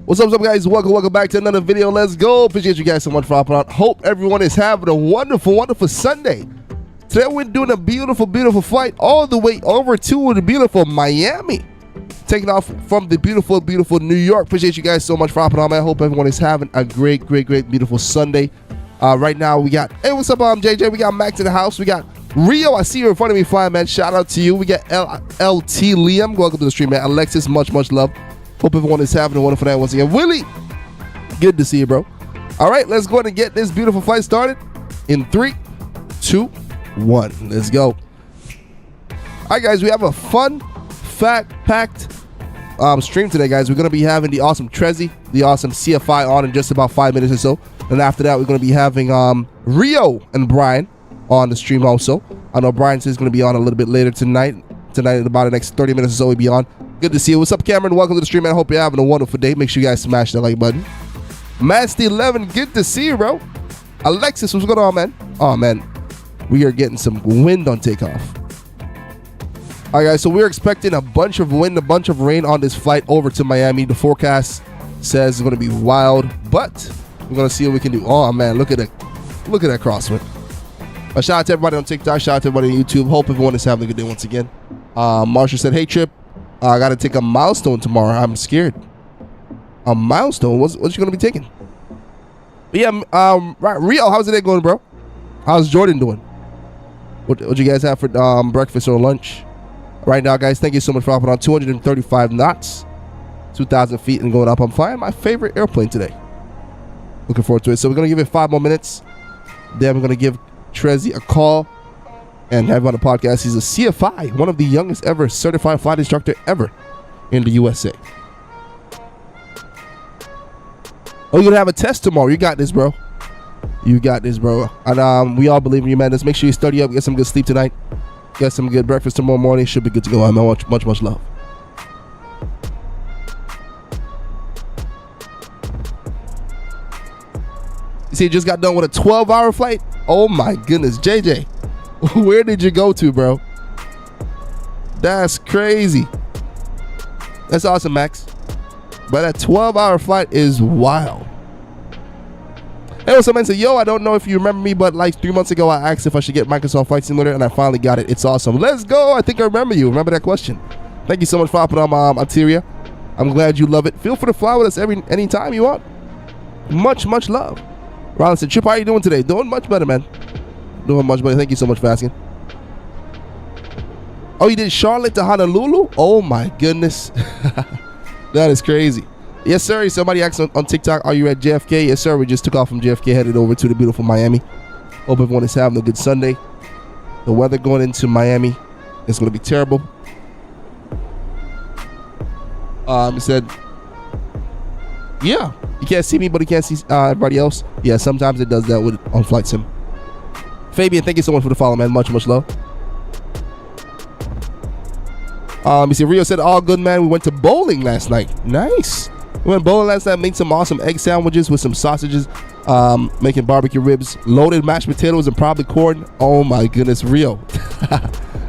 What's up, guys? Welcome back to another video. Let's go. Appreciate you guys so much for hopping on. Hope everyone is having a wonderful Sunday. Today we're doing a beautiful flight all the way over to the beautiful Miami. Taking off from the beautiful New York. Appreciate you guys so much for hopping on, man. I hope everyone is having a great, beautiful Sunday. Right now we got, hey, what's up, JJ? We got Max in the house. We got Rio. I see you in front of me flying, man. Shout out to you. We got LT Liam. Welcome to the stream, man. Alexis, much love. Hope everyone is having a wonderful night once again. Willie, good to see you, bro. All right, let's go ahead and get this beautiful flight started in 3, 2, 1. Let's go. All right, guys, we have a fun, packed stream today, guys. We're going to be having the awesome Treesy, the awesome CFI on in just about 5 minutes or so. And after that, we're going to be having Rio and Brian on the stream also. I know Brian says he's going to be on a little bit later tonight. Tonight, in about the next 30 minutes or so, we'll be on. Good to see you. What's up, Cameron? Welcome to the stream, man. I hope you're having a wonderful day. Make sure you guys smash that like button. Masty11, good to see you, bro. Alexis, what's going on, man? Oh, man. We are getting some wind on takeoff. All right, guys, so we're expecting a bunch of wind, a bunch of rain on this flight over to Miami. The forecast says it's going to be wild, but we're going to see what we can do. Oh, man, look at that crosswind. Shout out to everybody on TikTok. Shout out to everybody on YouTube. Hope everyone is having a good day once again. Marsha said, hey, Trip. I got to take a milestone tomorrow. I'm scared. A milestone? What you going to be taking? But yeah, right, Rio, how's the day going, bro? How's Jordan doing? What you guys have for breakfast or lunch? Right now, guys, thank you so much for hopping on. 235 knots, 2,000 feet and going up. I'm flying my favorite airplane today. Looking forward to it. So we're going to give it 5 more minutes. Then we're going to give Treesy a call and have him on the podcast. He's a CFI, one of the youngest ever certified flight instructor ever in the USA. Oh, you're going to have a test tomorrow. You got this, bro. You got this, bro. And we all believe in you, man. Just make sure you study up, get some good sleep tonight, get some good breakfast tomorrow morning. Should be good to go. I'm much love. You see, you just got done with a 12-hour flight. Oh my goodness, JJ. Where did you go to, bro? That's crazy. That's awesome, Max. But that 12-hour flight is wild. Hey, what's up, man? So, yo, I don't know if you remember me, but like 3 months ago, I asked if I should get Microsoft Flight Simulator, and I finally got it. It's awesome. Let's go. I think I remember you. Remember that question. Thank you so much for hopping on, Arteria. I'm glad you love it. Feel free to fly with us anytime you want. Much love. Ron said, Chip, how are you doing today? Doing much better, man. Doing much better. Thank you so much for asking. Oh, you did Charlotte to Honolulu? Oh, my goodness. That is crazy. Yes, sir. Somebody asked on TikTok, are you at JFK? Yes, sir. We just took off from JFK, headed over to the beautiful Miami. Hope everyone is having a good Sunday. The weather going into Miami is going to be terrible. He said, yeah, you can't see me, but you can't see everybody else. Yeah, sometimes it does that on Flight Sim. Fabian, thank you so much for the follow, man. Much love. You see, Rio said, all good, man. We went to bowling last night. Nice. We went bowling last night, made some awesome egg sandwiches with some sausages, making barbecue ribs, loaded mashed potatoes, and probably corn. Oh, my goodness, Rio.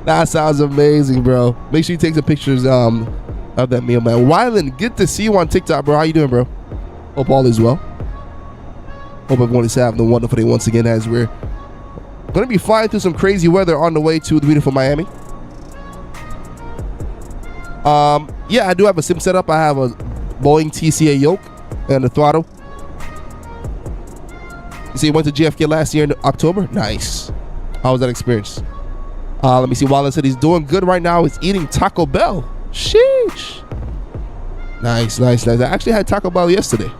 That sounds amazing, bro. Make sure you take some pictures of that meal, man. Wyland, good to see you on TikTok, bro. How you doing, bro? Hope all is well. Hope everyone is having a wonderful day once again as we're going to be flying through some crazy weather on the way to the beautiful Miami. Yeah, I do have a sim setup. I have a Boeing TCA yoke and a throttle. You see, I went to JFK last year in October. Nice. How was that experience? Let me see. Wallen said he's doing good right now. He's eating Taco Bell. Sheesh. Nice. I actually had Taco Bell yesterday.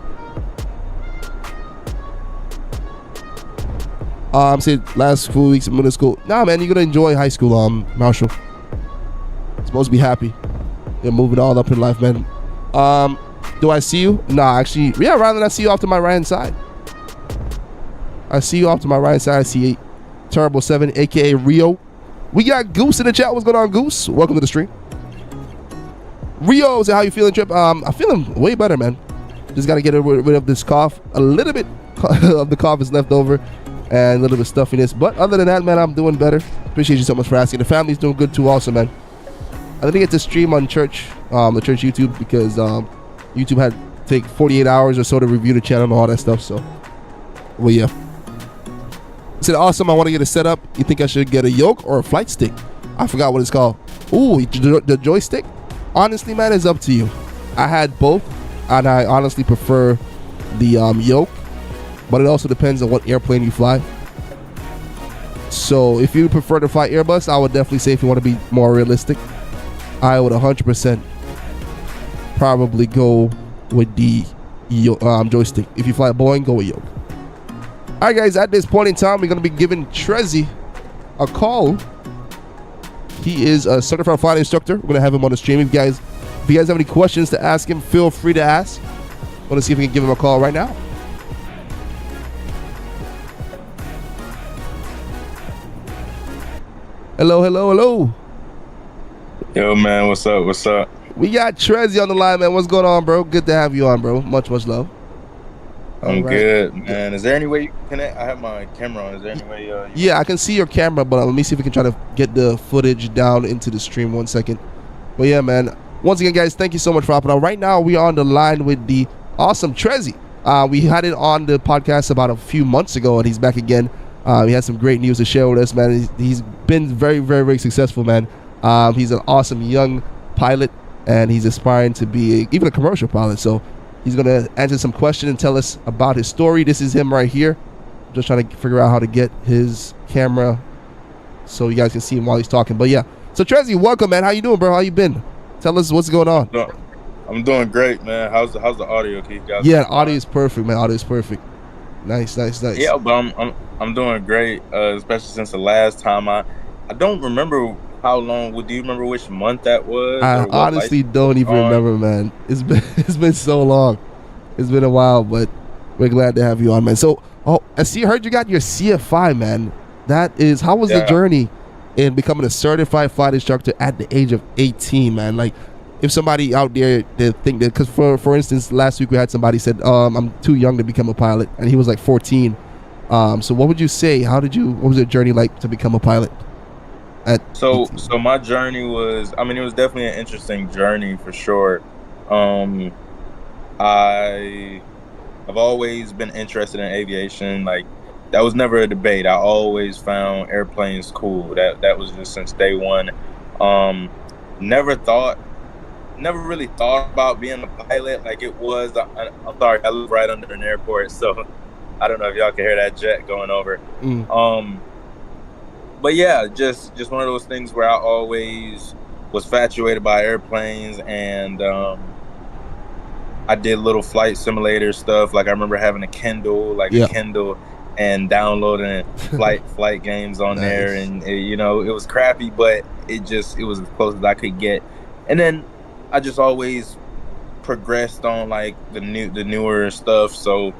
Said last 4 weeks in middle school. Nah, man, you're gonna enjoy high school, Marshall. Supposed to be happy. You're moving all up in life, man. Do I see you? Nah, actually, yeah, rather than I see you off to my right hand side. I see you off to my right hand side. I see Turbo 7, aka Rio. We got Goose in the chat. What's going on, Goose? Welcome to the stream. Rio, so how you feeling, Trip? I'm feeling way better, man. Just got to get rid of this cough. A little bit of the cough is left over and a little bit of stuffiness. But other than that, man, I'm doing better. Appreciate you so much for asking. The family's doing good too also, man. I didn't get to stream on church, the church YouTube, because YouTube had take 48 hours or so to review the channel and all that stuff. So, well, yeah. I said, awesome. I want to get a setup. You think I should get a yoke or a flight stick? I forgot what it's called. Ooh, the joystick. Honestly, man, it's up to you. I had both, and I honestly prefer the yoke, but it also depends on what airplane you fly. So if you prefer to fly Airbus, I would definitely say if you want to be more realistic, I would 100% probably go with the joystick. If you fly Boeing, go with yoke. All right, guys, at this point in time, we're going to be giving Treesy a call. He is a certified flight instructor. We're going to have him on the stream. If you guys have any questions to ask him, feel free to ask. I want to see if we can give him a call right now. Hello. Yo, man, what's up? We got Treesy on the line, man. What's going on, bro? Good to have you on, bro. Much love. I'm good, man. Is there any way you can connect? I have my camera on. Is there any way? Yeah, I can see your camera, but let me see if we can try to get the footage down into the stream 1 second. But yeah, man. Once again, guys, thank you so much for hopping on. Right now, we are on the line with the awesome Treesy. We had it on the podcast about a few months ago, and he's back again. He has some great news to share with us, man. He's been very successful, man. He's an awesome young pilot, and he's aspiring to be even a commercial pilot. So he's going to answer some questions and tell us about his story. This is him right here. Just trying to figure out how to get his camera so you guys can see him while he's talking. But yeah, so Treesy, welcome, man. How you doing, bro? How you been? Tell us what's going on. No, I'm doing great, man. How's the audio? Can you guys? Yeah, audio is perfect, man. Audio is perfect. Nice. Yeah, but I'm doing great, especially since the last time I don't remember how long. Do you remember which month that was? I honestly don't even remember, man. It's been so long. It's been a while, but we're glad to have you on, man. So, I heard you got your CFI, man. How was the journey in becoming a certified flight instructor at the age of 18, man? Like, if somebody out there that think that, because for instance, last week we had somebody said, I'm too young to become a pilot, and he was like 14. So what would you say? What was your journey like to become a pilot? So my journey was, it was definitely an interesting journey for sure. I've always been interested in aviation. Like, that was never a debate. I always found airplanes cool. That was just since day one. Never really thought about being a pilot. Like, it was, I'm sorry, I live right under an airport, so I don't know if y'all can hear that jet going over. But yeah, just one of those things where I always was infatuated by airplanes, and I did little flight simulator stuff. Like, I remember having a Kindle, and downloading flight games on there, and it was crappy, but it was as close as I could get. And then I just always progressed on like the newer stuff. So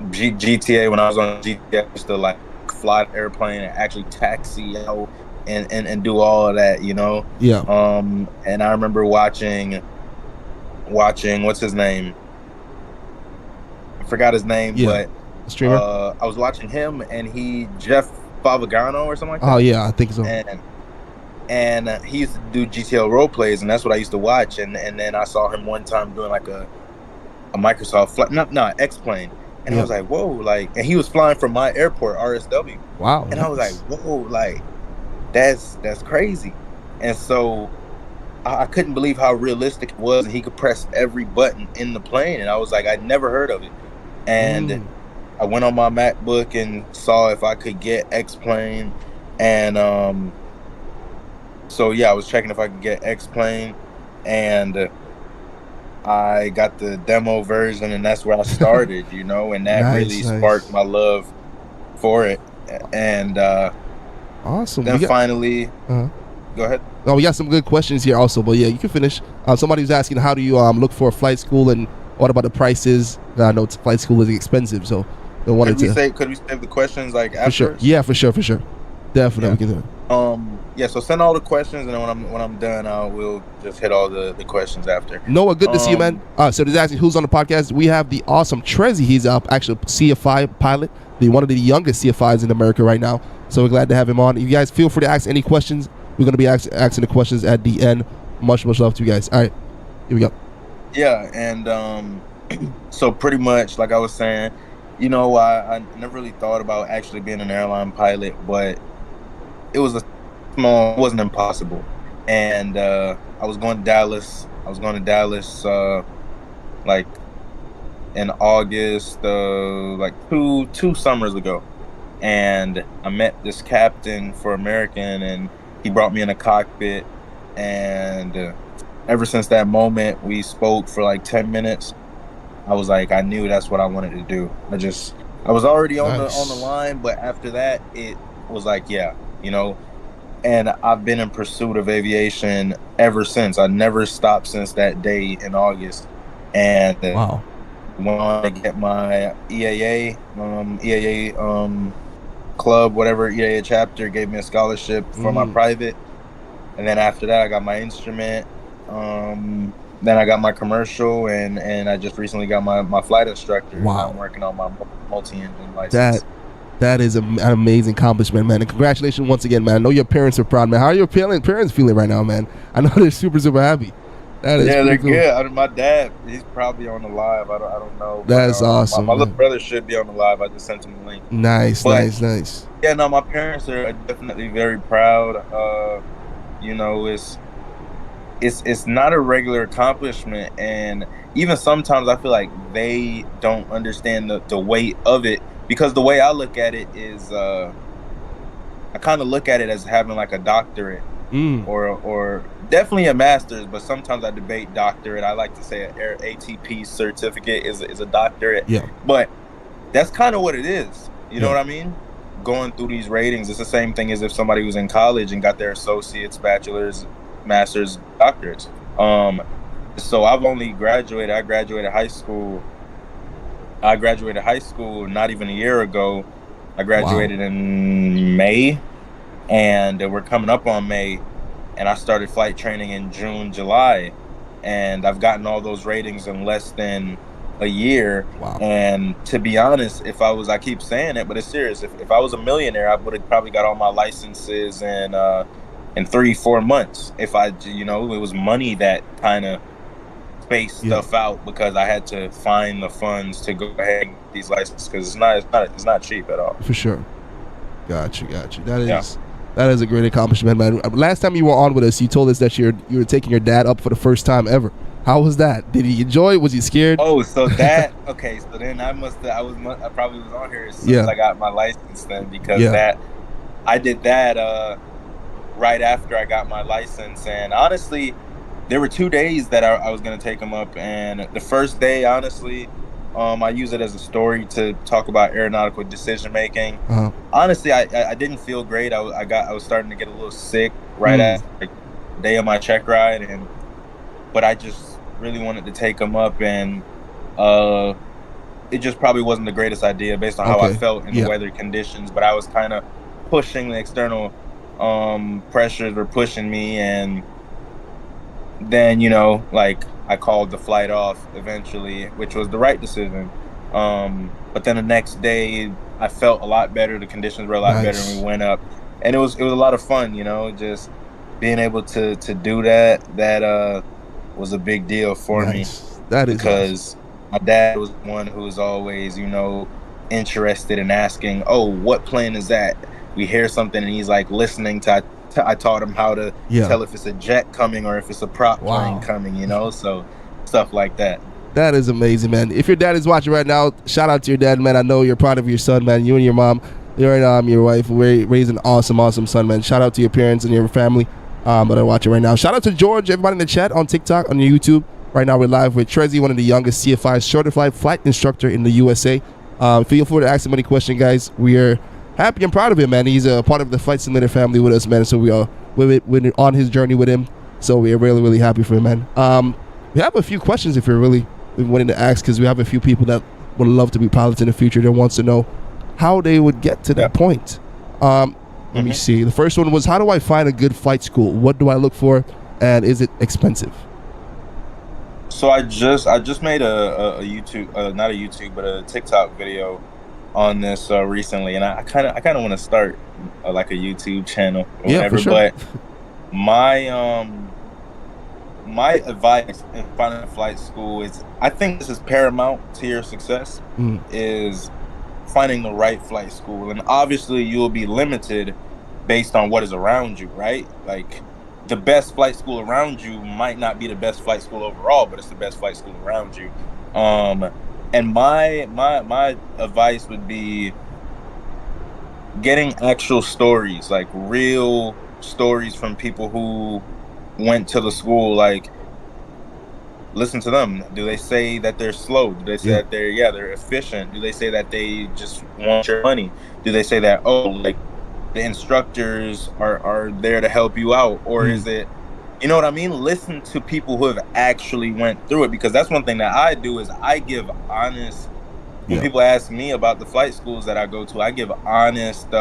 GTA, when I was on GTA, I used to like fly the airplane and actually taxi out and do all of that, and I remember watching what's his name, I forgot his name, but streamer. I was watching him, and Jeff Favagano or something like that. Oh yeah, I think so. And he used to do GTL role plays, and that's what I used to watch. And then I saw him one time doing like a Microsoft flight, X-plane. And I was like, whoa, like, and he was flying from my airport, RSW. Wow. And I was like, whoa, like, that's crazy. And so I couldn't believe how realistic it was, and he could press every button in the plane. And I was like, I'd never heard of it. And I went on my MacBook and saw if I could get X-plane. And so yeah, I was checking if I could get X-plane, and I got the demo version, and that's where I started, and that really sparked my love for it. And awesome. Then finally, go ahead. Oh, we got some good questions here also, but yeah, you can finish. Somebody was asking, how do you look for a flight school, and what about the prices? I know flight school is expensive, so they wanted could we save the questions like after? For sure. Yeah, for sure. Definitely, we can do it. Yeah, so send all the questions, and then when I'm done, we'll just hit all the questions after. Noah, good to see you, man. So there's actually who's on the podcast. We have the awesome Treesy. He's actually a CFI pilot, one of the youngest CFIs in America right now. So we're glad to have him on. You guys feel free to ask any questions. We're going to be asking the questions at the end. Much love to you guys. All right, here we go. Yeah, and So pretty much, like I was saying, I never really thought about actually being an airline pilot, but it was it wasn't impossible. And I was going to Dallas. Like in August, like two summers ago, and I met this captain for American, and he brought me in a cockpit, and ever since that moment, we spoke for like 10 minutes. I was like, I knew that's what I wanted to do. I was already on the line, but after that, it was like, yeah, and I've been in pursuit of aviation ever since. I never stopped since that day in August. And wow. Went on to get my EAA club, whatever EAA chapter, gave me a scholarship for my private. And then after that, I got my instrument. Then I got my commercial, and I just recently got my flight instructor. Wow. I'm working on my multi-engine license. That is an amazing accomplishment, man. And congratulations once again, man. I know your parents are proud, man. How are your parents feeling right now, man? I know they're super, super happy. They're cool. Good. My dad, he's probably on the live. I don't know. That's awesome. My little brother should be on the live. I just sent him the link. Nice. Yeah, no, my parents are definitely very proud. It's not a regular accomplishment, and even sometimes I feel like they don't understand the weight of it, because the way I look at it is I kind of look at it as having like a doctorate or definitely a master's, but sometimes I debate doctorate. I like to say an ATP certificate is a doctorate. Yeah. But that's kind of what it is. You know what I mean? Going through these ratings, it's the same thing as if somebody was in college and got their associates, bachelor's, master's, doctorates. So I've only graduated. I graduated high school not even a year ago. I graduated in May, and we're coming up on May, and I started flight training in June, July, and I've gotten all those ratings in less than a year. Wow. And to be honest, I keep saying it, but it's serious. If I was a millionaire, I would have probably got all my licenses in 3-4 months. If it was money that kind of spaced stuff out, because I had to find the funds to go ahead and get these licenses, because it's not cheap at all. For sure. Got you. That is a great accomplishment, man. Last time you were on with us, you told us that you were taking your dad up for the first time ever. How was that? Did he enjoy it? Was he scared? Oh, so that okay. So then I probably was on here as soon as I got my license then, because I did that right after I got my license. And honestly, there were 2 days that I was going to take him up, and the first day, honestly, I use it as a story to talk about aeronautical decision making. Honestly, I didn't feel great. I was starting to get a little sick right after the day of my check ride, but I just really wanted to take him up, and it just probably wasn't the greatest idea based on how I felt in the weather conditions. But I was kind of pushing the external pressures were pushing me, and then I called the flight off eventually, which was the right decision. But then the next day I felt a lot better. The conditions were a lot better, and we went up, and it was a lot of fun, just being able to do that was a big deal for me. That is because my dad was one who was always interested in asking, oh, what plane is that? We hear something, and he's like listening to I taught him how to tell if it's a jet coming or if it's a prop plane coming, so stuff like that. That is amazing, man. If your dad is watching right now, shout out to your dad, man. I know you're proud of your son, man. You and your mom, your wife, raised an awesome son, man. Shout out to your parents and your family that are watching right now. Shout out to George, everybody in the chat, on TikTok, on your YouTube. Right now we're live with Treesy, one of the youngest CFI certified flight instructor in the USA. Feel free to ask him any question, guys. We are happy and proud of him, man. He's a part of the Flight Simulator family with us, man. So we're on his journey with him. So we are really, really happy for him, man. We have a few questions if you're really wanting to ask, because we have a few people that would love to be pilots in the future that wants to know how they would get to that point. Let me see. The first one was, how do I find a good flight school? What do I look for? And is it expensive? So I just made a YouTube, not a YouTube, but a TikTok video on this recently, and I kind of want to start like a YouTube channel or whatever. For sure. But my my advice in finding a flight school is, I think this is paramount to your success, is finding the right flight school. And obviously you'll be limited based on what is around you, right? Like, the best flight school around you might not be the best flight school overall, but it's the best flight school around you. And my advice would be getting actual stories, like real stories from people who went to the school. Like, listen to them. Do they say that they're slow? Do they say that they're efficient? Do they say that they just want your money? Do they say that, oh, like, the instructors are there to help you out? Or is it, you know what I mean? Listen to people who have actually went through it, because that's one thing that I do, is I give honest, when people ask me about the flight schools that I go to, I give honest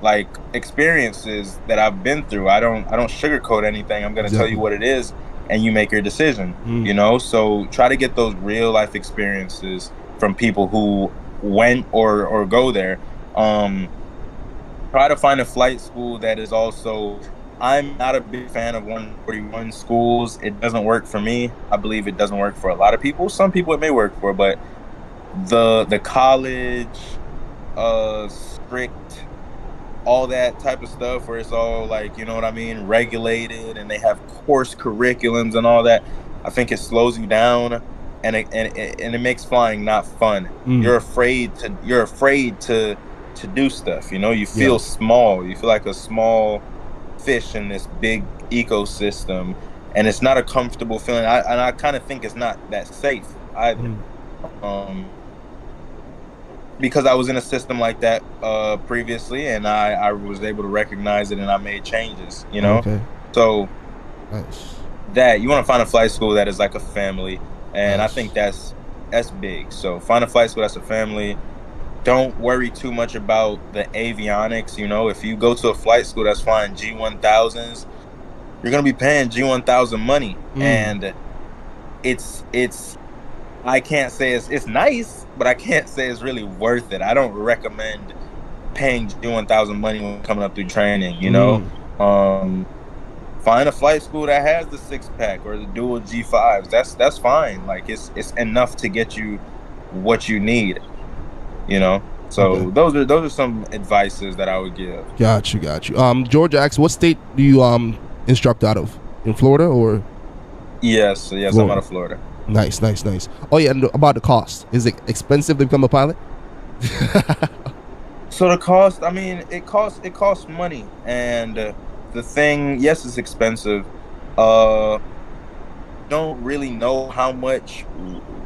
like experiences that I've been through. I don't sugarcoat anything. I'm going to tell you what it is, and you make your decision. You know, so try to get those real life experiences from people who went or go there. Try to find a flight school that is also, I'm not a big fan of 141 schools. It doesn't work for me. I believe it doesn't work for a lot of people. Some people it may work for, but the college, strict, all that type of stuff where it's all like, you know what I mean, regulated, and they have course curriculums and all that, I think it slows you down, and it makes flying not fun. You're afraid to do stuff, you know. You feel small. You feel like a small fish in this big ecosystem, and it's not a comfortable feeling. I kind of think it's not that safe either. Because I was in a system like that previously, and I was able to recognize it, and I made changes, you know. So that you want to find a flight school that is like a family, and I think that's big. So find a flight school that's a family. Don't worry too much about the avionics. You know, if you go to a flight school that's flying G1000s, you're gonna be paying G1000 money, and it's I can't say it's nice, but I can't say it's really worth it. I don't recommend paying G1000 money when coming up through training. You know, find a flight school that has the 6-pack or the dual G5s. That's fine. Like, it's enough to get you what you need. You know, so those are some advices that I would give. Got you. George asks, what state do you instruct out of? In Florida or? Yes, Florida. I'm out of Florida. Nice. Oh yeah, and about the cost, is it expensive to become a pilot? So the cost, I mean, it costs money, and the thing, yes, it's expensive. Don't really know how much.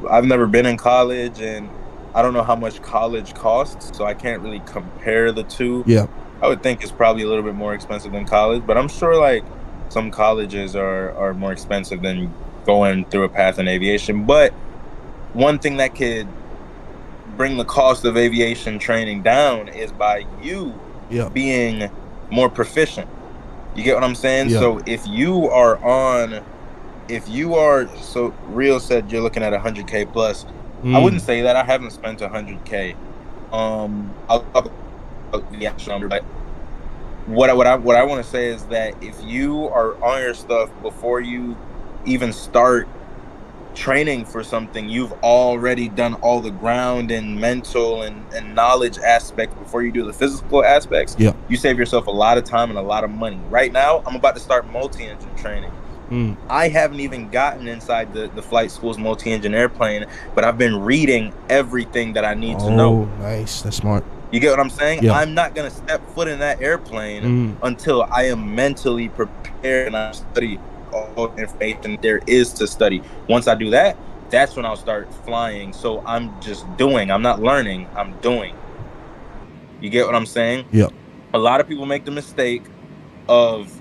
I've never been in college, and I don't know how much college costs, so I can't really compare the two. I would think it's probably a little bit more expensive than college, but I'm sure like some colleges are more expensive than going through a path in aviation. But one thing that could bring the cost of aviation training down is by you being more proficient. You get what I'm saying? So so Real said you're looking at 100K plus. I wouldn't say that. I haven't spent 100K. I'll talk about the actual number, but what I want to say is that if you are on your stuff before you even start training for something, you've already done all the ground and mental and knowledge aspects before you do the physical aspects. You save yourself a lot of time and a lot of money. Right now, I'm about to start multi-engine training. I haven't even gotten inside the flight school's multi-engine airplane, but I've been reading everything that I need to know. Nice. That's smart. You get what I'm saying? I'm not going to step foot in that airplane until I am mentally prepared and I study all the information there is to study. Once I do that, that's when I'll start flying. So I'm just doing. I'm not learning. I'm doing. You get what I'm saying? A lot of people make the mistake of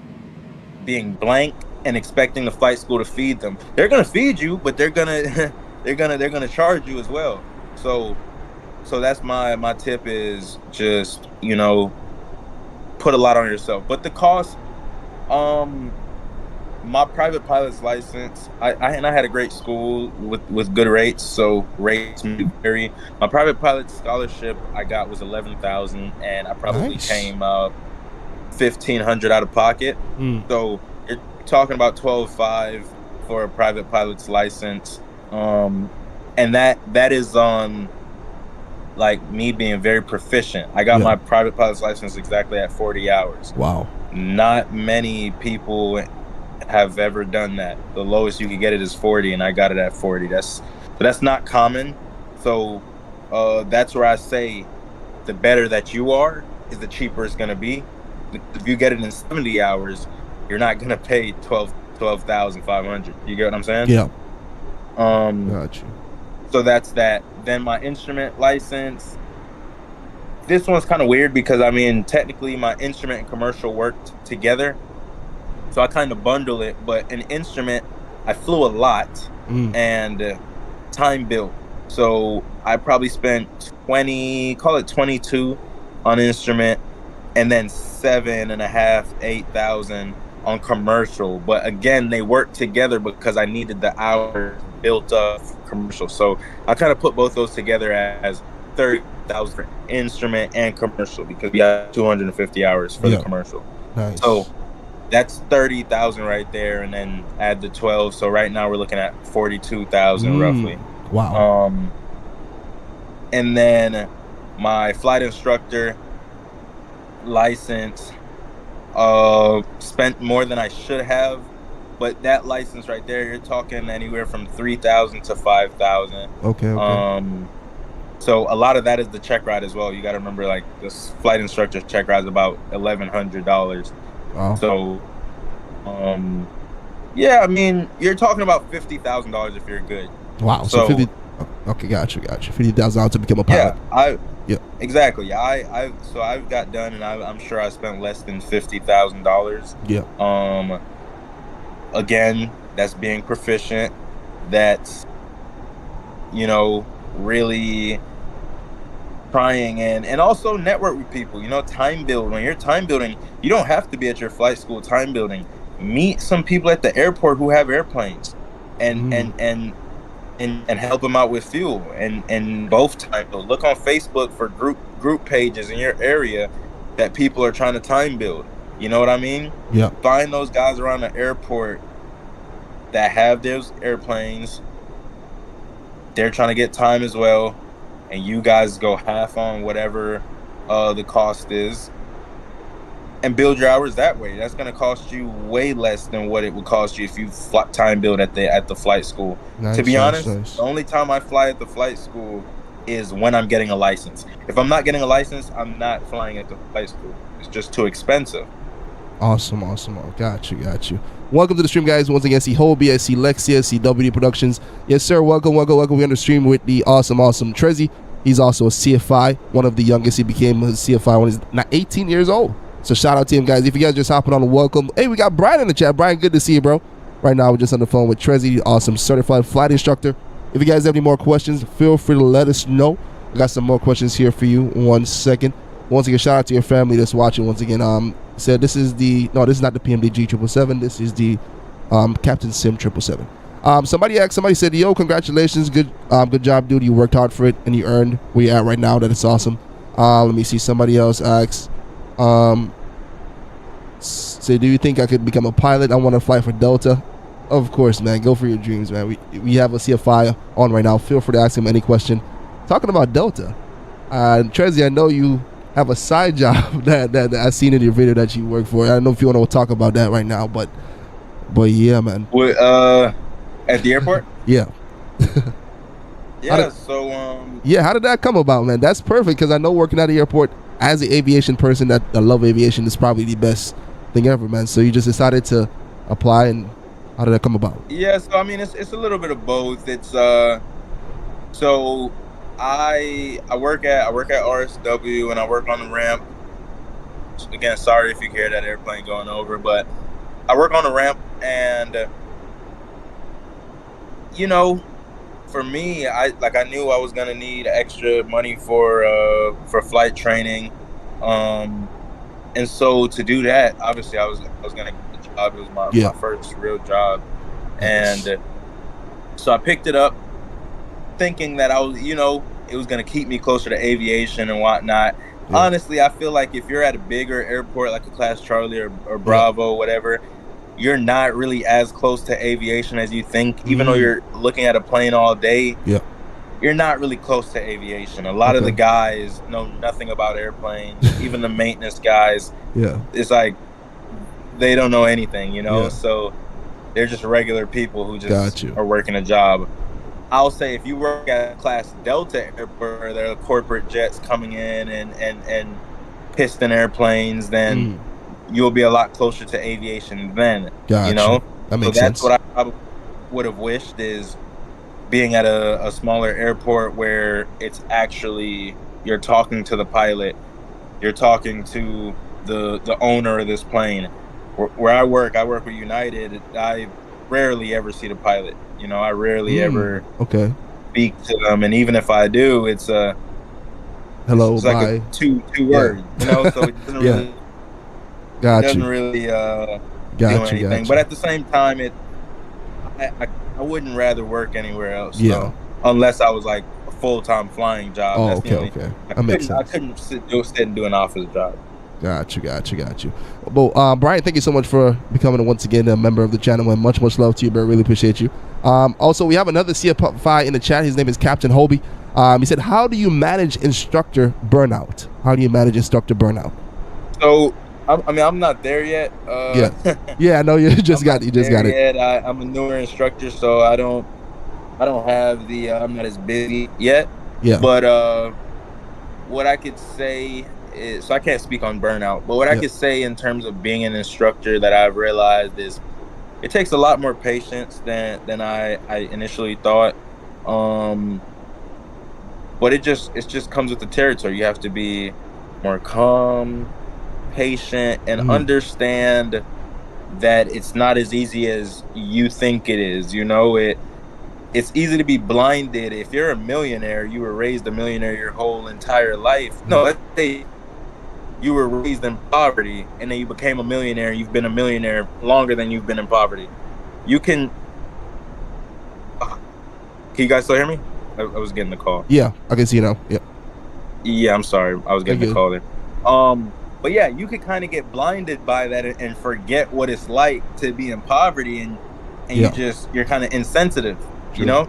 being blank and expecting the flight school to feed them. They're gonna feed you, but they're gonna charge you as well. So that's my tip, is just, you know, put a lot on yourself. But the cost, my private pilot's license, I had a great school with good rates, so rates vary. My private pilot scholarship I got was $11,000, and I probably came up $1,500 out of pocket. So you're talking about 12.5 for a private pilot's license, and that is on like me being very proficient. I got my private pilot's license exactly at 40 hours. Wow. Not many people have ever done that. The lowest you could get it is 40, and I got it at 40. That's not common. So that's where I say the better that you are is the cheaper it's going to be. If you get it in 70 hours, you're not going to pay $12,500. You get what I'm saying? Yeah. Got you. So that's that. Then my instrument license. This one's kind of weird because, I mean, technically my instrument and commercial worked together. So I kind of bundle it. But an instrument, I flew a lot and time built. So I probably spent 22 on instrument, and then 7,500, 8,000 on commercial. But again, they work together because I needed the hours built up for commercial. So I kind of put both those together as 30,000 for instrument and commercial because we have 250 hours for the commercial. Nice. So that's 30,000 right there, and then add the 12. So right now we're looking at 42,000 roughly. Wow. And then my flight instructor license, spent more than I should have, but that license right there, you're talking anywhere from 3,000 to 5,000. Okay. So a lot of that is the check ride as well. You got to remember, like, this flight instructor check ride is about $1,100. Wow. So, yeah, I mean, you're talking about $50,000 if you're good. Wow. So 50. Okay, gotcha. $50,000 to become a pilot. Exactly. So I got done, and I'm sure I spent less than $50,000. Yeah. Again, that's being proficient. That's, really trying and also network with people. Time build. When you're time building, you don't have to be at your flight school time building. Meet some people at the airport who have airplanes, and help them out with fuel and both time build. Look on Facebook for group pages in your area that people are trying to time build. You know what I mean? Yeah. Find those guys around the airport that have those airplanes. They're trying to get time as well, and you guys go half on whatever the cost is, and build your hours that way. That's going to cost you way less than what it would cost you if you time build at the flight school. Nice, to be honest, nice. The only time I fly at the flight school is when I'm getting a license. If I'm not getting a license, I'm not flying at the flight school. It's just too expensive. Awesome. Oh, got you. Welcome to the stream, guys. Once again, I see Hobie, I see Lexia, I see WD Productions. Yes, sir. Welcome. We're on the stream with the awesome Treesy. He's also a CFI, one of the youngest. He became a CFI when he's not 18 years old. So shout out to him, guys. If you guys just hopping on, welcome. Hey, we got Brian in the chat. Brian, good to see you, bro. Right now, we're just on the phone with Treesy, awesome certified flight instructor. If you guys have any more questions, feel free to let us know. I got some more questions here for you. 1 second. Once again, shout out to your family that's watching. Once again, said this is not the PMDG 777. This is the Captain Sim 777. Somebody said, yo, congratulations, good job, dude. You worked hard for it and you earned where you're at right now. That is awesome. Let me see. Somebody else asks, say, do you think I could become a pilot? I want to fly for Delta. Of course, man. Go for your dreams, man. We have a CFI on right now. Feel free to ask him any question. Talking about Delta, Treesy, I know you have a side job that I seen in your video that you work for. I don't know if you want to talk about that right now, but yeah, man. At the airport? Yeah. Yeah. How did that come about, man? That's perfect because I know working at the airport as an aviation person that I love aviation is probably the best thing ever, man. So you just decided to apply, and how did that come about? Yeah. So I mean, it's a little bit of both. It's so I work at RSW and I work on the ramp. Again, sorry if you hear that airplane going over, but I work on the ramp, and for me, I knew I was gonna need extra money for flight training, and so to do that, obviously I was gonna get the job. It was my first real job, and so I picked it up, thinking that I was, it was gonna keep me closer to aviation and whatnot. Yeah. Honestly, I feel like if you're at a bigger airport like a Class Charlie or Bravo, whatever, you're not really as close to aviation as you think. Even though you're looking at a plane all day, Yeah. you're not really close to aviation. A lot of the guys know nothing about airplanes. Even the maintenance guys, Yeah. it's like they don't know anything, you know? Yeah. So they're just regular people who just Got you. are working a job. I'll say if you work at Class Delta Airport, where there are corporate jets coming in and piston airplanes, then you'll be a lot closer to aviation then. Gotcha. You know? That makes so that's sense. what I probably would have wished, is being at a smaller airport where it's actually, you're talking to the pilot, you're talking to the owner of this plane. Where I work with United. I rarely ever see the pilot. You know, I rarely ever speak to them, and even if I do, it's hello, it's bye. like a two word. You know, so it doesn't really, do anything. But at the same time, I wouldn't rather work anywhere else. Yeah. So, unless I was like a full-time flying job. Oh, that's okay. That makes sense. I couldn't sit and do an office job. Got you. Well, Brian, thank you so much for becoming once again a member of the channel, and much love to you, bro. Really appreciate you. Also, we have another CFI in the chat. His name is Captain Hobie. He said, "How do you manage instructor burnout?" So, I mean, I'm not there yet. Yeah, I know you just got it. I'm a newer instructor, so I don't have the. I'm not as busy yet. Yeah. But what I could say is, so I can't speak on burnout, but what I could say in terms of being an instructor that I've realized is it takes a lot more patience than I initially thought. But it just comes with the territory. You have to be more calm, patient, and understand that it's not as easy as you think it is. You know, it's easy to be blinded. If you're a millionaire, you were raised a millionaire your whole entire life. No, let's say you were raised in poverty and then you became a millionaire. You've been a millionaire longer than you've been in poverty. You can you guys still hear me? I was getting the call. Yeah, I can see you now. Yeah, I'm sorry. I was getting the call there. But yeah, you could kind of get blinded by that and forget what it's like to be in poverty, and you're kind of insensitive, you know,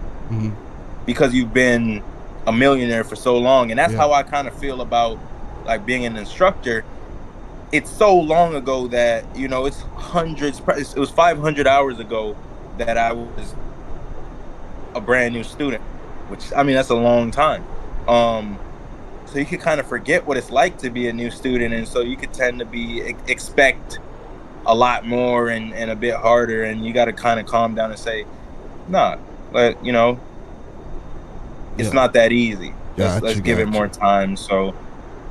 because you've been a millionaire for so long. And that's how I kind of feel about like being an instructor. It's so long ago that, you know, it was 500 hours ago that I was a brand new student, which, I mean, that's a long time. So you could kind of forget what it's like to be a new student, and so you could tend to expect a lot more and a bit harder, and you got to kind of calm down and say, nah, you know, it's not that easy. Let's give it more time. So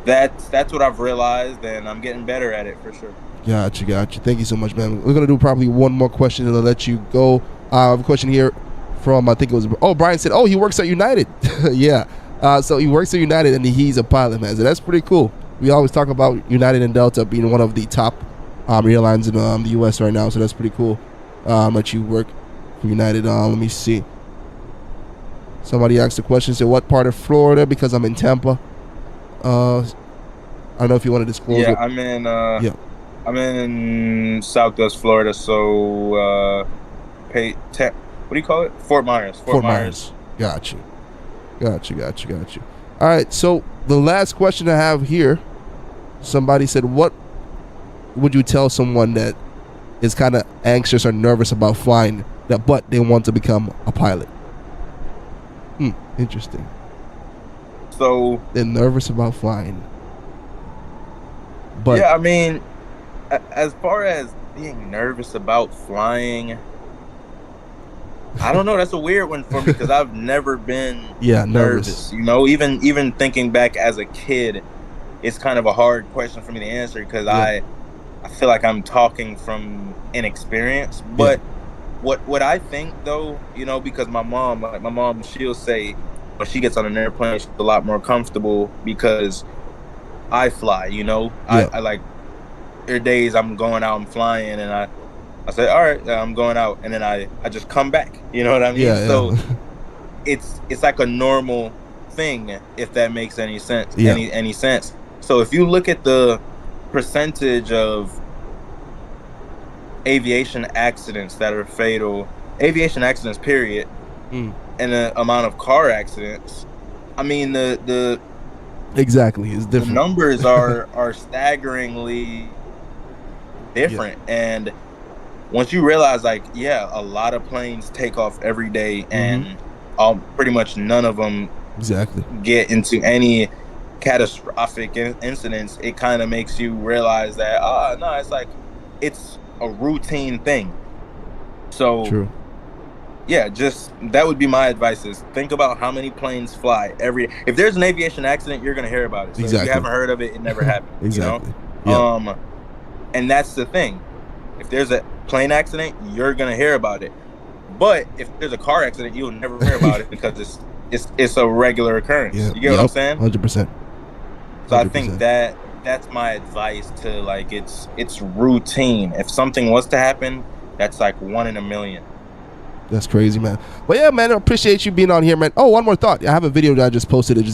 that's what I've realized, and I'm getting better at it for sure. Got you. Thank you so much, man. We're gonna do probably one more question and I'll let you go. I have a question here from, I think it was, Brian said, he works at United. Yeah. So he works at United and he's a pilot, man. So that's pretty cool. We always talk about United and Delta being one of the top airlines in the U.S. right now. So that's pretty cool that you work for United. Let me see. Somebody asked a question, said, what part of Florida? Because I'm in Tampa. I don't know if you want to disclose. Yeah, I'm in Southwest Florida. So what do you call it? Fort Myers. Fort Myers. Got you. All right, so the last question I have here, somebody said, what would you tell someone that is kind of anxious or nervous about flying, but they want to become a pilot? Interesting. So they're nervous about flying, but yeah, I mean, as far as being nervous about flying, I don't know. That's a weird one for me because I've never been nervous. You know, even thinking back as a kid, it's kind of a hard question for me to answer because I feel like I'm talking from inexperience. But what I think though, you know, because my mom, she'll say when she gets on an airplane, she's a lot more comfortable because I fly. You know, I like, there are days I'm going out and flying, and I say, all right, I'm going out, and then I just come back. You know what I mean? So it's like a normal thing, if that makes any sense. Any sense. So if you look at the percentage of aviation accidents that are fatal, aviation accidents, period, and the amount of car accidents, I mean, the exactly, it's the different. numbers are staggeringly different. And once you realize, like, yeah, a lot of planes take off every day, and pretty much none of them exactly get into any catastrophic incidents, it kind of makes you realize that no, it's like it's a routine thing. So true. yeah, just that would be my advice, is think about how many planes fly if there's an aviation accident, you're gonna hear about it. So if you haven't heard of it, it never happened. Exactly. You know? And that's the thing. If there's a plane accident, you're gonna hear about it. But if there's a car accident, you'll never hear about it because it's a regular occurrence. You get what I'm saying? 100%. So I think that's my advice to, like, it's routine. If something was to happen, that's like 1 in a million. That's crazy, man. But yeah, man, I appreciate you being on here, man. Oh, one more thought. I have a video that I just posted. It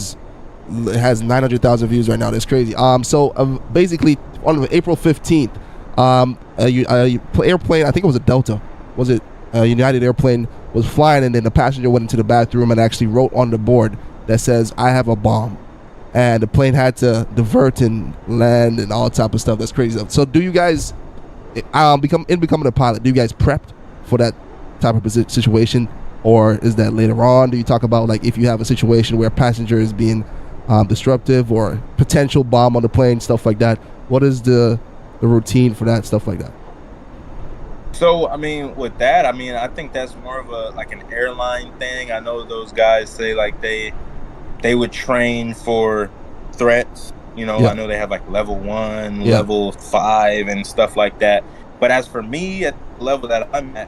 has 900,000 views right now. That's crazy. So basically on April 15th, airplane, I think it was a Delta. Was it United airplane was flying, and then the passenger went into the bathroom and actually wrote on the board that says, "I have a bomb." And the plane had to divert and land and all type of stuff. That's crazy stuff. So do you guys, becoming a pilot, do you guys prepped for that type of situation, or is that later on? Do you talk about, like, if you have a situation where a passenger is being disruptive or potential bomb on the plane, stuff like that? What is the routine for that, stuff like that? So, I mean, with that, I mean, I think that's more of an airline thing. I know those guys say, like, they would train for threats. You know, I know they have like level 1, level 5, and stuff like that. But as for me, at the level that I'm at,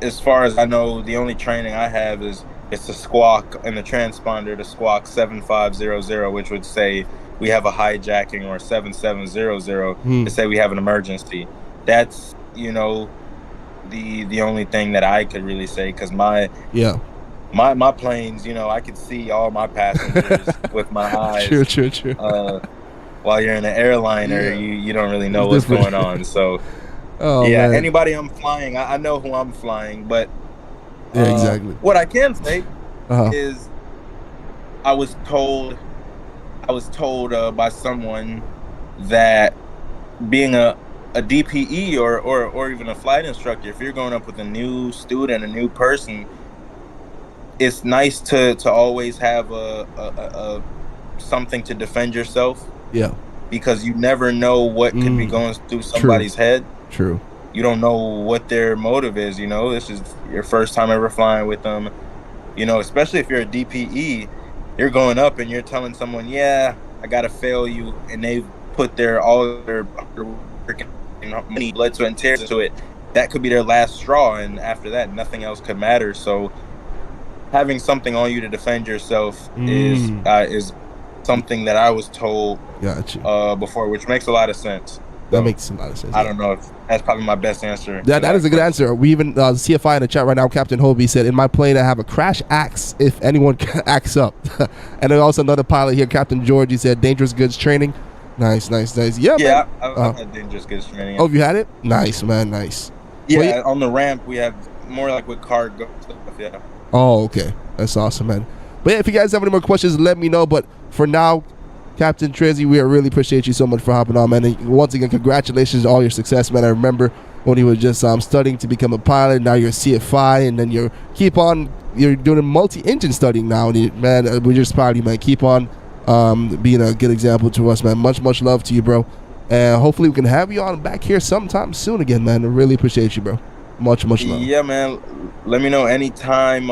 as far as I know, the only training I have is it's the squawk and the transponder, the squawk 7500, which would say we have a hijacking, or 7700 to say we have an emergency. That's, you know, the only thing that I could really say, because my planes, you know, I could see all my passengers with my eyes. True. While you're in an airliner, you don't really know what's going on. So man. Anybody I'm flying, I know who I'm flying, but exactly. What I can say is I was told by someone that being a DPE or even a flight instructor, if you're going up with a new student, a new person, it's nice to always have a something to defend yourself. Yeah. Because you never know what could be going through somebody's head. True. You don't know what their motive is, you know. This is your first time ever flying with them. You know, especially if you're a DPE, you're going up and you're telling someone, yeah, I gotta fail you, and they've put all their money, blood, sweat, and tears into it. That could be their last straw, and after that, nothing else could matter. So having something on you to defend yourself is something that I was told before, which makes a lot of sense. That makes a lot of sense. I don't know if that's probably my best answer. That is a good answer. We even CFI in the chat right now, Captain Hobie said, in my plane I have a crash axe if anyone acts up. And then also another pilot here, Captain George, he said dangerous goods training. Nice. Yeah, man. I've had dangerous goods training. Oh, you had it? Nice, man, nice. Yeah, on the ramp we have more like with cargo stuff, yeah. Oh, okay. That's awesome, man. But yeah, if you guys have any more questions, let me know. But for now, Captain Treesy, we really appreciate you so much for hopping on, man. And once again, congratulations on all your success, man. I remember when you were just studying to become a pilot. Now you're a CFI, and then you're doing multi-engine studying now. And man, we're just proud of you, man. Keep on being a good example to us, man. Much love to you, bro. And hopefully we can have you on back here sometime soon again, man. I really appreciate you, bro. Much love. Yeah, man. Let me know anytime.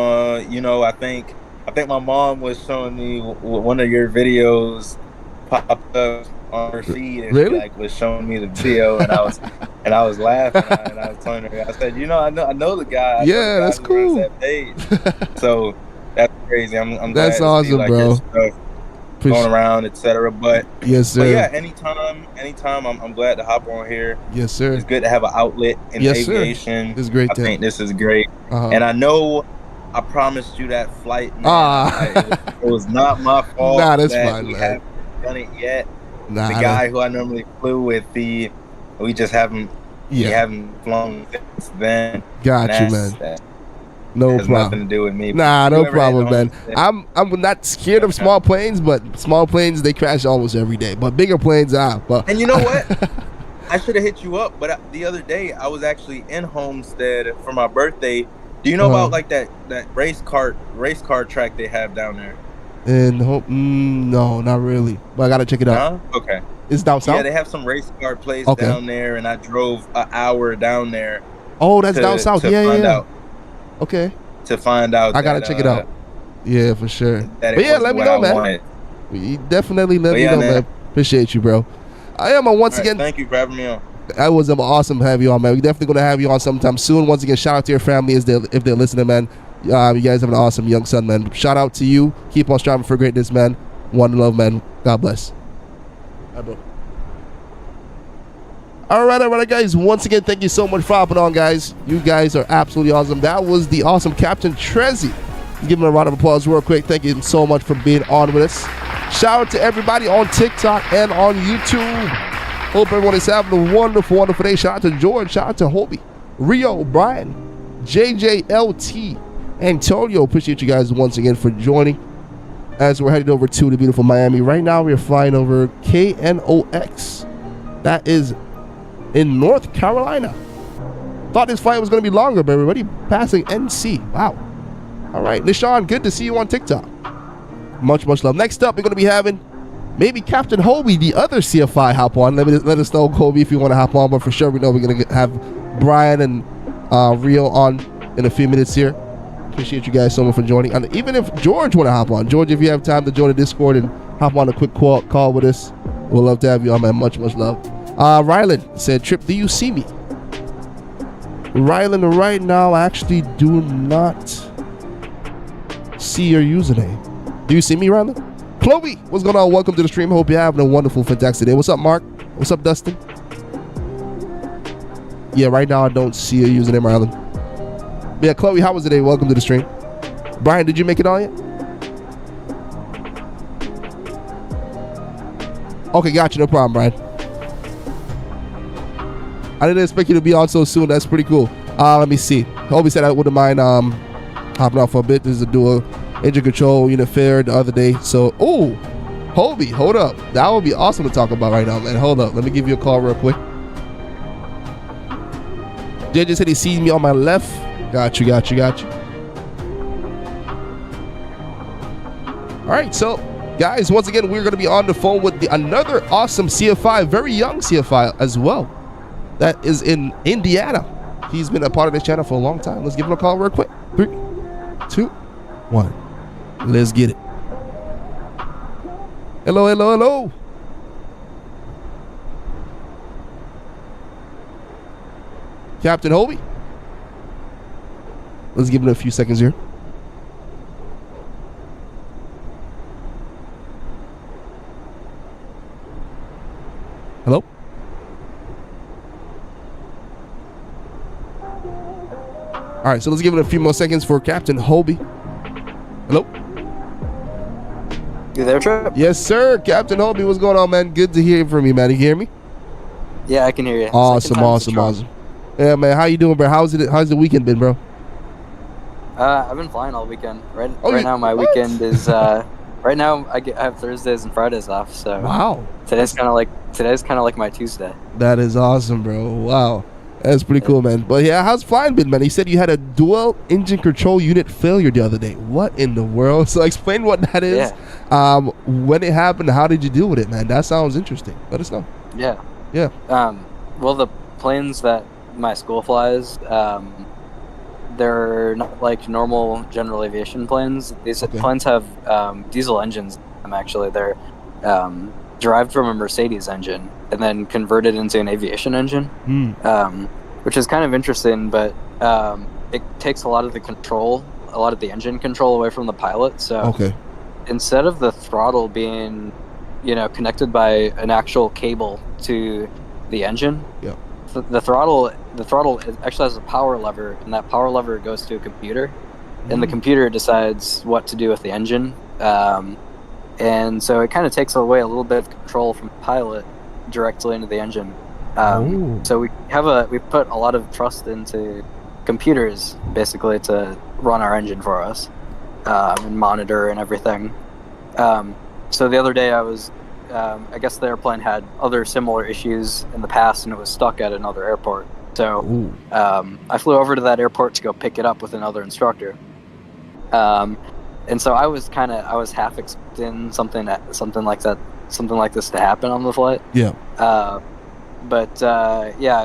You know, I think my mom was showing me one of your videos popped up on her feed, and really? She was showing me the video, and I was laughing, and I was telling her, I said, you know, I know the guy. Yeah, that's cool. That page. So that's crazy. I'm that's glad awesome, to see, bro. Your stuff going around, etc. But yes, sir. But yeah, anytime I'm glad to hop on here. Yes, sir. It's good to have an outlet in aviation. It's great. I think this is great, and I know I promised you that flight. It was not my fault. Nah, that's fine, man. Done it yet. The guy who I normally flew with, we just haven't You Yeah. haven't flown since then. Got you, man. That No has problem. nothing to do with me. Nah, You no ever had problem, man. home- I'm not scared of small planes, but small planes they crash almost every day. But bigger planes, but And you know what? I should have hit you up, but the other day I was actually in Homestead for my birthday. Do you know about like that race car track they have down there? And no, not really. But I gotta check it out. Huh? Okay. It's down south. Yeah, they have some race car place down there, and I drove an hour down there. Oh, that's down south. Yeah. Okay. To find out, I gotta check it out. Yeah, for sure. But yeah, let me know, man. You definitely let me know, man. Appreciate you, bro. I am once again. Thank you for having me on. That was awesome to have you on, man. We're definitely gonna have you on sometime soon. Once again, shout out to your family if they're listening, man. You guys have an awesome young son, man. Shout out to you. Keep on striving for greatness, man. One love, man. God bless. All right, bro. All right, guys. Once again, thank you so much for hopping on, guys. You guys are absolutely awesome. That was the awesome Captain Treesy. Give him a round of applause real quick. Thank you so much for being on with us. Shout out to everybody on TikTok and on YouTube. Hope everyone is having a wonderful, wonderful day. Shout out to George. Shout out to Hobie, Rio, Brian, JJLT, Antonio. Appreciate you guys once again for joining as we're headed over to the beautiful Miami. Right now, we are flying over KNOX. That is in North Carolina. Thought this flight was going to be longer, but everybody passing NC. Wow. All right, Nishan, good to see you on TikTok. Much love. Next up, we're going to be having maybe Captain Hobie, the other CFI, hop on. Let us know, Hobie, if you want to hop on. But for sure, we know we're going to have Brian and Rio on in a few minutes here. Appreciate you guys so much for joining. And even if George want to hop on, George, if you have time to join the Discord and hop on a quick call with us, we'd love to have you on, man. Much love. Rylan said, Trip, do you see me? Rylan, right now, I actually do not see your username. Do you see me, Rylan? Chloe, what's going on? Welcome to the stream. Hope you're having a wonderful, fantastic day. What's up, Mark? What's up, Dustin? Yeah, right now I don't see your username, Rylan. Yeah, Chloe, how was the day? Welcome to the stream. Brian, did you make it on yet? Okay, gotcha. No problem, Brian. I didn't expect you to be on so soon. That's pretty cool. Let me see. Hobie said I wouldn't mind hopping off for a bit. This is a dual engine control unit fair the other day. So, Hobie, hold up. That would be awesome to talk about right now, man. Hold up. Let me give you a call real quick. JJ said he sees me on my left. Got you. All right, so guys, once again, we're going to be on the phone with another awesome CFI, very young CFI as well. That is in Indiana. He's been a part of this channel for a long time. Let's give him a call real quick. 3, 2, 1. Let's get it. Hello. Captain Hobie. Let's give it a few seconds here. Hello? All right, so let's give it a few more seconds for Captain Hobie. Hello? You there, Trip? Yes, sir. Captain Hobie, what's going on, man? Good to hear from you, man. You hear me? Yeah, I can hear you. Awesome. Yeah, man. How you doing, bro? How's the weekend been, bro? I've been flying all weekend. Right now, my weekend is. Right now, I have Thursdays and Fridays off. So wow. Today's kind of like my Tuesday. That is awesome, bro. Wow. That's pretty cool, man. But yeah, how's flying been, man? He said you had a dual engine control unit failure the other day. What in the world? So explain what that is. Yeah. When it happened, how did you deal with it, man? That sounds interesting. Let us know. Yeah. Well, the planes that my school flies, they're not like normal general aviation planes. These planes have diesel engines. Actually, they're derived from a Mercedes engine and then converted into an aviation engine, which is kind of interesting, but it takes a lot of the engine control away from the pilot. So instead of the throttle being, connected by an actual cable to the engine, the throttle actually has a power lever, and that power lever goes to a computer, and the computer decides what to do with the engine. And so it kind of takes away a little bit of control from the pilot directly into the engine. So we put a lot of trust into computers basically to run our engine for us, and monitor and everything. So the other day I guess the airplane had other similar issues in the past, and it was stuck at another airport. So I flew over to that airport to go pick it up with another instructor. And so I was half expecting something like this to happen on the flight. Yeah.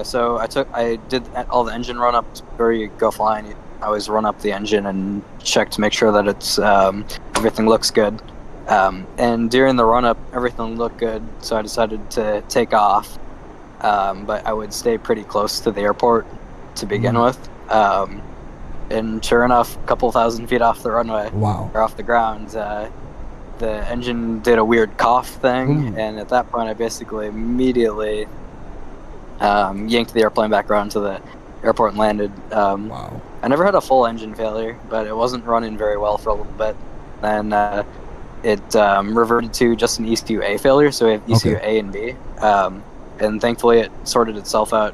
So I did all the engine run up before you go flying. I always run up the engine and check to make sure that it's everything looks good. And during the run up, everything looked good, so I decided to take off. But I would stay pretty close to the airport to begin with. And sure enough, a couple thousand feet off the runway, or off the ground, the engine did a weird cough thing, and at that point I basically immediately yanked the airplane back around to the airport and landed. I never had a full engine failure, but it wasn't running very well for a little bit. Then it reverted to just an ECU-A failure, so we have ECU-A and B. And thankfully it sorted itself out,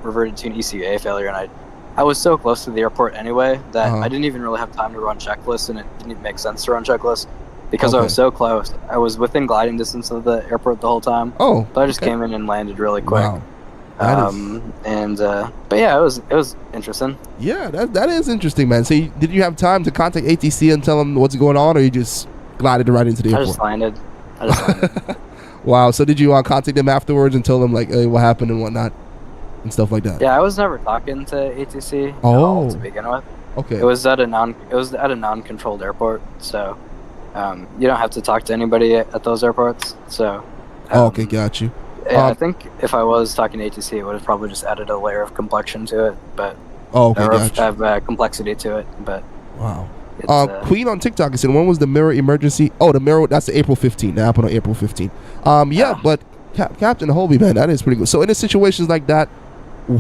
reverted to an ECU-A failure, and I was so close to the airport anyway that I didn't even really have time to run checklists, and it didn't even make sense to run checklists because I was so close. I was within gliding distance of the airport the whole time. But I just came in and landed really quick. But yeah, it was interesting. Yeah, that is interesting, man. So did you have time to contact ATC and tell them what's going on, or you just glided right into the airport? I just landed. Wow. So did you contact them afterwards and tell them like, hey, what happened and whatnot and stuff like that? Yeah, I was never talking to ATC at all to begin with. Okay. It was at a non-controlled airport, so you don't have to talk to anybody at those airports. So. Okay, got you. Yeah, I think if I was talking to ATC, it would have probably just added a layer of complexion to it, but have complexity to it. But wow. Queen on TikTok said, when was the mirror emergency? Oh, the mirror, that's the April 15th. That happened on April 15th. But Captain Hobie, man, that is pretty good. So in situations like that,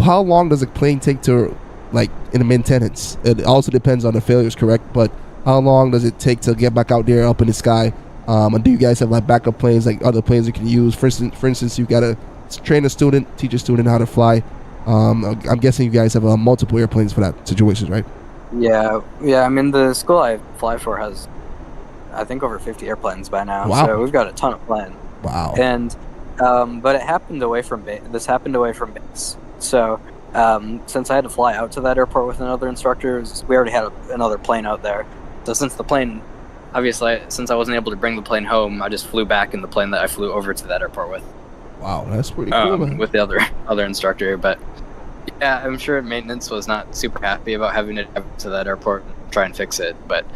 how long does a plane take to, like, in maintenance? It also depends on the failures, correct? But how long does it take to get back out there up in the sky? And do you guys have like backup planes, like other planes you can use? For instance, you got to train a student, teach a student how to fly. I'm guessing you guys have multiple airplanes for that situation, right? Yeah. I mean, the school I fly for has, I think, over 50 airplanes by now. Wow. So we've got a ton of planes. Wow. And but it happened away from base. This happened away from base. So since I had to fly out to that airport with another instructor, we already had another plane out there. So since I wasn't able to bring the plane home, I just flew back in the plane that I flew over to that airport with. Wow, that's pretty cool, man. With the other instructor. But yeah, I'm sure maintenance was not super happy about having to go to that airport and try and fix it. But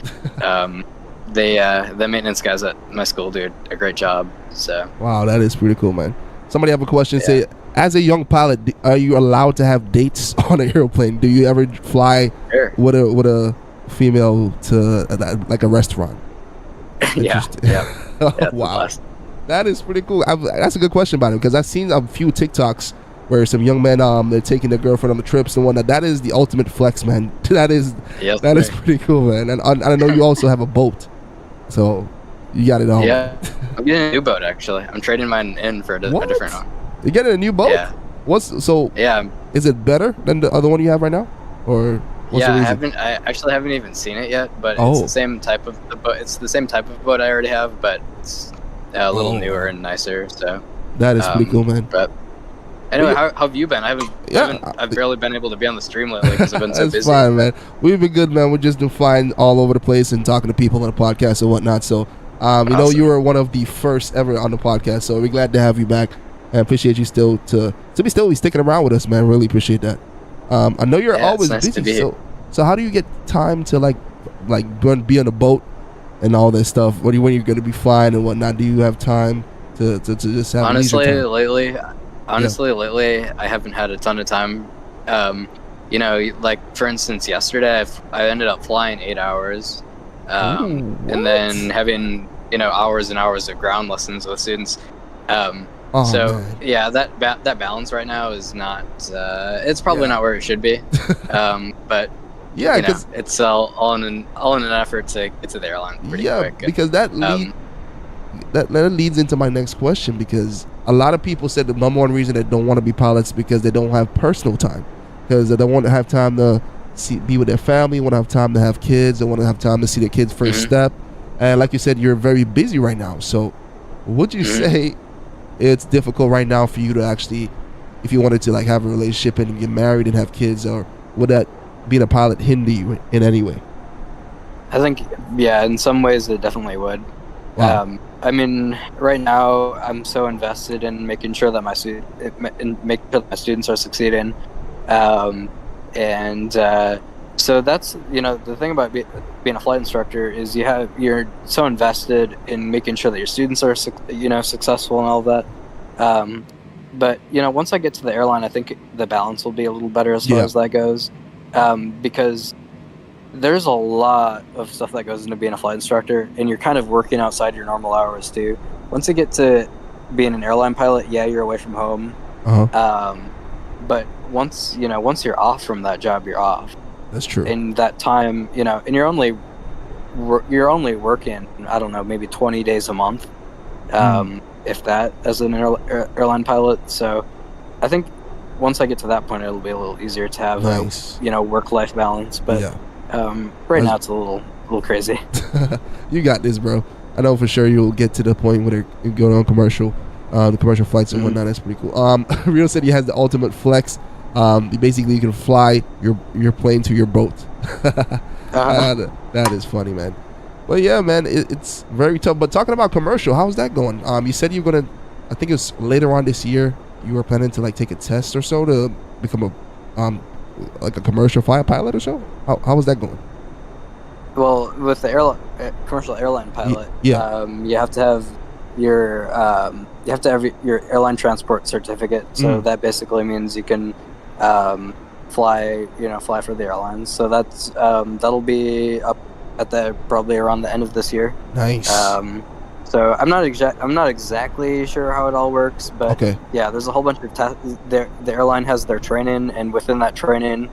the maintenance guys at my school do a great job. So wow, that is pretty cool, man. Somebody have a question. Yeah. Say, as a young pilot, are you allowed to have dates on an airplane? Do you ever fly with a female to like a restaurant? Yeah. Wow, that is pretty cool. That's a good question about it, because I've seen a few TikToks where some young men they're taking their girlfriend on the trips and whatnot. That is the ultimate flex, man. That is pretty cool, man. And I know you also have a boat, so you got it all. Yeah, I'm getting a new boat actually. I'm trading mine in for a different one. You're getting a new boat? Yeah. Yeah. Is it better than the other one you have right now, or? I actually haven't even seen it yet, but it's the same type of boat. It's the same type of boat I already have, but it's a little newer and nicer. So that is pretty cool, man. But anyway, how have you been? I've barely been able to be on the stream lately because I've been so busy. That's fine, man. We've been good, man. We've just been flying all over the place and talking to people on the podcast and whatnot. So, awesome. You were one of the first ever on the podcast, so we're glad to have you back. I appreciate you still be sticking around with us, man. Really appreciate that. I know you're always busy. So how do you get time to like be on a boat and all this stuff? When you're going to be flying and whatnot? Do you have time to just have honestly leisure time? Lately I haven't had a ton of time. Like for instance, yesterday I ended up flying 8 hours, and then having hours and hours of ground lessons with students. Man. Yeah, that balance right now is not. It's probably not where it should be. But yeah, because it's all in an effort to get to the airline pretty quick. Because that that leads into my next question, because a lot of people said the number one reason they don't want to be pilots because they don't have personal time, because they don't want to have time to be with their family, want to have time to have kids, they want to have time to see their kids' first step. And like you said, you're very busy right now. So would you say it's difficult right now for you to actually, if you wanted to like have a relationship and get married and have kids, or would that being a pilot hinder you in any way? I think, yeah, in some ways it definitely would. Wow. I mean, right now I'm so invested in making sure that my students are succeeding, so that's, the thing about being a flight instructor is you're so invested in making sure that your students are successful and all of that. But once I get to the airline, I think the balance will be a little better as far as that goes, because there's a lot of stuff that goes into being a flight instructor, and you're kind of working outside your normal hours too. Once you get to being an airline pilot, you're away from home. But once you're off from that job, you're off. That's true. In that time, and you're only working, I don't know, maybe 20 days a month, if that, as an airline pilot. So I think once I get to that point, it'll be a little easier to have work-life balance. But right now it's a little crazy. You got this, bro. I know for sure you'll get to the point where you go on commercial, the commercial flights and whatnot. That's pretty cool. Rio said he has the ultimate flex. Basically, you can fly your plane to your boat. That is funny, man. But yeah, man, it's very tough. But talking about commercial, how's that going? You said you were gonna, I think it was later on this year, you were planning to like take a test or so to become like a commercial flight pilot or so. How was that going? Well, with the commercial airline pilot, you have to have your your airline transport certificate. So that basically means you can fly for the airlines. So that's that'll be up at probably around the end of this year. Nice. So I'm not exactly sure how it all works, but there's a whole bunch of tests. The airline has their training, and within that training,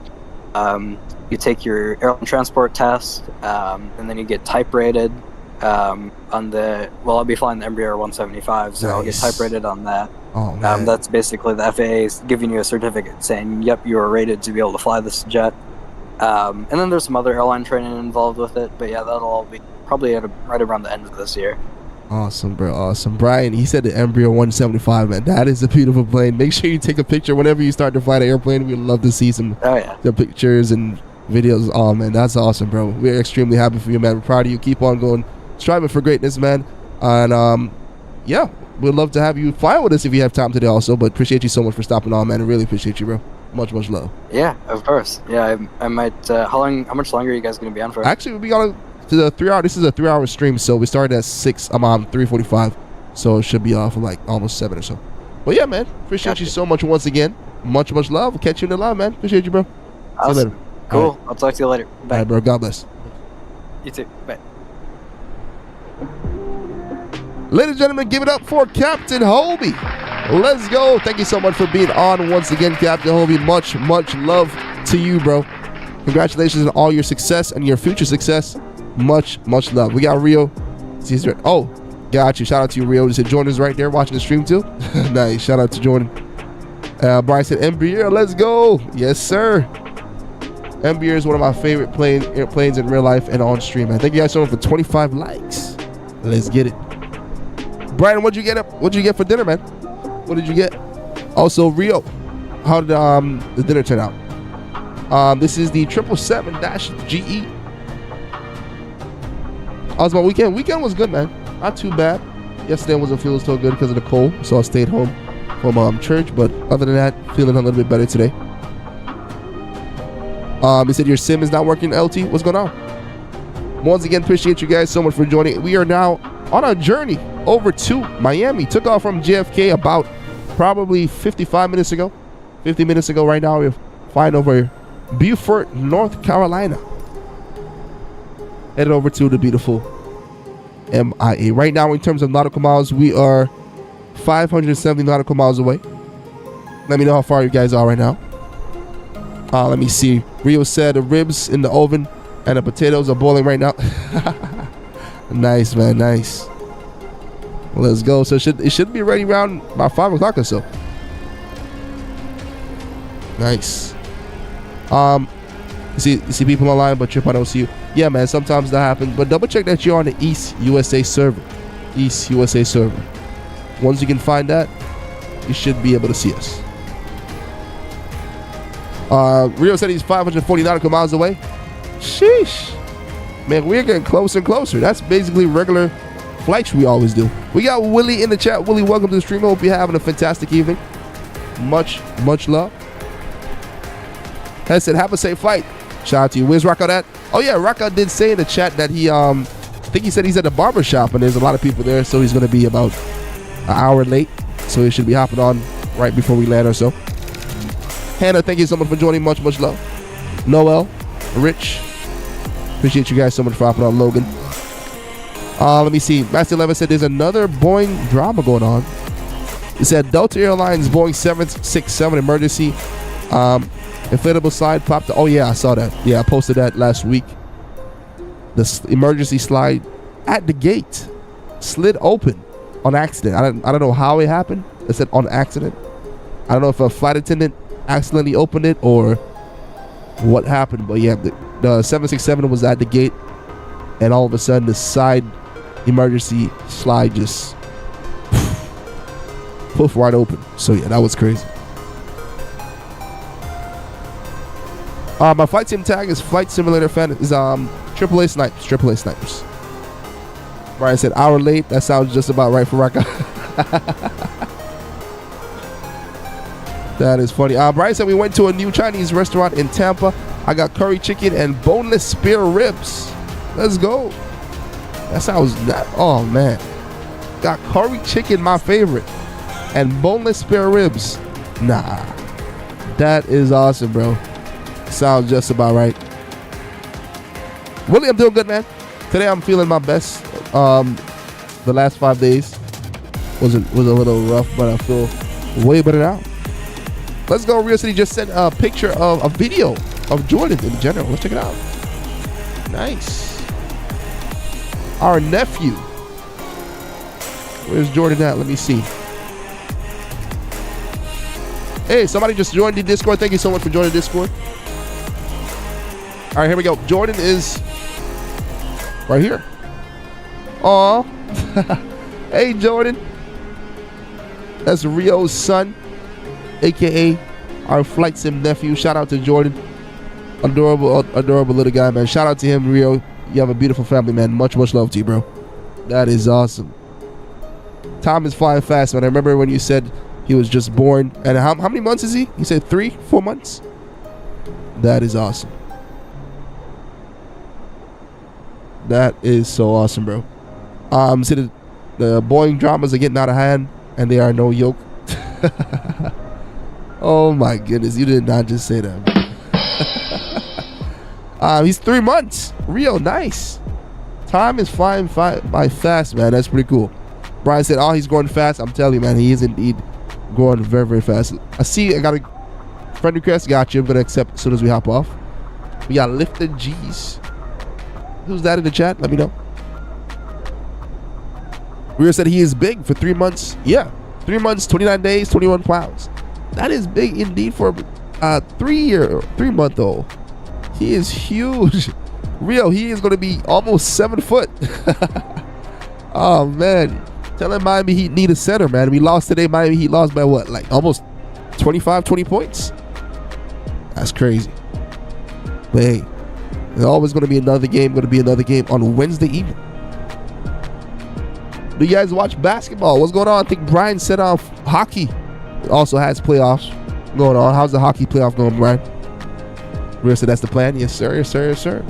you take your airline transport test, and then you get type rated I'll be flying the Embraer 175, so I'll get type rated on that. Oh, man. That's basically the FAA giving you a certificate saying, yep, you are rated to be able to fly this jet. And then there's some other airline training involved with it, but yeah, that'll all be probably right around the end of this year. Awesome, bro. Awesome. Brian, he said the Embraer 175, man. That is a beautiful plane. Make sure you take a picture whenever you start to fly the airplane. We'd love to see some the pictures and videos. Oh, man, that's awesome, bro. We're extremely happy for you, man. We're proud of you. Keep on going, striving for greatness, man. And, we'd love to have you fly with us if you have time today also, but appreciate you so much for stopping on, man. I really appreciate you, bro. Much love. Yeah, of course. Yeah, I might, how much longer are you guys going to be on for? Actually, we'll be on to the 3 hour. This is a 3 hour stream, so we started at 6. I'm on 3:45, so it should be off for like almost 7 or so. But yeah, man, appreciate you so much once again. Much love. We'll catch you in the line, man. Appreciate you, bro. Awesome. See you later. Cool. I'll talk to you later. Bye. All right, bro. God bless. You too. Bye. Ladies and gentlemen, give it up for Captain Hobie. Let's go. Thank you so much for being on once again, Captain Hobie. Much love to you, bro. Congratulations on all your success and your future success. Much love. We got Rio. Oh, got you. Shout out to you, Rio. He said Jordan's right there watching the stream too. Nice. Shout out to Jordan. Brian said Embraer. Let's go. Yes, sir. Embraer is one of my favorite airplanes in real life and on stream. I thank you guys so much for 25 likes. Let's get it. Brian, what'd you get for dinner, man? What did you get? Also, Rio, how did the dinner turn out? This is the 777-GE. How's my weekend? Weekend was good, man. Not too bad. Yesterday wasn't feeling so good because of the cold, so I stayed home from church. But other than that, feeling a little bit better today. He said your sim is not working, LT. What's going on? Once again, appreciate you guys so much for joining. We are now on a journey over to Miami. Took off from JFK about probably 55 minutes ago. 50 minutes ago right now. We're flying over Beaufort, North Carolina. Headed over to the beautiful MIA. Right now, in terms of nautical miles, we are 570 nautical miles away. Let me know how far you guys are right now. Let me see. Rio said the ribs in the oven and the potatoes are boiling right now. Nice, man. Nice. Let's go. So it should be ready around about 5 o'clock or so. Nice. You see people online, but Trip, I don't see you. Yeah, man, sometimes that happens. But double check that you're on the East USA server. East USA server. Once you can find that, you should be able to see us. Rio said he's 540 nautical miles away. Sheesh. Man, we're getting closer and closer. That's basically regular flights we always do. We got Willie in the chat. Willie, welcome to the stream. I hope you're having a fantastic evening. Much love. I said, have a safe flight. Shout out to you. Where's Rocco at? Oh, yeah, Rocco did say in the chat that he, I think he said he's at the barber shop and there's a lot of people there, so he's going to be about an hour late. So he should be hopping on right before we land or so. Hannah, thank you so much for joining. Much love. Noel, Rich, appreciate you guys so much for hopping on. Logan. Let me see. Master 11 said there's another Boeing drama going on. It said Delta Airlines Boeing 767 emergency inflatable slide popped. Oh yeah, I saw that. Yeah, I posted that last week. The emergency slide at the gate slid open on accident. I don't know how it happened. It said on accident. I don't know if a flight attendant accidentally opened it or what happened, but yeah, the 767 was at the gate, and all of a sudden the side emergency slide just poof right open. So yeah, that was crazy. My flight sim tag is Flight Simulator fan is AAA Snipers. AAA Snipers. Brian said hour late. That sounds just about right for Rocco. That is funny. Brian said we went to a new Chinese restaurant in Tampa. I got curry chicken and boneless spare ribs. Let's go. That sounds not. Oh man, got curry chicken, my favorite, and boneless spare ribs. Nah, that is awesome, bro. Sounds just about right. Willie, I'm doing good, man. Today I'm feeling my best. The last 5 days was a little rough, but I feel way better now. Let's go. Real City just sent a picture of a video of Jordan in general. Let's check it out. Nice. Our nephew. Where's Jordan at? Let me see. Hey, somebody just joined the Discord. Thank you so much for joining the Discord. All right, here we go. Jordan is right here. Aw. Hey, Jordan. That's Rio's son, a.k.a. our flight sim nephew. Shout out to Jordan. Adorable little guy, man. Shout out to him, Rio. You have a beautiful family, man. Much love to you, bro. That is awesome. Time is flying fast, man. I remember when you said he was just born. And how many months is he? You said 3-4 months? That is awesome. That is so awesome, bro. See the Boeing dramas are getting out of hand, and they are no yoke. Oh my goodness, you did not just say that. He's 3 months. Rio, nice. Time is flying by fast, man. That's pretty cool. Brian said, oh, he's going fast. I'm telling you, man, he is indeed going very fast. I see, I got a friend request. Got you. I'm going to accept as soon as we hop off. We got Lifted G's. Who's that in the chat? Let me know. Rio said he is big for 3 months. Yeah, 3 months, 29 days, 21 pounds. That is big indeed for a 3-month-old. He is huge. Rio, he is going to be almost 7 foot. Oh, man. Telling Miami Heat need a center, man. We lost today. Miami Heat lost by what? Like almost 20 points? That's crazy. But hey, there's always going to be another game. Going to be another game on Wednesday evening. Do you guys watch basketball? What's going on? I think Brian said hockey also has playoffs going on. How's the hockey playoff going, Brian? Real said that's the plan. Yes, sir. Yes, sir. Yes, sir.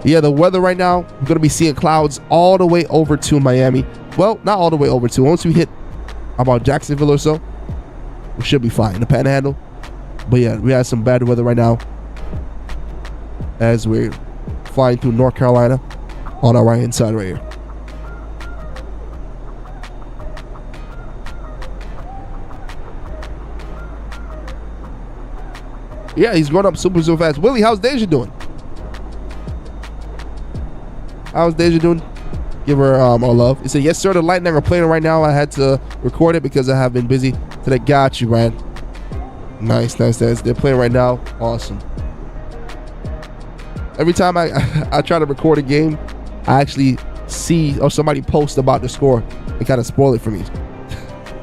Yeah, the weather right now, we're going to be seeing clouds all the way over to Miami. Well, not all the way over to. Once we hit about Jacksonville or so, we should be fine. The Panhandle. But yeah, we have some bad weather right now as we're flying through North Carolina on our right hand side right here. Yeah, he's going up super fast. Willie, how's Deja doing? How's Deja doing? Give her our love. He said, yes, sir, the Lightning are playing right now. I had to record it because I have been busy today. Got you, man. Nice. They're playing right now. Awesome. Every time I try to record a game, I actually see or somebody post about the score and kind of spoil it for me.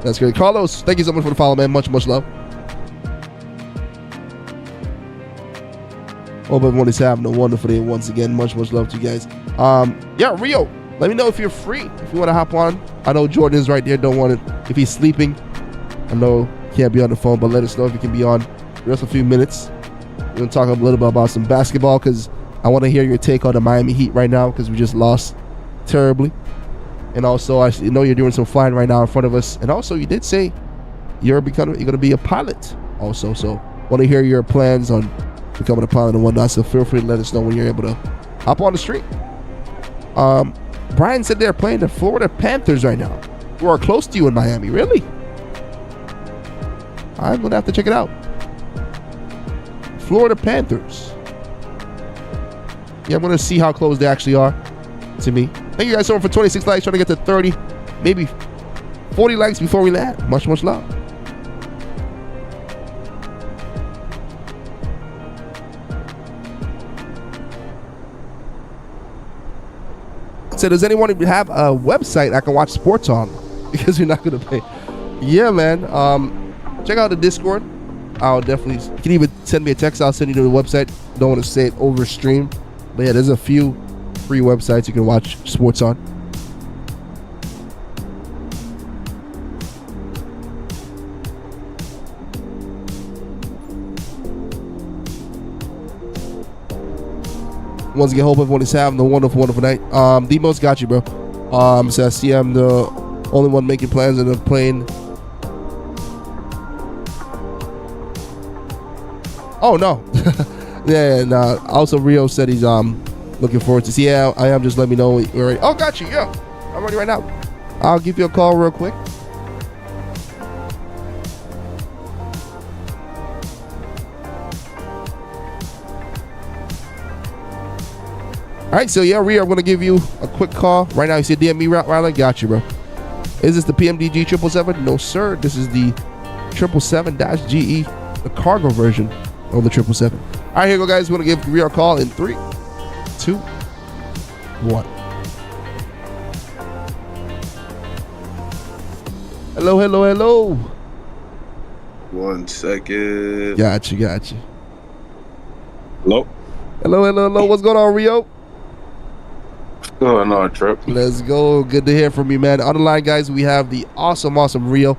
That's great. Carlos, thank you so much for the follow, man. Much love. Hope everyone is having a wonderful day once again. Much love to you guys. Yeah, Rio, let me know if you're free. If you want to hop on. I know Jordan is right there. Don't want it. If he's sleeping, I know he can't be on the phone, but let us know if you can be on just a few minutes. We're going to talk a little bit about some basketball because I want to hear your take on the Miami Heat right now because we just lost terribly. And also, I know you're doing some flying right now in front of us. And also, you did say you're going to be a pilot also. So, want to hear your plans on becoming a pilot and whatnot. So, feel free to let us know when you're able to hop on the street. Brian said they're playing the Florida Panthers right now, who are close to you in Miami. Really? I'm going to have to check it out. Florida Panthers. Yeah, I'm going to see how close they actually are to me. Thank you guys so much for 26 likes. Trying to get to 30, maybe 40 likes before we land. Much love. So does anyone have a website I can watch sports on? Because you're not going to pay. Yeah, man. Check out the Discord. I'll definitely, you can even send me a text. I'll send you to the website. Don't want to say it over stream. But yeah, there's a few free websites you can watch sports on. Once again, hope everyone is having a wonderful night. Demos got you, bro. So I see I'm the only one making plans and playing. Oh no. Yeah, and also Rio said he's looking forward to see. Yeah, I am. Just let me know when you're ready. Oh, got you. Yeah, I'm ready right now. I'll give you a call real quick. All right, so yeah, Rio, I'm gonna give you a quick call right now. You see DM me, Rylan? Got you, bro. Is this the PMDG 777? No, sir. This is the 777-GE, the cargo version of the 777. All right, here we go, guys. We're going to give Rio a call in 3, 2, 1. Hello. 1 second. Got you. Hello. What's going on, Rio? What's going on, Trip? Let's go. Good to hear from you, man. On the line, guys, we have the awesome Rio.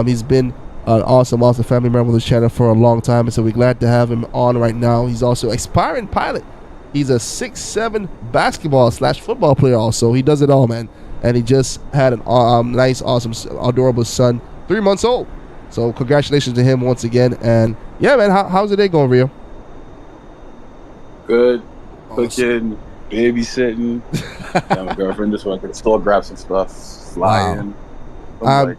He's been an awesome family member of this channel for a long time, and so we're glad to have him on right now. He's also aspiring pilot. He's a 6'7" basketball / football player also. He does it all, man. And he just had a nice, awesome, adorable son, 3 months old. So congratulations to him once again. And yeah, man, how's the day going, Rio? Good. Cooking, babysitting. My girlfriend just went to the store, grab some stuff, flying. Wow. I'm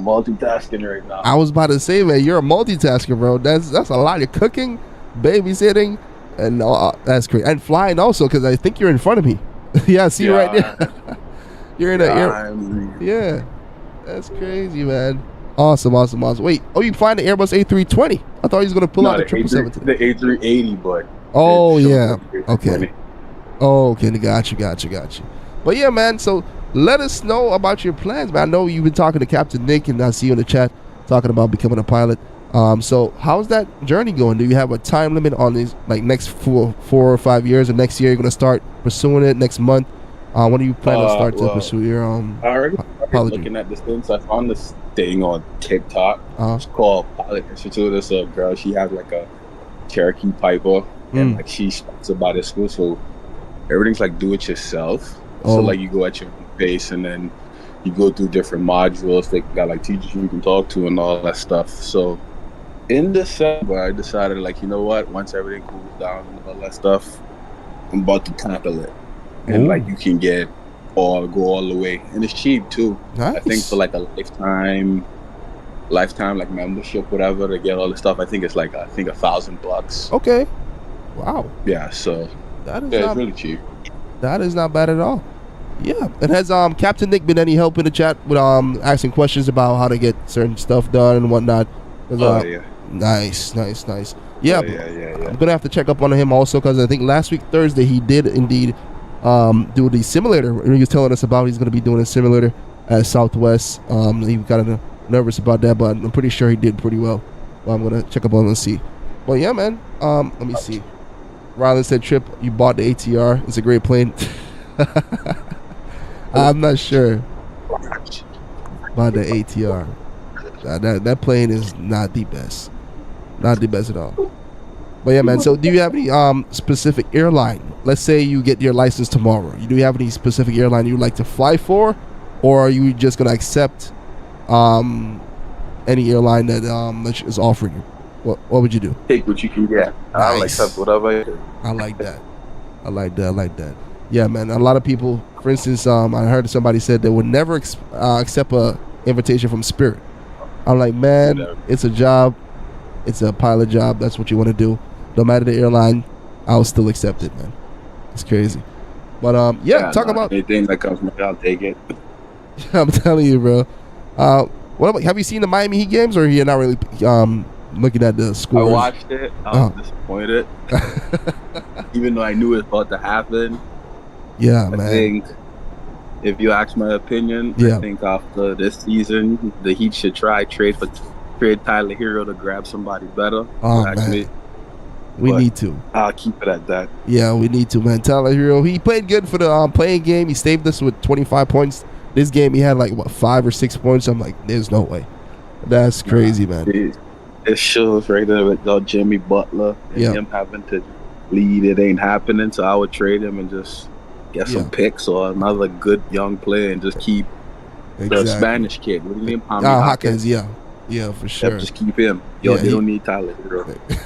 multitasking right now. I was about to say, man, you're a multitasker, bro. That's a lot. You're cooking, babysitting, and that's great. And flying also, because I think you're in front of me. Yeah, I see you right there. You're in yeah, that's crazy, man. Awesome. Wait, you flying the Airbus A320? I thought he was going to pull out the 777. The A380, but... Oh, yeah. Okay. Oh, okay. Got you. But yeah, man, so let us know about your plans, man. I know you've been talking to Captain Nick, and I see you in the chat talking about becoming a pilot. So how's that journey going? Do you have a time limit on these, like next 4 or 5 years, or next year you're going to start pursuing it next month? When do you plan to start to pursue your I already looking at this thing. So I found this thing on TikTok. It's called Pilot Institute. There's a girl. She has like a Cherokee Piper, and like she starts about at school. So everything's like do it yourself. So like you go at your own pace, and then you go through different modules. They got like teachers you can talk to and all that stuff. So in December, I decided, like, you know what? Once everything cools down and all that stuff, I'm about to tackle it. And like you can go all the way, and it's cheap too. Nice. I think for like a lifetime like membership, whatever, to get all the stuff. I think it's like $1,000. Okay. Wow. Yeah. So that is it's really cheap. That is not bad at all. Yeah, and has Captain Nick been any help in the chat with asking questions about how to get certain stuff done and whatnot? Yeah. Nice. Yeah, Yeah. I'm gonna have to check up on him also because I think last week Thursday he did indeed do the simulator. He was telling us about he's gonna be doing a simulator at Southwest. He got kind of nervous about that, but I'm pretty sure he did pretty well. I'm gonna check up on him and see. Well, yeah, man. Let me see. Rylan said, "Trip, you bought the ATR. It's a great plane." I'm not sure about the ATR. That plane is not the best. Not the best at all. But yeah, man. So do you have any specific airline? Let's say you get your license tomorrow. Do you have any specific airline you would like to fly for? Or are you just going to accept any airline that is offering you? What would you do? Take what you can get. I'll accept whatever. I like that. Yeah, man. A lot of people, for instance, I heard somebody said they would never accept a invitation from Spirit. I'm like, man, it's a job. It's a pilot job. That's what you want to do. No matter the airline, I'll still accept it, man. It's crazy. But talk about anything that comes from I'll take it. I'm telling you, bro. What about, have you seen the Miami Heat games, or you're not really looking at the scores? I watched it. I was disappointed, even though I knew it was about to happen. Yeah, man. I think if you ask my opinion, I think after this season, the Heat should trade Tyler Hero to grab somebody better. Man. We need to. I'll keep it at that. Yeah, we need to, man. Tyler Hero, he played good for the playing game. He saved us with 25 points. This game, he had 5 or 6 points. I'm like, there's no way. That's crazy, man. It shows right there with Jimmy Butler and him having to lead. It ain't happening, so I would trade him and just get some picks or another good young player and just keep the Spanish kid. What do you mean? Hawkins, yeah, for sure. Just keep him. They don't need Tyler.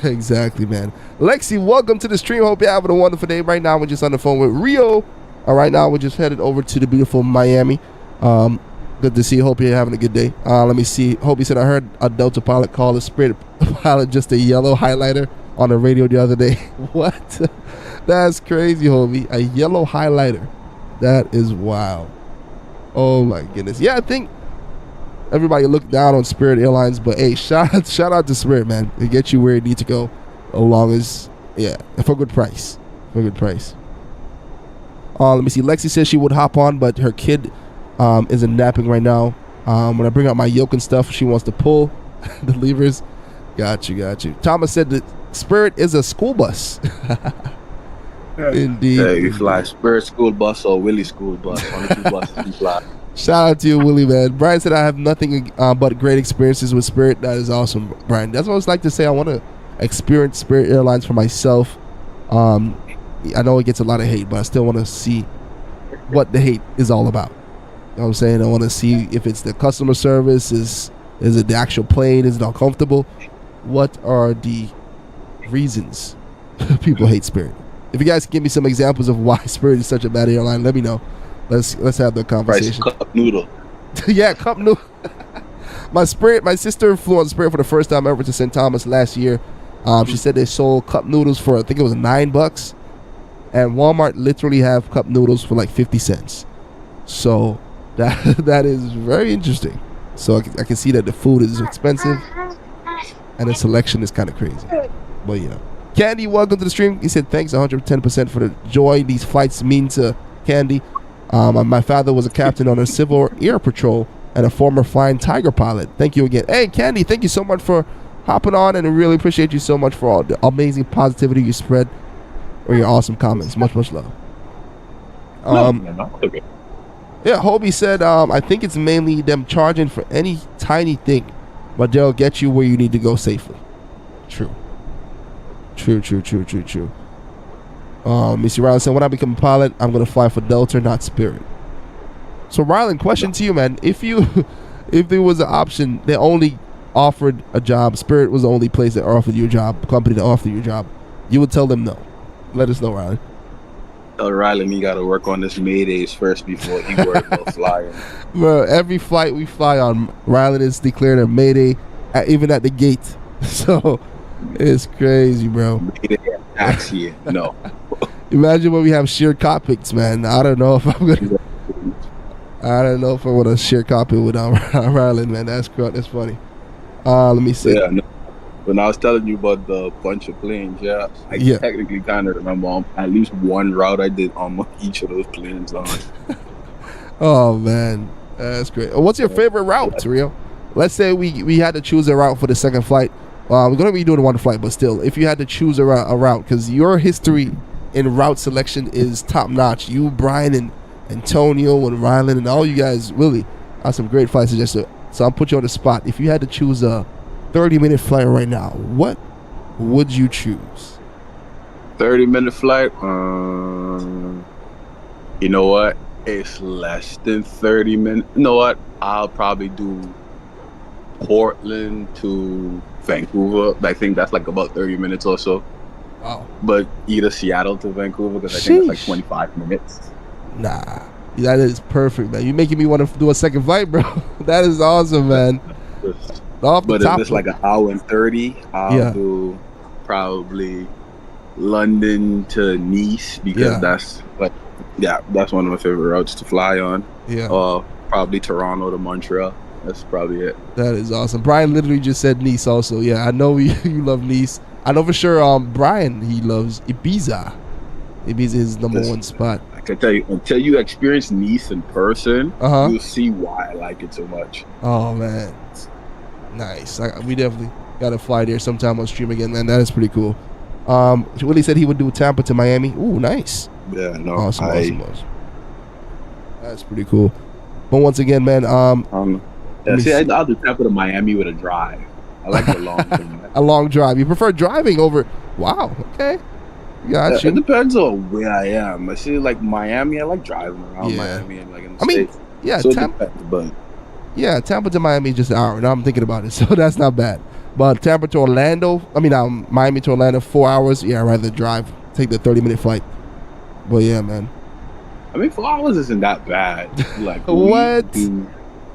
Exactly, man. Lexi, welcome to the stream. Hope you're having a wonderful day. Right now, we're just on the phone with Rio. Right now, we're just headed over to the beautiful Miami. Good to see. Hope you're having a good day. Let me see. Hope you said I heard a Delta pilot call a Spirit pilot just a yellow highlighter on the radio the other day. What? That's crazy, Hobie. A yellow highlighter. That is wild. Oh my goodness. Yeah, I think everybody looked down on Spirit Airlines, but hey, shout out to Spirit, man. They get you where you need to go, as long as for a good price. Let me see. Lexi says she would hop on, but her kid isn't napping right now. When I bring out my yoke and stuff, she wants to pull the levers. Got you. Thomas said that Spirit is a school bus. Indeed. Yeah, you fly Spirit school bus or Willie school bus. One of the two buses you fly. Shout out to you, Willie, man. Brian said I have nothing but great experiences with Spirit. That is awesome, Brian. That's what I was like to say. I want to experience Spirit Airlines for myself. I know it gets a lot of hate, but I still want to see what the hate is all about. You know what I'm saying? I want to see if it's the customer service, is it the actual plane, is it uncomfortable? What are the reasons people hate Spirit? If you guys can give me some examples of why Spirit is such a bad airline, let me know. Let's have the conversation. Rice cup noodle. Yeah, cup noodle. My sister flew on Spirit for the first time ever to St. Thomas last year. She said they sold cup noodles for, I think it was $9, and Walmart literally have cup noodles for like 50 cents. So that is very interesting. So I can see that the food is expensive and the selection is kind of crazy. But Candy, welcome to the stream. He said thanks 110% for the joy these flights mean to Candy. My father was a captain on a Civil Air Patrol and a former Flying Tiger pilot. Thank you again. Hey, Candy, thank you so much for hopping on, and I really appreciate you so much for all the amazing positivity you spread or your awesome comments. Much love. Yeah, Hobie said, I think it's mainly them charging for any tiny thing, but they'll get you where you need to go safely. True. Mr. Rylan said, when I become a pilot, I'm going to fly for Delta, not Spirit. So, Rylan, question to you, man. If there was an option, they only offered a job, Spirit was the only place that offered you a job, company that offered you a job, you would tell them no. Let us know, Rylan. Tell Rylan he got to work on this Maydays first before he worries about flying. Bro, every flight we fly on, Rylan is declared a Mayday, even at the gate. So, it's crazy, bro. Mayday taxi, no. Imagine when we have shared cockpits, man. I don't know if I'm gonna. I don't know if I want to share copy with Rylan, man. That's funny. Let me see. Yeah, no. When I was telling you about the bunch of planes, I technically kind of remember at least one route I did on each of those planes on. Oh, man. That's great. What's your favorite route, Rio? Let's say we had to choose a route for the second flight. We're going to be doing one flight, but still, if you had to choose a route, because your history in route selection is top-notch. You, Brian, and Antonio, and Rylan, and all you guys really are some great flight suggestions. So I'll put you on the spot. If you had to choose a 30-minute flight right now, what would you choose? 30-minute flight? You know what? It's less than 30 minutes. You know what? I'll probably do Portland to Vancouver. I think that's like about 30 minutes or so. Wow. But either Seattle to Vancouver, because I think it's like 25 minutes. Nah. That is perfect, man. You're making me want to do a second flight, bro. That is awesome, man. But if it's like an hour and 30, I'll do probably London to Nice, because that's one of my favorite routes to fly on. Yeah. Or probably Toronto to Montreal. That's probably it. That is awesome. Brian literally just said Nice also. Yeah, I know you love Nice. I know for sure Brian, he loves Ibiza. Ibiza is his number one spot. I can tell you, until you experience Nice in person, you'll see why I like it so much. Oh, man. Nice. We definitely got to fly there sometime on stream again, man. That is pretty cool. Willie said he would do Tampa to Miami. Ooh, nice. Yeah, no. Awesome. That's pretty cool. But once again, man, I'll do Tampa to Miami with a drive. I like the long thing. A long drive. You prefer driving over? Wow. Okay. Got you. It depends on where I am. I see, like Miami, I like driving around Miami and like in the States. Yeah, so Tampa to Miami is just an hour. Now I'm thinking about it, so that's not bad. But Tampa to Orlando, Miami to Orlando, 4 hours. Yeah, I'd rather drive. Take the 30-minute flight. But yeah, man. 4 hours isn't that bad. Like what?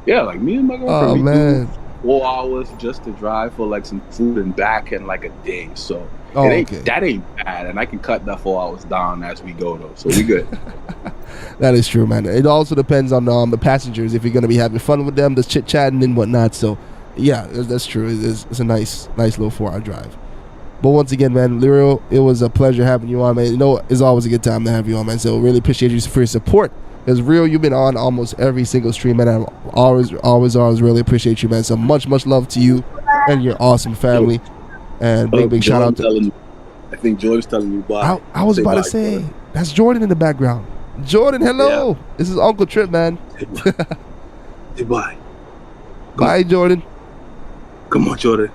Like me and my girlfriend, do 4 hours just to drive for like some food and back in like a day. So that ain't bad, and I can cut that 4 hours down as we go though. So we good. That is true, man. It also depends on the passengers, if you're gonna be having fun with them, just chit chatting and whatnot. So yeah, that's true. It's a nice little 4 hour drive. But once again, man, Lyrio, it was a pleasure having you on, man. You know, it's always a good time to have you on, man. So really appreciate you for your support. Because Rio, you've been on almost every single stream, man. I always really appreciate you, man. So much love to you and your awesome family. And big shout out to. I think Jordan's telling you bye. I was about to say, Jordan. That's Jordan in the background. Jordan, hello. Yeah. This is Uncle Trip, man. Say bye. Bye, Jordan. Come on, Jordan.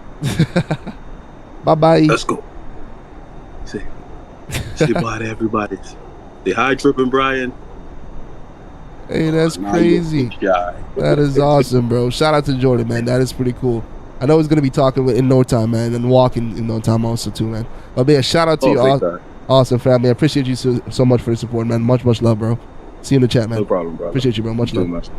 Bye. Let's go. Say bye to everybody. Say hi, Trip and Brian. Hey, that's crazy. That is awesome, bro. Shout out to Jordan, man. That is pretty cool. I know he's going to be talking in no time, man, and walking in no time also, too, man. But, yeah, shout out to you, awesome family. I appreciate you so much for the support, man. Much love, bro. See you in the chat, man. No problem, bro. Appreciate you, bro. Much love.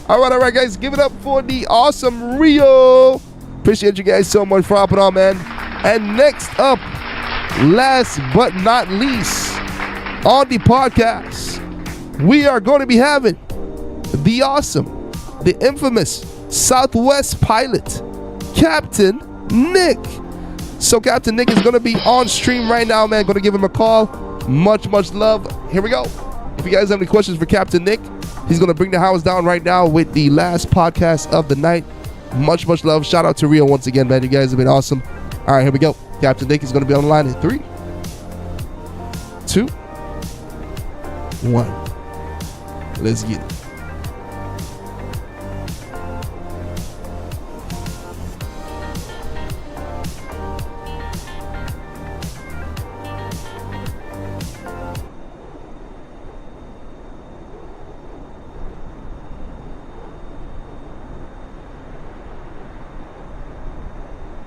All right, guys. Give it up for the awesome Rio. Appreciate you guys so much for hopping on, man. And next up, last but not least, on the podcast, we are going to be having the awesome, the infamous Southwest pilot, Captain Nick. So Captain Nick is going to be on stream right now, man. Going to give him a call. Much love. Here we go. If you guys have any questions for Captain Nick, he's going to bring the house down right now with the last podcast of the night. Much love. Shout out to Rio once again, man. You guys have been awesome. All right, here we go. Captain Nick is going to be on the line in 3, 2, 1. Let's get it.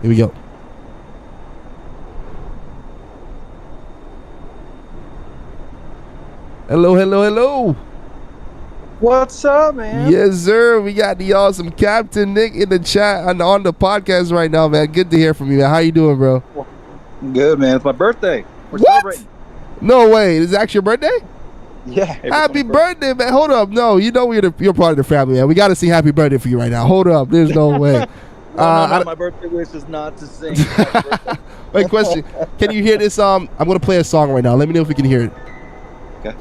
Here we go. Hello. What's up, man? Yes, sir. We got the awesome Captain Nick in the chat and on the podcast right now, man. Good to hear from you, man. How you doing, bro? Good, man. It's my birthday. We're what? celebrating. No way. Is it actually your birthday? Yeah. Happy birthday, man. Hold up. No, you know you're part of the family, man. We got to sing happy birthday for you right now. Hold up. There's no way. No, my birthday wish is not to sing. Wait, question. Can you hear this? I'm going to play a song right now. Let me know if you can hear it. Okay.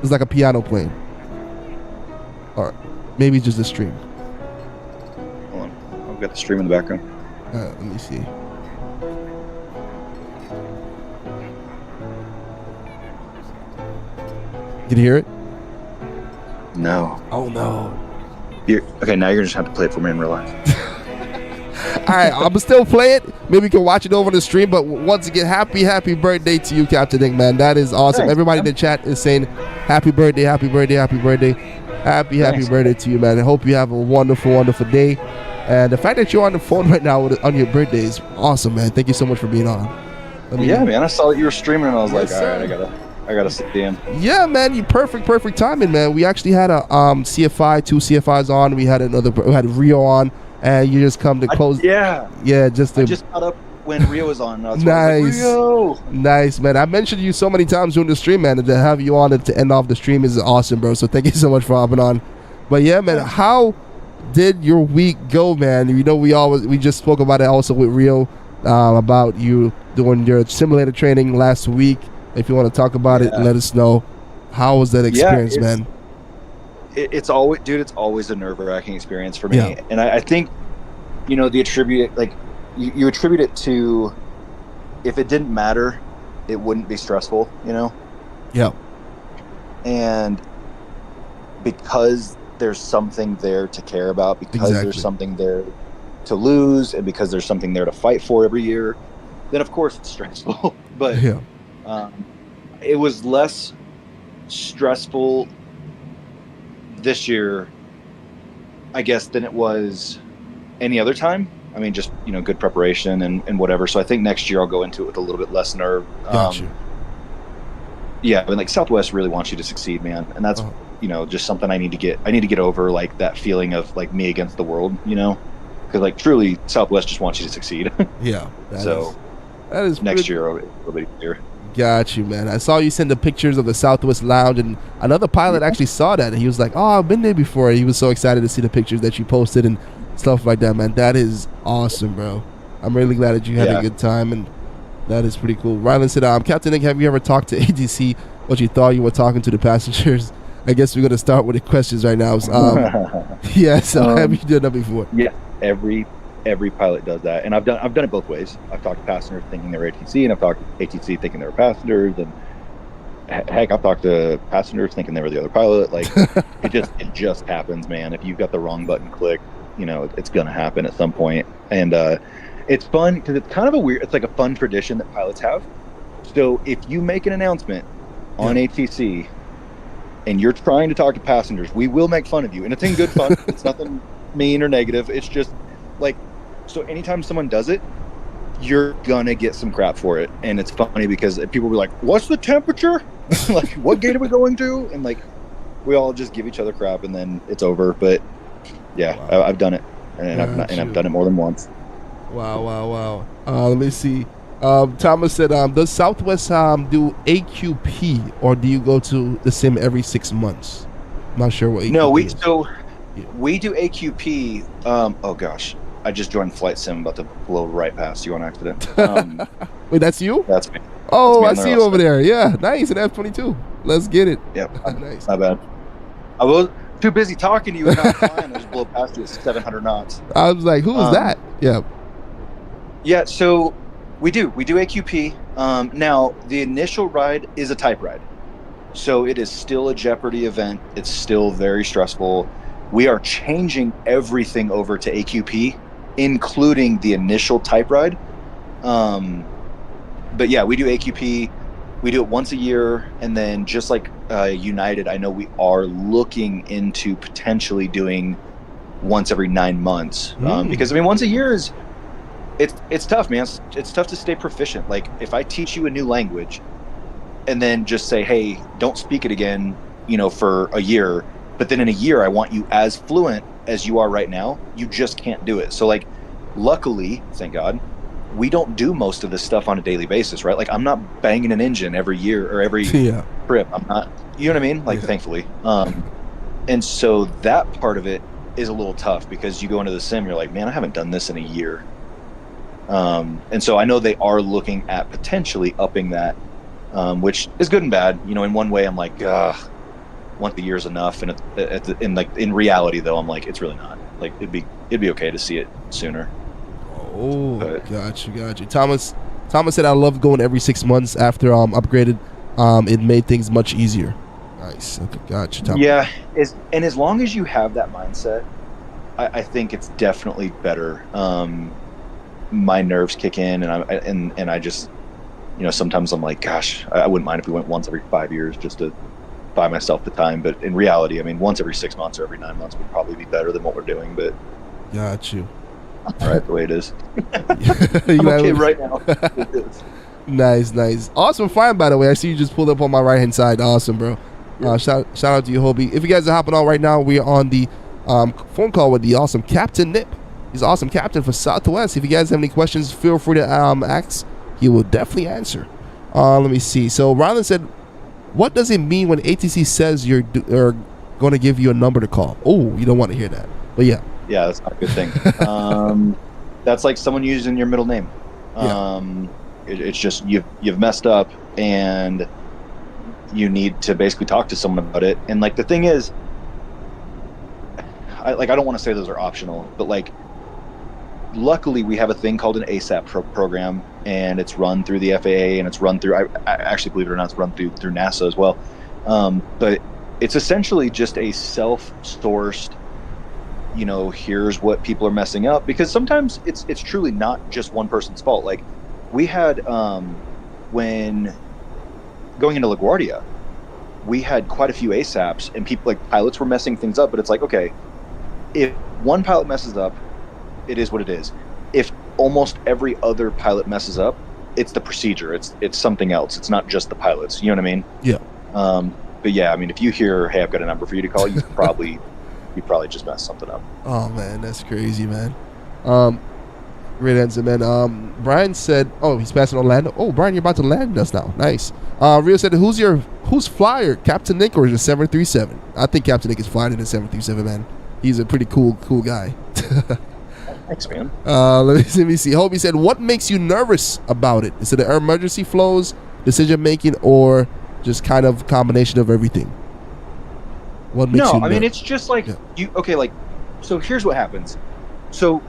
It's like a piano playing. Or maybe just a stream. Hold on. I've got the stream in the background. Let me see. Can you hear it? No. Oh, no. Okay, now you're just going to have to play it for me in real life. All right, I'm still play it. Maybe we can watch it over the stream. But once again, happy birthday to you, Captain Nick, man. That is awesome. Thanks, Everybody man. in the chat is saying happy birthday, happy birthday, happy birthday. Happy birthday to you, man. I hope you have a wonderful day. And the fact that you're on the phone right now on your birthday is awesome, man. Thank you so much for being on. Yeah, man. I saw that you were streaming, and I was Yes, like, all right, I gotta sit in. Yeah, man. You perfect timing, man. We actually had a CFI, 2 CFIs on. We had Rio on, and you just come to close. Yeah. Just I just caught up when Rio was on. And I was Nice. like, Rio. Nice, man. I mentioned you so many times during the stream, man, and to have you on and to end off the stream is awesome, bro. So thank you so much for hopping on. But yeah, man, how did your week go, man? You know, we just spoke about it also with Rio, about you doing your simulator training last week. If you want to talk about it, let us know. How was that experience, man? It's always a nerve-wracking experience for me. Yeah. And I think, you attribute it to, if it didn't matter, it wouldn't be stressful, Yeah. And because there's something there to care about, because there's something there to lose, and because there's something there to fight for every year, then of course it's stressful. But it was less stressful this year, I guess, than it was any other time. I mean, just, good preparation and whatever. So I think next year I'll go into it with a little bit less nerve. Gotcha. Yeah, I mean, like, Southwest really wants you to succeed, man. And that's, just something I need to get over, like, that feeling of, like, me against the world, because, like, truly Southwest just wants you to succeed. Yeah. That is next year it'll be clear. Got you, man. I saw you send the pictures of the Southwest Lounge, and another pilot actually saw that, and he was like, "Oh, I've been there before." He was so excited to see the pictures that you posted and stuff like that, man. That is awesome, bro. I'm really glad that you had a good time, and that is pretty cool. Rylan said, Captain Nick, have you ever talked to ATC what you thought you were talking to the passengers? I guess we're going to start with the questions right now. So have you done that before? Yeah, every pilot does that, and I've done it both ways. I've talked to passengers thinking they were ATC, and I've talked to ATC thinking they were passengers, and heck, I've talked to passengers thinking they were the other pilot. Like, it just happens, man. If you've got the wrong button clicked, it's gonna happen at some point. And it's fun because it's kind of it's like a fun tradition that pilots have. So if you make an announcement on ATC and you're trying to talk to passengers, we will make fun of you, and it's in good fun. It's nothing mean or negative. It's just like, so anytime someone does it, you're gonna get some crap for it. And it's funny because people will be like, "What's the temperature?" Like, "What gate are we going to?" And like, we all just give each other crap, and then it's over. But yeah, wow. I've done it, and I've done it more than once. Wow. Let me see. Thomas said, does Southwest do AQP, or do you go to the sim every 6 months? I'm not sure what AQP is. We do AQP. Oh gosh, I just joined Flight Sim, about to blow right past you on accident. Wait, that's you? That's me. Oh, I see you over there. Yeah, nice. An F-22. Let's get it. Yep. Nice. Not bad. I was too busy talking to you and not flying. I just blew past you at 700 knots. I was like, who is that? Yeah. Yeah, so we do AQP. Now, the initial ride is a type ride. So it is still a Jeopardy event. It's still very stressful. We are changing everything over to AQP, including the initial type ride. But yeah, we do AQP. We do it once a year, and then just like United, I know we are looking into potentially doing once every 9 months. Because I mean, once a year is it's tough, man. It's tough to stay proficient. Like, if I teach you a new language, and then just say, "Hey, don't speak it again," for a year. But then in a year, I want you as fluent as you are right now. You just can't do it. So, like, luckily, thank God, we don't do most of this stuff on a daily basis, right? Like I'm not banging an engine every year or every trip. I'm not, you know what I mean? Like thankfully. And so that part of it is a little tough because you go into the sim, you're like, man, I haven't done this in a year. And so I know they are looking at potentially upping that, which is good and bad. You know, in one way I'm like, once a year's enough. And in reality though, I'm like, it's really not. Like it'd be okay to see it sooner. Oh, got you. Thomas said I love going every 6 months after upgraded. It made things much easier. Nice. Okay, got you, Thomas. Yeah, and as long as you have that mindset, I think it's definitely better. My nerves kick in, and I just, you know, sometimes I'm like, gosh, I wouldn't mind if we went once every 5 years just to buy myself the time. But in reality, I mean, once every 6 months or every 9 months would probably be better than what we're doing. But got you. All right, the way it is. I'm okay right now. Nice. Awesome find, by the way. I see you just pulled up on my right-hand side. Awesome, bro. Shout out to you, Hobie. If you guys are hopping on right now, we are on the phone call with the awesome Captain Nip. He's an awesome captain for Southwest. If you guys have any questions, feel free to ask. He will definitely answer. Let me see. So Rylan said, what does it mean when ATC says you're going to give you a number to call? Oh, you don't want to hear that. But yeah. Yeah, that's not a good thing. That's like someone using your middle name. It's just you've messed up and you need to basically talk to someone about it. And like the thing is, I don't want to say those are optional, but like luckily we have a thing called an ASAP program, and it's run through the FAA, and it's run through I actually, believe it or not, it's run through NASA as well. But it's essentially just a self-sourced, you know, here's what people are messing up, because sometimes it's truly not just one person's fault. Like we had when going into LaGuardia, we had quite a few ASAPs, and people, like pilots, were messing things up. But it's like, okay, if one pilot messes up, it is what it is. If almost every other pilot messes up, it's the procedure. It's something else. It's not just the pilots. You know what I mean? Yeah. But yeah, I mean, if you hear, hey, I've got a number for you to call, you probably just messed something up. Oh man, that's crazy, man. Great answer, man. Brian said, oh, he's passing on Orlando. Oh, Brian, you're about to land us now. Nice. Rio said, who's flyer, Captain Nick or is it 737? I think Captain Nick is flying in the 737, man. He's a pretty cool guy. Thanks, man. Let me see. Hobie said, what makes you nervous about it? Is it the emergency flows, decision making, or just kind of combination of everything? What makes you nervous? I mean, it's just like like, so here's what happens. So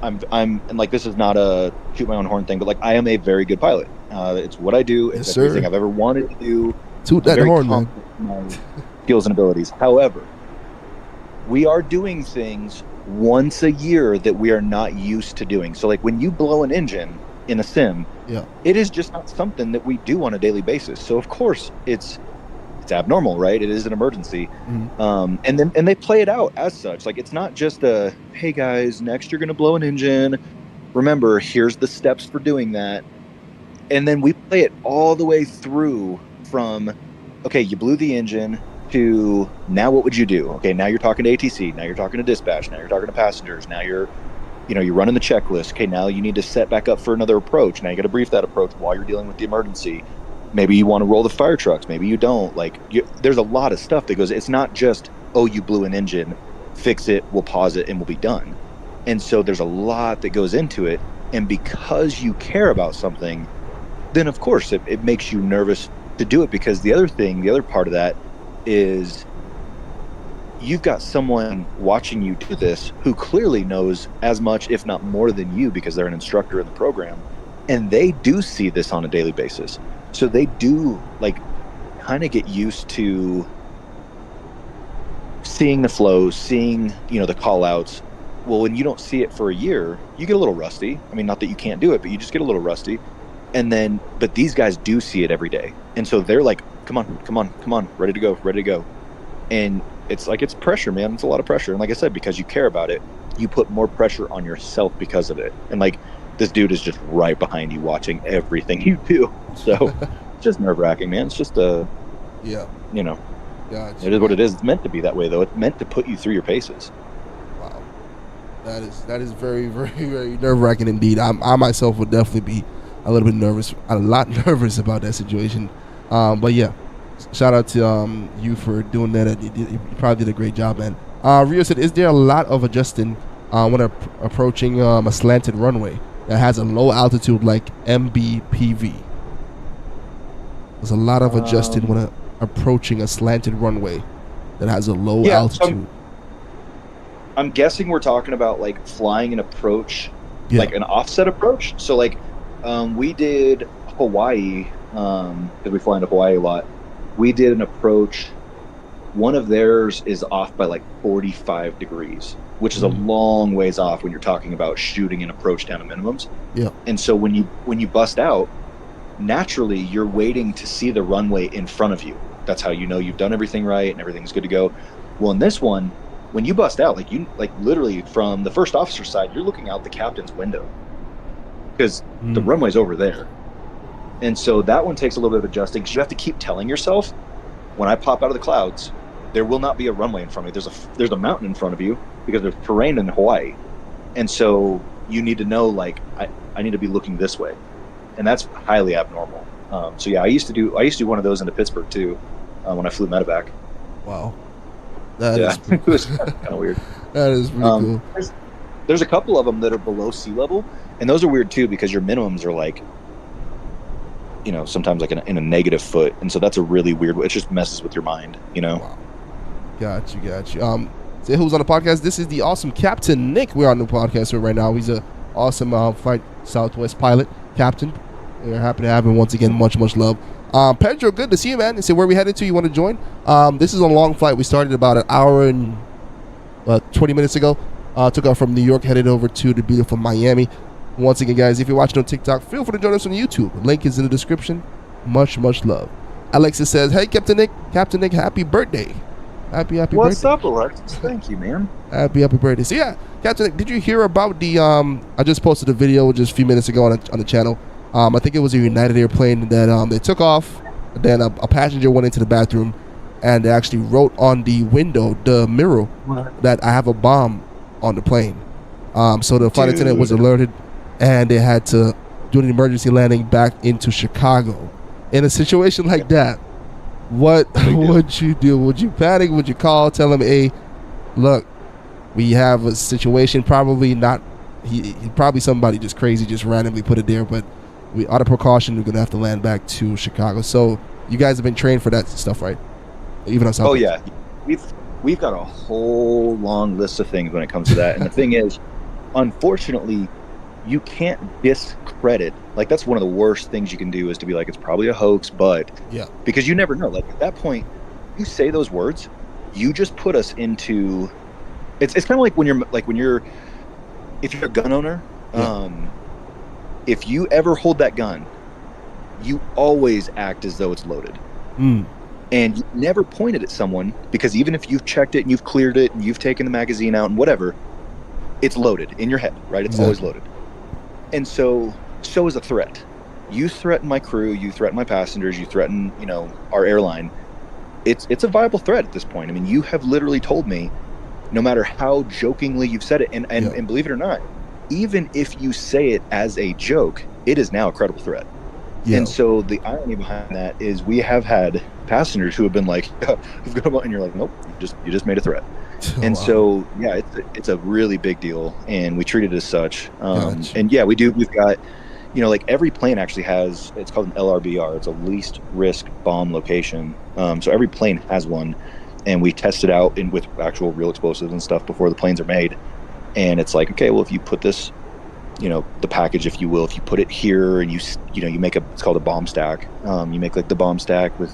I'm and like, this is not a shoot my own horn thing, but like I am a very good pilot. It's what I do. It's everything I've ever wanted to do. Toot that horn, man. My skills and abilities. However, we are doing things once a year that we are not used to doing. So like when you blow an engine in a sim, it is just not something that we do on a daily basis. So of course it's abnormal, right? It is an emergency. Mm-hmm. And they play it out as such. Like it's not just a, hey guys, next you're gonna blow an engine. Remember, here's the steps for doing that. And then we play it all the way through from, okay, you blew the engine, to now what would you do? Okay, now you're talking to ATC, now you're talking to dispatch, now you're talking to passengers, now you're running the checklist. Okay, now you need to set back up for another approach. Now you got to brief that approach while you're dealing with the emergency. Maybe you want to roll the fire trucks, maybe you don't. Like there's a lot of stuff that goes. It's not just, oh, you blew an engine, fix it, we'll pause it, and we'll be done. And so there's a lot that goes into it. And because you care about something, then of course it makes you nervous to do it, because the other part of that is you've got someone watching you do this who clearly knows as much, if not more than you, because they're an instructor in the program, and they do see this on a daily basis. So they do like kind of get used to seeing the flows, seeing, the call outs. Well, when you don't see it for a year, you get a little rusty. I mean, not that you can't do it, but you just get a little rusty. But these guys do see it every day. And so they're like, come on, ready to go. And it's like, it's pressure, man. It's a lot of pressure. And like I said, because you care about it, you put more pressure on yourself because of it. And like, this dude is just right behind you watching everything you do. So it's just nerve wracking, man. It's just it is what it is. It's meant to be that way though. It's meant to put you through your paces. Wow. That is very, very, very nerve-wracking indeed. I myself would definitely be a little bit nervous, a lot nervous about that situation. But yeah, shout out to you for doing that. You probably did a great job, man. Rio said, is there a lot of adjusting when approaching a slanted runway that has a low altitude like MBPV? There's a lot of adjusting when approaching a slanted runway that has a low altitude. I'm guessing we're talking about like flying an approach, like an offset approach. So like we did Hawaii, because we fly into Hawaii a lot. We did an approach. One of theirs is off by like 45 degrees, which is a long ways off when you're talking about shooting an approach down to minimums. Yeah. And so when you bust out, naturally you're waiting to see the runway in front of you. That's how you know you've done everything right and everything's good to go. Well, in this one, when you bust out, like literally from the first officer side, you're looking out the captain's window because the runway's over there. And so that one takes a little bit of adjusting because you have to keep telling yourself, when I pop out of the clouds, there will not be a runway in front of me. There's a mountain in front of you because there's terrain in Hawaii. And so you need to know, like, I need to be looking this way. And that's highly abnormal. So yeah, I used to do one of those into Pittsburgh too, when I flew medevac. Wow. It was kind of weird. That is pretty cool. There's a couple of them that are below sea level, and those are weird too because your minimums are like, sometimes like in a negative foot, and so that's a really weird. It just messes with your mind, Wow. Got you. Say who's on the podcast? This is the awesome Captain Nick. We're on the podcast right now. He's a awesome Flight Southwest pilot, Captain. We're happy to have him once again. Much love. Pedro, good to see you, man. So where we headed to? You want to join? This is a long flight. We started about an hour and 20 minutes ago. Took off from New York, headed over to the beautiful Miami. Once again, guys, if you're watching on TikTok, feel free to join us on YouTube. Link is in the description. Much love. Alexis says, hey, Captain Nick, happy birthday. Happy birthday. What's up, Alexis? Thank you, man. Happy birthday. So yeah, Captain Nick, did you hear about the I just posted a video just a few minutes ago on the channel. I think it was a United airplane that they took off. Then a passenger went into the bathroom, and they actually wrote on the window, the mirror, that I have a bomb on the plane. So the flight attendant was alerted, and they had to do an emergency landing back into Chicago. In a situation like that, what would you do? Would you panic? Would you call, tell them, hey, look, we have a situation, probably not, he probably somebody just crazy just randomly put it there, but we, out of precaution, we're going to have to land back to Chicago. So you guys have been trained for that stuff, right? Even on Southwest. Oh, yeah. We've got a whole long list of things when it comes to that. And the thing is, unfortunately, you can't discredit. Like, that's one of the worst things you can do is to be like, it's probably a hoax, but because you never know. Like, at that point, you say those words, you just put us into. It's kind of like if you're a gun owner. If you ever hold that gun, you always act as though it's loaded. And you never point it at someone, because even if you've checked it and you've cleared it and you've taken the magazine out and whatever, it's loaded in your head, right? It's always loaded. And so is a threat. You threaten my crew, you threaten my passengers, you threaten, our airline. It's a viable threat at this point. I mean, you have literally told me, no matter how jokingly you've said it, and believe it or not, even if you say it as a joke, it is now a credible threat. And so the irony behind that is we have had passengers who have been like, we've got about, and you're like, nope, you just made a threat. And so, yeah, it's a really big deal, and we treat it as such. And yeah, we've got, like every plane actually has, it's called an LRBR. It's a least risk bomb location. So every plane has one, and we test it out with actual real explosives and stuff before the planes are made. And it's like, okay, well, if you put this, the package, if you will, if you put it here and you make it's called a bomb stack. You make like the bomb stack with,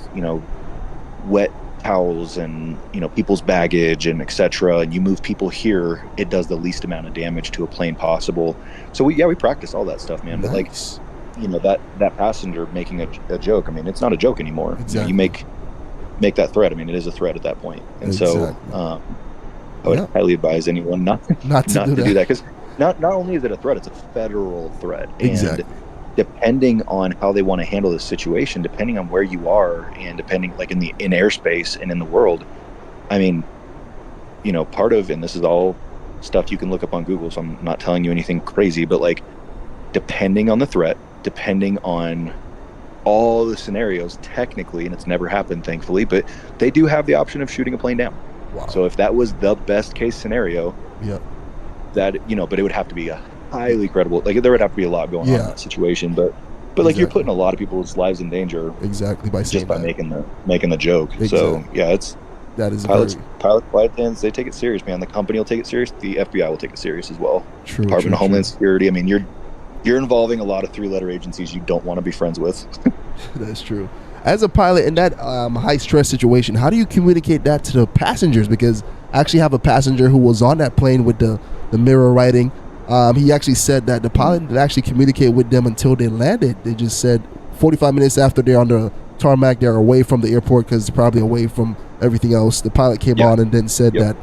wet towels and, people's baggage and etc. And you move people here, it does the least amount of damage to a plane possible. So we practice all that stuff, man. Nice. But like, that passenger making a joke, I mean, it's not a joke anymore. Exactly. You make that threat. I mean, it is a threat at that point. And so, I would highly advise anyone not to do that, because not only is it a threat, it's a federal threat. And depending on how they want to handle this situation, depending on where you are, and depending like in airspace and in the world, I mean, part of, and this is all stuff you can look up on Google, so I'm not telling you anything crazy, but like depending on the threat, depending on all the scenarios, technically, and it's never happened thankfully, but they do have the option of shooting a plane down. Wow. So if that was the best case scenario, that, you know, but it would have to be a highly credible, like there would have to be a lot going on in that situation, but like you're putting a lot of people's lives in danger by saying by making the joke. So yeah, that is pilot flight attendants, they take it serious, man. The company will take it serious, the FBI will take it serious as well. Department of Homeland Security. I mean, you're involving a lot of 3-letter agencies you don't want to be friends with. That's true. As a pilot in that high stress situation, how do you communicate that to the passengers? Because I actually have a passenger who was on that plane with the mirror writing. He actually said that the pilot didn't actually communicate with them until they landed. They just said 45 minutes after they're on the tarmac, they're away from the airport because it's probably away from everything else. The pilot came on and then said that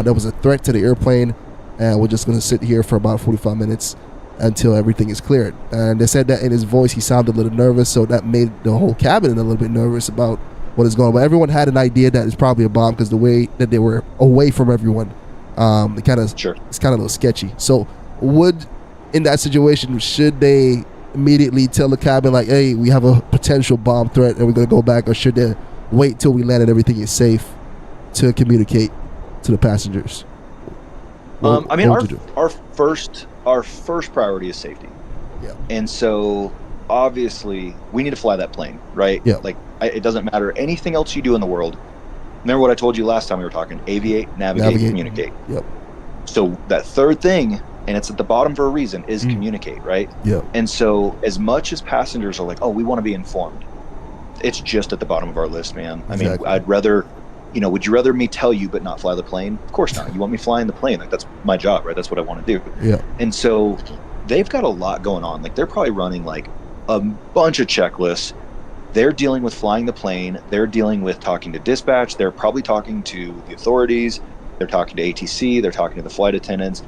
there was a threat to the airplane, and we're just going to sit here for about 45 minutes until everything is cleared. And they said that in his voice he sounded a little nervous, so that made the whole cabin a little bit nervous about what is going on. But everyone had an idea that it's probably a bomb because the way that they were away from everyone, it's kind of a little sketchy. So in that situation, should they immediately tell the cabin like, hey, we have a potential bomb threat and we're going to go back, or should they wait till we land and everything is safe to communicate to the passengers? I mean, our first priority is safety. Yeah. And so obviously we need to fly that plane, right? Yeah. Like it doesn't matter anything else you do in the world. Remember what I told you last time we were talking: aviate, navigate. Communicate. Yep. So that third thing, and it's at the bottom for a reason, is communicate, right? Yeah. And so as much as passengers are like, oh, we want to be informed, it's just at the bottom of our list, man. Exactly. I mean, I'd rather, would you rather me tell you but not fly the plane? Of course not. You want me flying the plane. Like, that's my job, right? That's what I want to do. Yeah. And so they've got a lot going on. Like, they're probably running like a bunch of checklists. They're dealing with flying the plane. They're dealing with talking to dispatch. They're probably talking to the authorities. They're talking to ATC. They're talking to the flight attendants.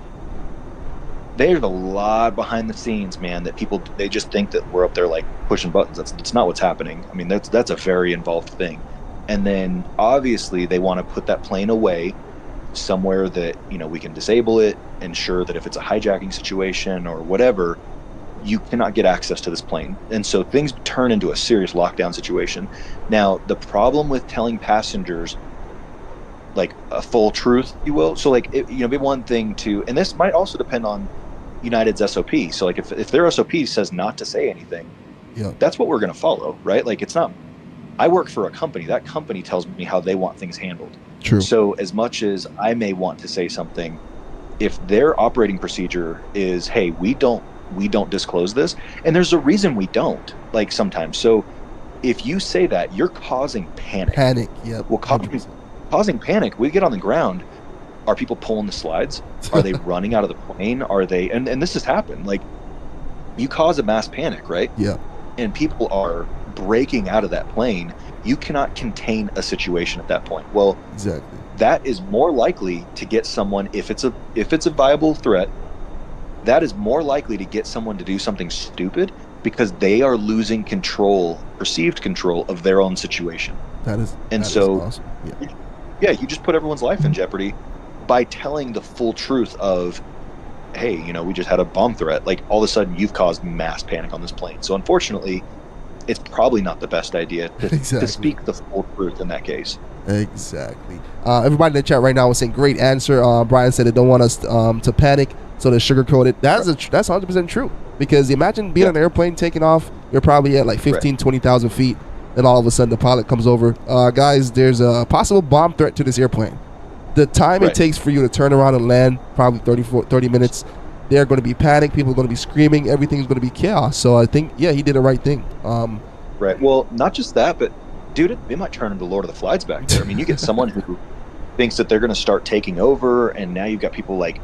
There's a lot behind the scenes, man, that people, they just think that we're up there like pushing buttons. That's not what's happening. I mean, that's a very involved thing. And then obviously they want to put that plane away somewhere that, we can disable it, ensure that if it's a hijacking situation or whatever, you cannot get access to this plane. And so things turn into a serious lockdown situation. Now, the problem with telling passengers like a full truth, if you will, so like, it'd be one thing to, and this might also depend on United's SOP. So like if their SOP says not to say anything, that's what we're going to follow, right? Like, it's not, I work for a company. That company tells me how they want things handled. True. So as much as I may want to say something, if their operating procedure is, hey, we don't disclose this, and there's a reason we don't, like, sometimes. So if you say that, you're causing panic. Well, causing panic, we get on the ground. Are people pulling the slides? Are they running out of the plane? Are they, and this has happened, like, you cause a mass panic, right? Yeah. And people are breaking out of that plane. You cannot contain a situation at that point. Well, exactly. That is more likely to get someone, if it's a viable threat, that is more likely to get someone to do something stupid because they are losing perceived control of their own situation. That is awesome. Yeah, you just put everyone's life in jeopardy by telling the full truth of, hey, we just had a bomb threat. Like, all of a sudden you've caused mass panic on this plane. So unfortunately, it's probably not the best idea to speak the full truth in that case. Exactly. Everybody in the chat right now is saying great answer. Brian said they don't want us to panic, so they sugarcoat it. That's 100% true. Because imagine being on an airplane taking off. You're probably at like 15, 20,000 feet. And all of a sudden the pilot comes over. Guys, there's a possible bomb threat to this airplane. The time it takes for you to turn around and land, probably 30 minutes, they're going to be panicked. People are going to be screaming. Everything's going to be chaos. So I think, he did the right thing. Right. Well, not just that, but dude, it might turn into Lord of the Flies back there. I mean, you get someone who thinks that they're going to start taking over, and now you've got people like,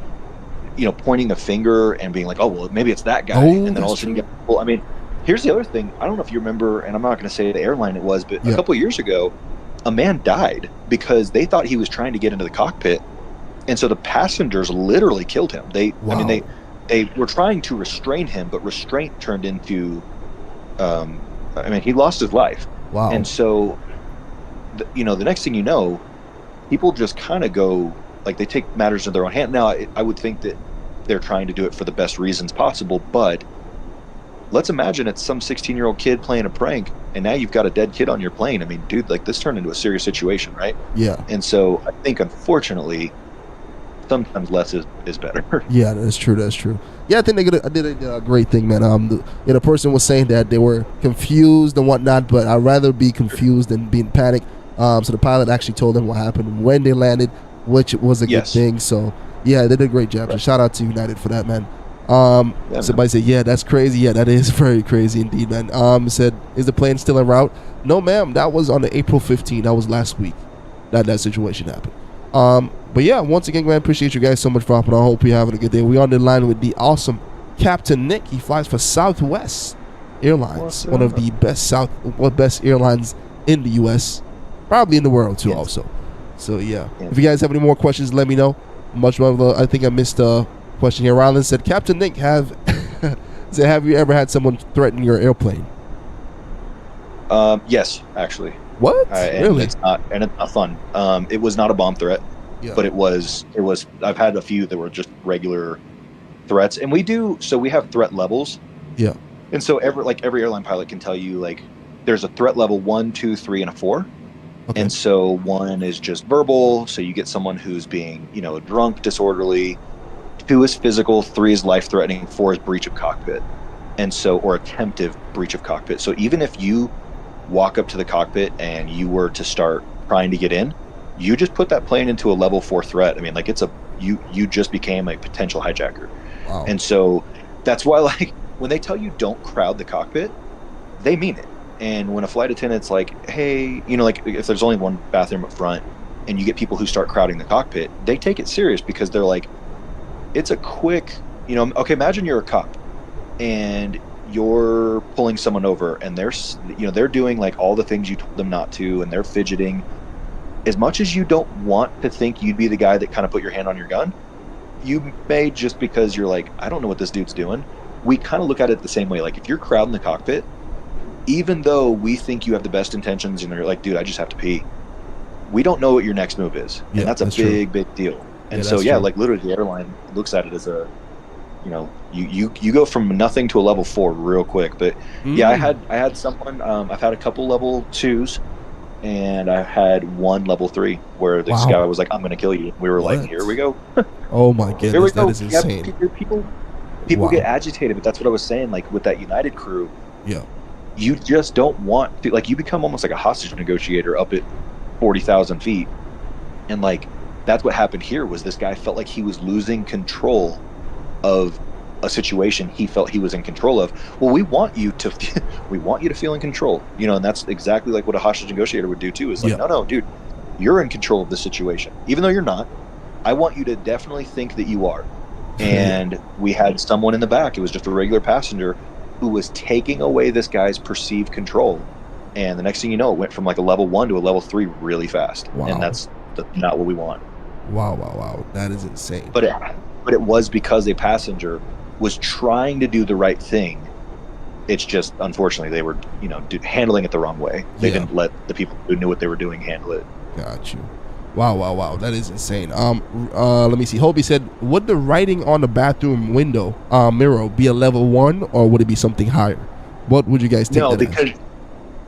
pointing the finger and being like, oh, well, maybe it's that guy. And then all of a sudden you get people, I mean, here's the other thing. I don't know if you remember, and I'm not going to say the airline it was, but a couple of years ago, a man died because they thought he was trying to get into the cockpit, and so the passengers literally killed him. They were trying to restrain him, but restraint turned into, he lost his life. Wow. And so, the next thing you know, people just kind of go like they take matters in their own hand. Now, I would think that they're trying to do it for the best reasons possible, but let's imagine it's some 16-year-old kid playing a prank, and now you've got a dead kid on your plane. I mean, dude, like this turned into a serious situation, right? Yeah. And so I think, unfortunately, sometimes less is better. Yeah, that's true. That's true. Yeah, I think they did a great thing, man. The person was saying that they were confused and whatnot, but I'd rather be confused than be in panic. So the pilot actually told them what happened when they landed, which was a good thing. So yeah, they did a great job. So shout out to United for that, man. Somebody said, yeah, that's crazy. Yeah, that is very crazy indeed, man. Said, is the plane still en route? No, ma'am. That was on the April 15th. That was last week that situation happened. But yeah, once again, man, appreciate you guys so much for hopping on. I hope you're having a good day. We on the line with the awesome Captain Nick. He flies for Southwest Airlines, one of the best airlines in the U.S., probably in the world too, also. So yeah, if you guys have any more questions, let me know. Much love. I think I missed a question here. Rylan said, Captain Nick, have you ever had someone threaten your airplane? Yes, actually. What? Really? It's not fun. It was not a bomb threat, but it was. I've had a few that were just regular threats, and we have threat levels. Yeah. And so every airline pilot can tell you, like, there's a threat level 1, 2, 3, and a 4. Okay. And so 1 is just verbal, so you get someone who's being, drunk, disorderly. 2 is physical, 3 is life-threatening, 4 is breach of cockpit, or attempted breach of cockpit. So even if you walk up to the cockpit and you were to start trying to get in, you just put that plane into a level 4 threat. I mean, like, you just became a potential hijacker. Wow. And so that's why, like, when they tell you don't crowd the cockpit, they mean it. And when a flight attendant's like, hey, like, if there's only one bathroom up front and you get people who start crowding the cockpit, they take it serious because they're like, it's a quick, okay, imagine you're a cop and you're pulling someone over and they're doing like all the things you told them not to, and they're fidgeting. As much as you don't want to think you'd be the guy that kind of put your hand on your gun, you may, just because you're like, I don't know what this dude's doing. We kind of look at it the same way. Like, if you're crowding the cockpit, even though we think you have the best intentions and you're like, dude, I just have to pee, we don't know what your next move is. And that's a big deal. And so, like, literally the airline looks at it as a, you go from nothing to a level 4 real quick. But yeah, I had someone, I've had a couple level 2s, and I had one level 3 where this guy was like, I'm going to kill you. We were like, here we go. Oh my goodness, that is insane. People get agitated, but that's what I was saying, like with that United crew. Yeah. You just don't want to, like, you become almost like a hostage negotiator up at 40,000 feet. And like, that's what happened here. Was this guy felt like he was losing control of a situation he felt he was in control of. Well, we want you to feel in control, and that's exactly like what a hostage negotiator would do too, is like, no, dude, you're in control of the situation. Even though you're not, I want you to definitely think that you are. And we had someone in the back, it was just a regular passenger, who was taking away this guy's perceived control. And the next thing you know, it went from like a level 1 to a level 3 really fast. Wow. And that's not what we want. Wow. That is insane. But it was because a passenger was trying to do the right thing. It's just, unfortunately, they were, handling it the wrong way. They didn't let the people who knew what they were doing handle it. Got you. Wow. That is insane. Let me see. Hobie said, would the writing on the bathroom window mirror be a level 1, or would it be something higher? What would you guys think? No, because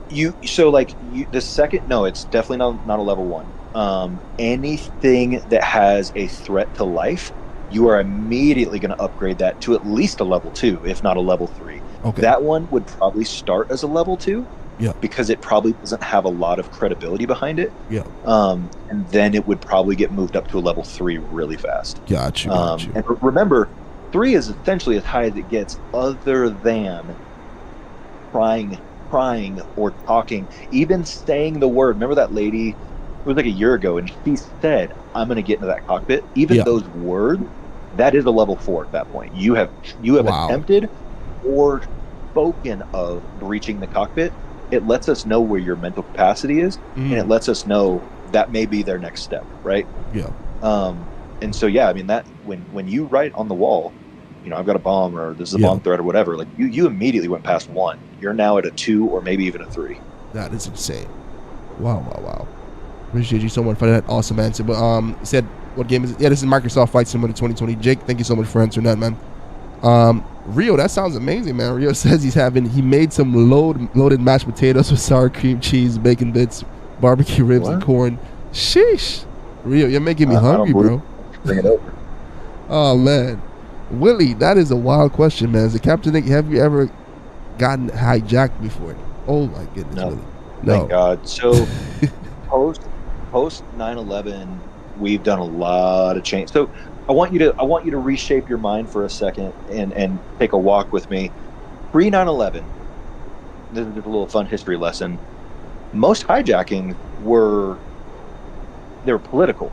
it's definitely not a level 1. Anything that has a threat to life, you are immediately going to upgrade that to at least a level 2, if not a level 3. Okay. That one would probably start as a level 2. Yeah. Because it probably doesn't have a lot of credibility behind it. Yeah. And then it would probably get moved up to a level 3 really fast. Got you. And remember, 3 is essentially as high as it gets, other than crying or talking, even saying the word. Remember that lady? It was like a year ago, and she said, "I'm going to get into that cockpit." Even those words, that is a level 4 at that point. You have attempted or spoken of breaching the cockpit. It lets us know where your mental capacity is, and it lets us know that may be their next step, right? Yeah. And so, I mean, that when you write on the wall, I've got a bomb, or this is a bomb threat, or whatever, like you immediately went past 1. You're now at a 2 or maybe even a 3. That is insane. Wow. Appreciate you so much for that awesome answer. But he said, What game is it? Yeah, this is Microsoft Flight Simulator 2020. Jake, thank you so much for answering that, man. Rio, that sounds amazing, man. Rio says he made some loaded mashed potatoes with sour cream, cheese, bacon bits, barbecue ribs, and corn. Sheesh. Rio, you're making me hungry, bro. Bring it over. Oh, man. Willie, that is a wild question, man. As a Captain Nick, have you ever gotten hijacked before? Oh, my goodness, No. Willie. Thank God. So post 9/11, we've done a lot of change. So I want you to reshape your mind for a second and take a walk with me. Pre 9/11, this is just a little fun history lesson. Most hijacking were political.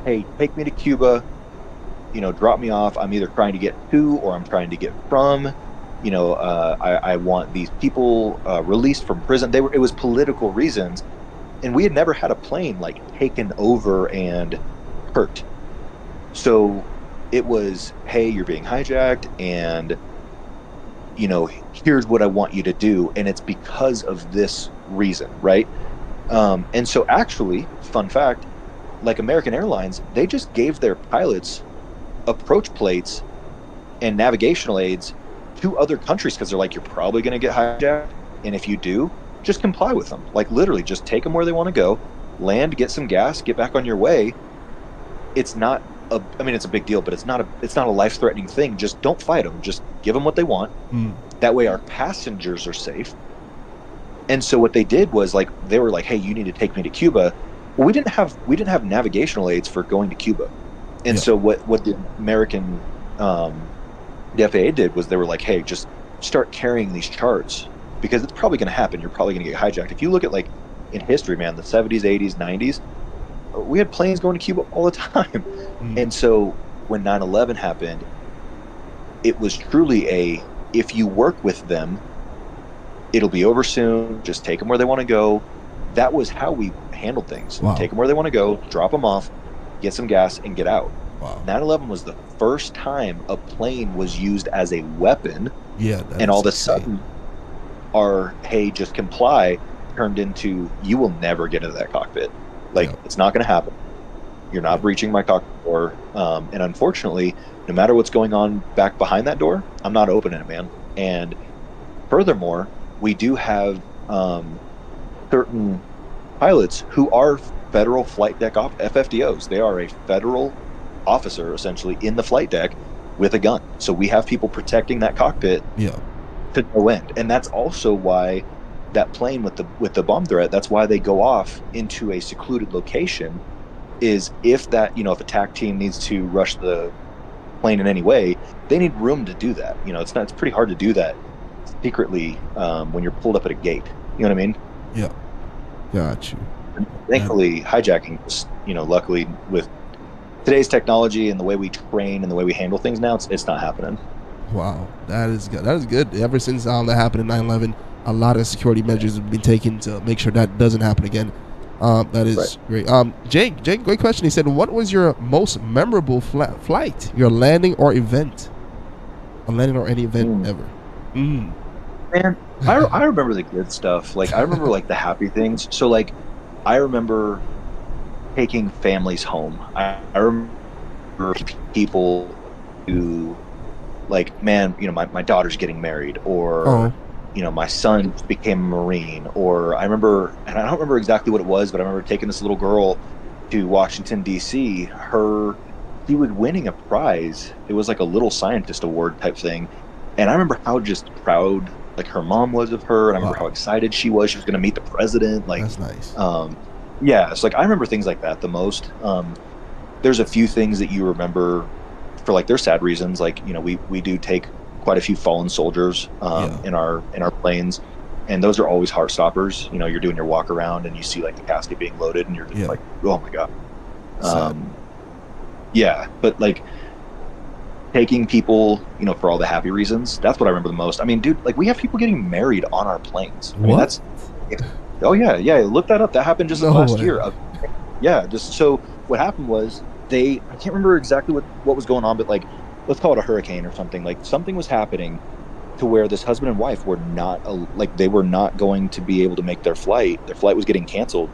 Hey, take me to Cuba, drop me off. I'm either trying to get to or I'm trying to get from. I want these people released from prison. It was political reasons, and we had never had a plane like taken over and hurt. So it was, hey, you're being hijacked, and here's what I want you to do, and it's because of this reason, right? And so actually, fun fact, like American Airlines, they just gave their pilots approach plates and navigational aids to other countries because they're like, you're probably going to get hijacked, and if you do, just comply with them. Like literally, just take them where they want to go, land, get some gas, get back on your way. It's not it's a big deal, but it's not a life-threatening thing. Just don't fight them. Just give them what they want. That way, our passengers are safe. And so what they did was they were like, hey, you need to take me to Cuba. Well, we didn't have navigational aids for going to Cuba, and so what the American the FAA did was they were like, hey, just start carrying these charts because it's probably going to happen. You're probably going to get hijacked. If you look at in history, man, the 70s, 80s, 90s, we had planes going to Cuba all the time. And so when 9/11 happened, it was truly if you work with them, it'll be over soon. Just take them where they want to go. That was how we handled things. Wow. Take them where they want to go, drop them off, get some gas, and get out. Wow. 9/11 was the first time a plane was used as a weapon. Yeah. And all of a sudden, our, hey, just comply, turned into, you will never get into that cockpit. It's not going to happen. You're not breaching my cockpit door. And unfortunately, no matter what's going on back behind that door, I'm not opening it, man. And furthermore, we do have certain pilots who are federal flight deck FFDOs. They are a federal officer, essentially, in the flight deck with a gun. So we have people protecting that cockpit to no end. And that's also why that plane with the bomb threat, that's why they go off into a secluded location, is if that, if a TAC team needs to rush the plane in any way, they need room to do that. It's pretty hard to do that secretly when you're pulled up at a gate. You know what I mean? Yeah. Got you. And thankfully, hijacking, luckily with today's technology and the way we train and the way we handle things now, it's not happening. Wow, that is good. That is good. Ever since that happened in 9/11, a lot of security measures have been taken to make sure that doesn't happen again. That is great. Jake, great question. He said, what was your most memorable flight? Your landing or event? A landing or any event ever? Man, I remember the good stuff. I remember the happy things. So I remember taking families home. I remember people who man, my daughter's getting married, or my son became a Marine, or I remember, and I don't remember exactly what it was, but I remember taking this little girl to Washington, D.C. She was winning a prize. It was a little scientist award type thing. And I remember how just proud her mom was of her, and I remember how excited she was going to meet the president. That's nice. Yeah, so I remember things like that the most. There's a few things that you remember for their sad reasons. We do take quite a few fallen soldiers in our planes, and those are always heart stoppers. You're doing your walk around and you see the casket being loaded, and you're just oh my god. Yeah, but taking people, for all the happy reasons, that's what I remember the most. I mean, dude, we have people getting married on our planes. I mean, that's oh yeah, look that up. That happened just last year. Yeah, just so what happened was I can't remember exactly what was going on, but let's call it a hurricane or something. Something was happening to where this husband and wife were not they were not going to be able to make their flight. Their flight was getting canceled,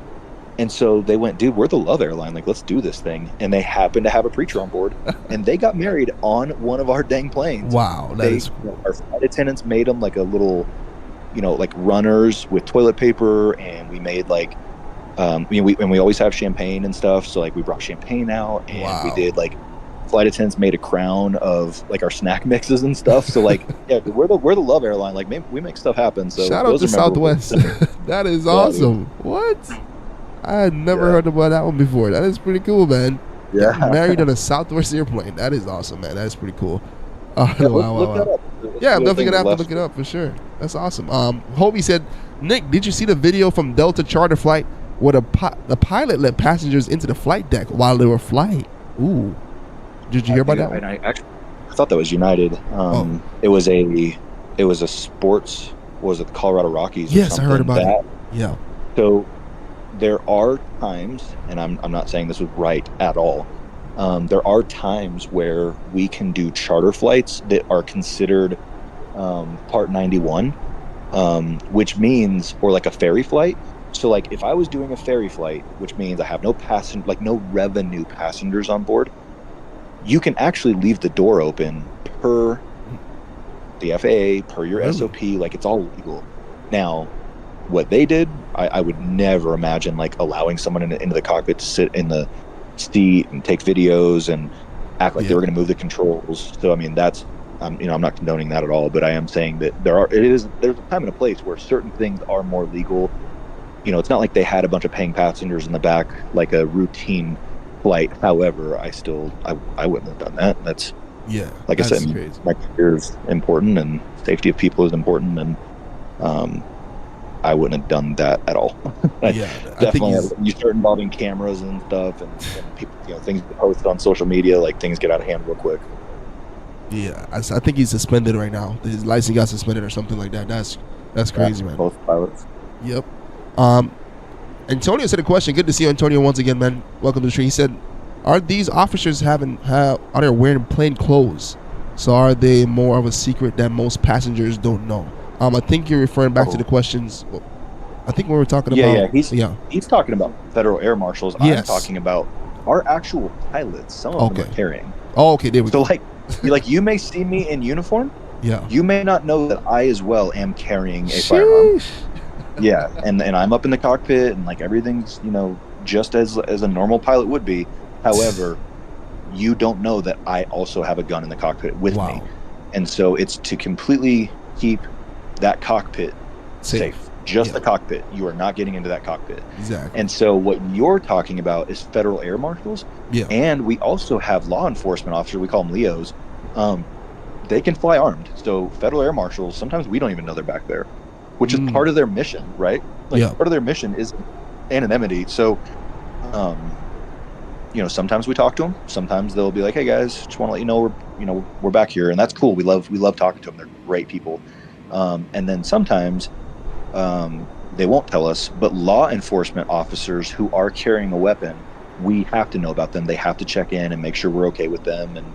And so they went, dude, we're the Love airline. Like, let's do this thing. And they happened to have a preacher on board, and they got married on one of our dang planes. Wow, our flight attendants made them like a little, like runners with toilet paper, and we made like, we always have champagne and stuff. So like we brought champagne out, and we did like, flight attendants made a crown of like our snack mixes and stuff. So like, yeah, we're the Love airline. Like we make stuff happen. So shout out to Southwest. That is awesome. What? I had never heard about that one before. That is pretty cool, man. Yeah. Married on a Southwest airplane. That is awesome, man. That is pretty cool. Look that up. Yeah, I'm definitely gonna have to look it up for sure. That's awesome. Hobie said, Nick, did you see the video from Delta charter flight where the pilot let passengers into the flight deck while they were flying? Ooh. Did you hear about that? I thought that was United. It was a sports. Was it the Colorado Rockies? Yes, I heard about that. Yeah. So there are times, and I'm not saying this was right at all. There are times where we can do charter flights that are considered Part 91, which means, or like a ferry flight. So like if I was doing a ferry flight, which means I have no revenue passengers on board, you can actually leave the door open per the FAA, per your SOP, like it's all legal. Now, what they did, I would never imagine like allowing someone into the cockpit to sit in the seat and take videos and act like they were going to move the controls. So I mean, that's I'm not condoning that at all, but I am saying that there's a time and a place where certain things are more legal. It's not like they had a bunch of paying passengers in the back like a routine flight. However, I wouldn't have done that. That's like I said, crazy. My career is important and safety of people is important, and I wouldn't have done that at all. Definitely. You start involving cameras and stuff, and people, things posted on social media, like things get out of hand real quick. Yeah, I think he's suspended right now. His license got suspended or something like that. That's crazy, man. Both pilots. Yep. Antonio said a question. Good to see you, Antonio, once again, man. Welcome to the stream. He said, are these officers are they wearing plain clothes? So are they more of a secret that most passengers don't know? I think you're referring back to the questions. I think we were talking about. He's talking about federal air marshals. Yes. I'm talking about our actual pilots. Some of them are carrying. Oh, okay. There we go. So like you may see me in uniform. Yeah. You may not know that I as well am carrying a firearm. Yeah, and I'm up in the cockpit, and like everything's just as a normal pilot would be. However, you don't know that I also have a gun in the cockpit with me, and so it's to completely keep that cockpit safe. Just the cockpit. You are not getting into that cockpit. Exactly. And so what you're talking about is federal air marshals. Yeah. And we also have law enforcement officers. We call them LEOs. They can fly armed. So federal air marshals, sometimes we don't even know they're back there, which is part of their mission, right? Part of their mission is anonymity. So, sometimes we talk to them. Sometimes they'll be like, "Hey guys, just want to let you know we're back here," and that's cool. We love talking to them. They're great people. And then sometimes they won't tell us, but law enforcement officers who are carrying a weapon, we have to know about them. They have to check in and make sure we're okay with them, and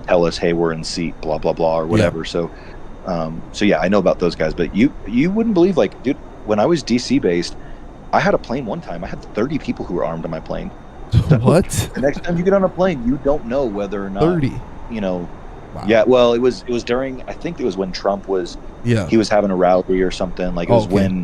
tell us, "Hey, we're in seat blah blah blah" or whatever. Yeah. So I know about those guys, but you wouldn't believe, like, dude, when I was DC based, I had a plane one time. I had 30 people who were armed on my plane. What? The next time you get on a plane, you don't know whether or not 30. Wow. Yeah, well, it was during, I think it was when Trump was, he was having a rally or something. Like it was when,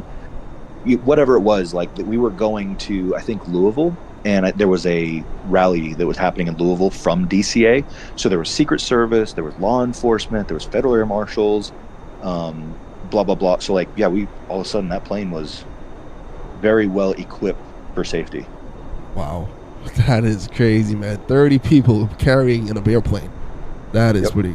whatever it was, like we were going to, I think, Louisville, and there was a rally that was happening in Louisville from DCA. So there was Secret Service, there was law enforcement, there was federal air marshals, blah, blah, blah. So we all of a sudden that plane was very well equipped for safety. Wow. That is crazy, man. 30 people carrying in an airplane. That is pretty,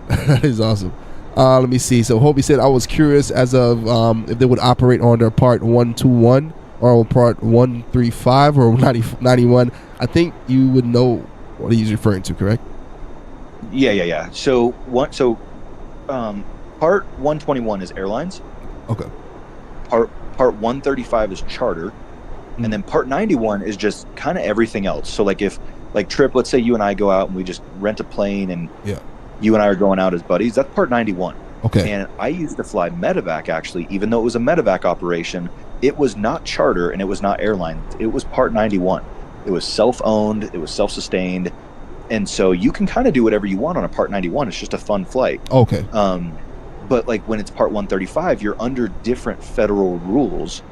that is awesome. Let me see. So Hobie said, I was curious as of if they would operate on their Part 121 or Part 135 or 91. I think you would know what he's referring to, correct? Yeah. So Part 121 is airlines. Okay. Part 135 is charter. And then Part 91 is just kind of everything else. So Trip, let's say you and I go out and we just rent a plane and you and I are going out as buddies. That's Part 91. Okay. And I used to fly medevac, actually, even though it was a medevac operation. It was not charter and it was not airline. It was Part 91. It was self-owned. It was self-sustained. And so you can kind of do whatever you want on a Part 91. It's just a fun flight. Okay. But like when it's Part 135, you're under different federal rules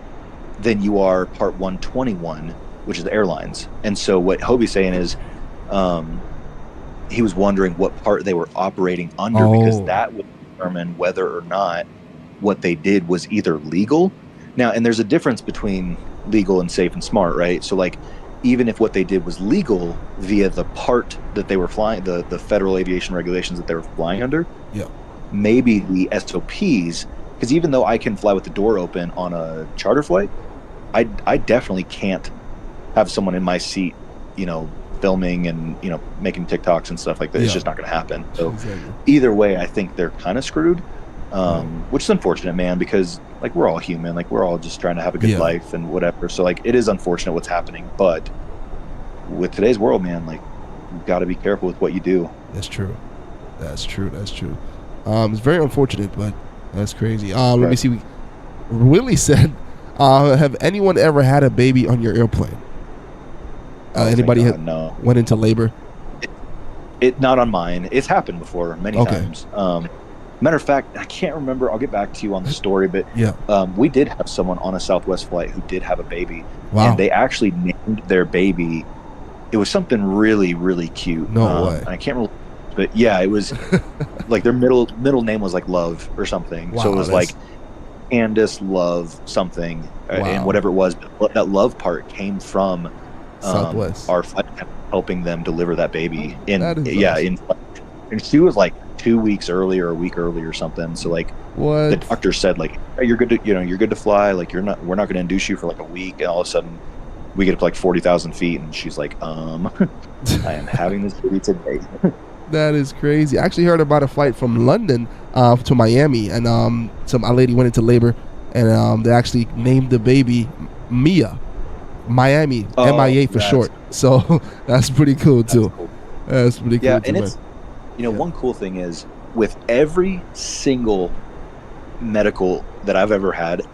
than you are Part 121, which is airlines. And so what Hobie's saying is he was wondering what part they were operating under, because that would determine whether or not what they did was either legal. Now, and there's a difference between legal and safe and smart, right? So like, even if what they did was legal via the part that they were flying, the federal aviation regulations that they were flying under, maybe the SOPs, because even though I can fly with the door open on a charter flight, I definitely can't have someone in my seat, you know, filming and, you know, making TikToks and stuff like that. It's just not going to happen. So either way, I think they're kind of screwed, which is unfortunate, man, because like we're all human, like we're all just trying to have a good life and whatever. So like it is unfortunate what's happening, but with today's world, man, like you've got to be careful with what you do. That's true. That's true. It's very unfortunate, but that's crazy. Let me see. Willie said, have anyone ever had a baby on your airplane? Anybody went into labor? It not on mine. It's happened before many times. Matter of fact, I can't remember. I'll get back to you on the story, but we did have someone on a Southwest flight who did have a baby. Wow. And they actually named their baby. It was something really, really cute. No way. I can't remember, but yeah, it was like their middle name was like Love or something. Wow, so it was like Candace Love something, and whatever it was. But that Love part came from Southwest. Our flight helping them deliver that baby That is awesome. And she was like 2 weeks early or a week early or something. So like what? The doctor said like, hey, you're good to, you know, you're good to fly. Like we're not going to induce you for like a week. And all of a sudden we get up to like 40,000 feet. And she's like, I am having this baby today. That is crazy. I actually heard about a flight from London to Miami, and a lady went into labor, and they actually named the baby Mia. Miami, MIA for short. So that's pretty cool too. Cool. That's pretty cool. Yeah, too, and it's, you know, one cool thing is with every single medical that I've ever had,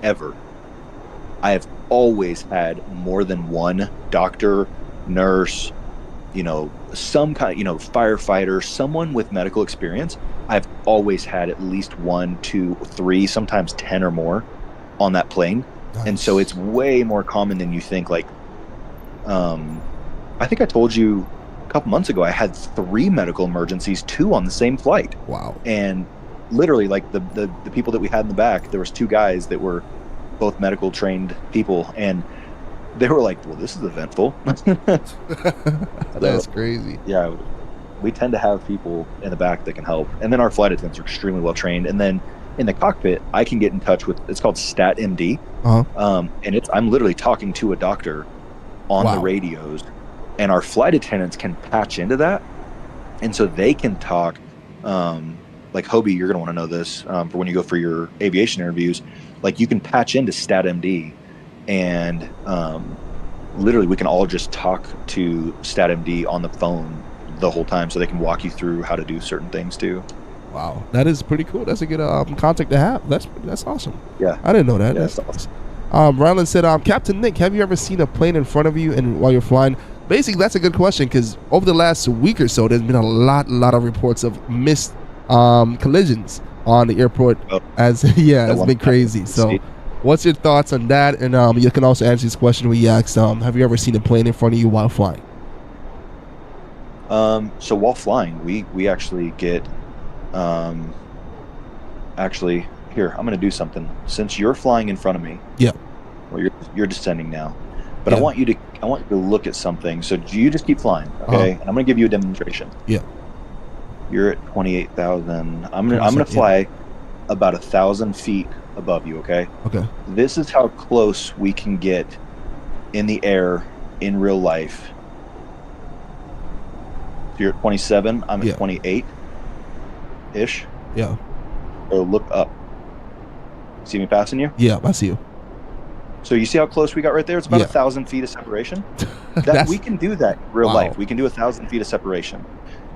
I have always had more than one doctor, nurse, you know, some kind of, you know, firefighter, someone with medical experience. I've always had at least 1, 2, 3, sometimes 10 or more on that plane. Nice. And so it's way more common than you think. Like, I think I told you a couple months ago, I had 3 medical emergencies, 2 on the same flight. Wow. And literally, like the people that we had in the back, there was 2 guys that were both medical trained people, and they were like, well, this is eventful. That's crazy. Yeah, we tend to have people in the back that can help, and then our flight attendants are extremely well trained. And then in the cockpit, I can get in touch with, it's called Stat MD, and I'm literally talking to a doctor on the radios, and our flight attendants can patch into that, and so they can talk. Like Hobie, you're going to want to know this for when you go for your aviation interviews. Like you can patch into Stat MD, and literally we can all just talk to Stat MD on the phone the whole time, so they can walk you through how to do certain things too. Wow, that is pretty cool. That's a good contact to have. That's awesome. Yeah, I didn't know that. Yeah, that's awesome. Rylan said, Captain Nick, have you ever seen a plane in front of you and while you're flying? Basically, that's a good question, because over the last week or so, there's been a lot of reports of missed collisions on the airport. It's been crazy. So what's your thoughts on that? And you can also answer this question we asked, have you ever seen a plane in front of you while flying? So while flying, we actually get actually, here, I'm going to do something. Since you're flying in front of me, well, you're descending now, but I want you to look at something. So you just keep flying, okay? And I'm going to give you a demonstration. You're at 28,000. I'm gonna fly about 1,000 feet above you, okay? Okay. This is how close we can get in the air in real life. So you're at 27. I'm at 28 ish. Yeah. So look up. See me passing you? Yeah, I see you. So you see how close we got right there? It's about 1,000 feet of separation. We can do that in real life. We can do 1,000 feet of separation.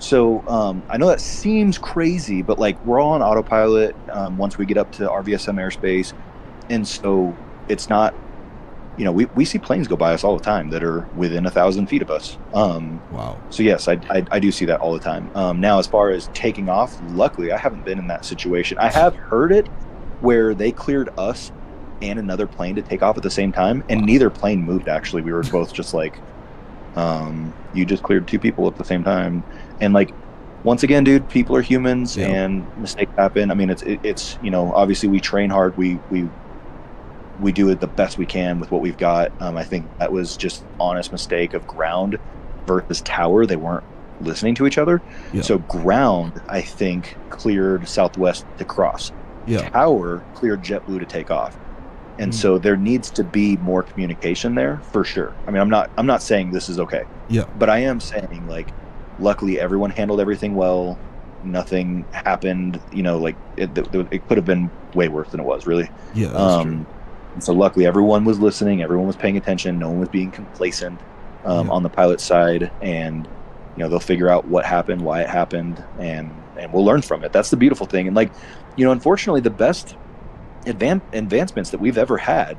So I know that seems crazy, but like we're all on autopilot once we get up to RVSM airspace, and so it's not, you know, we see planes go by us all the time that are within 1,000 feet of us. Wow. So yes, I do see that all the time. Now, as far as taking off, luckily I haven't been in that situation. I have heard it where they cleared us and another plane to take off at the same time, and neither plane moved. Actually, we were both just like, you just cleared two people at the same time. And like, once again, dude, people are humans and mistakes happen. I mean, it's you know, obviously we train hard. We do it the best we can with what we've got. I think that was just an honest mistake of ground versus tower. They weren't listening to each other. So ground, I think, cleared Southwest to cross. Tower cleared JetBlue to take off. And so there needs to be more communication there for sure. I mean, I'm not saying this is okay. But I am saying, like, luckily everyone handled everything well. Nothing happened. You know, like it could have been way worse than it was, really. That's true. And so luckily everyone was listening. Everyone was paying attention. No one was being complacent on the pilot side. And you know, they'll figure out what happened, why it happened, and we'll learn from it. That's the beautiful thing. And like, you know, unfortunately, the best advancements that we've ever had,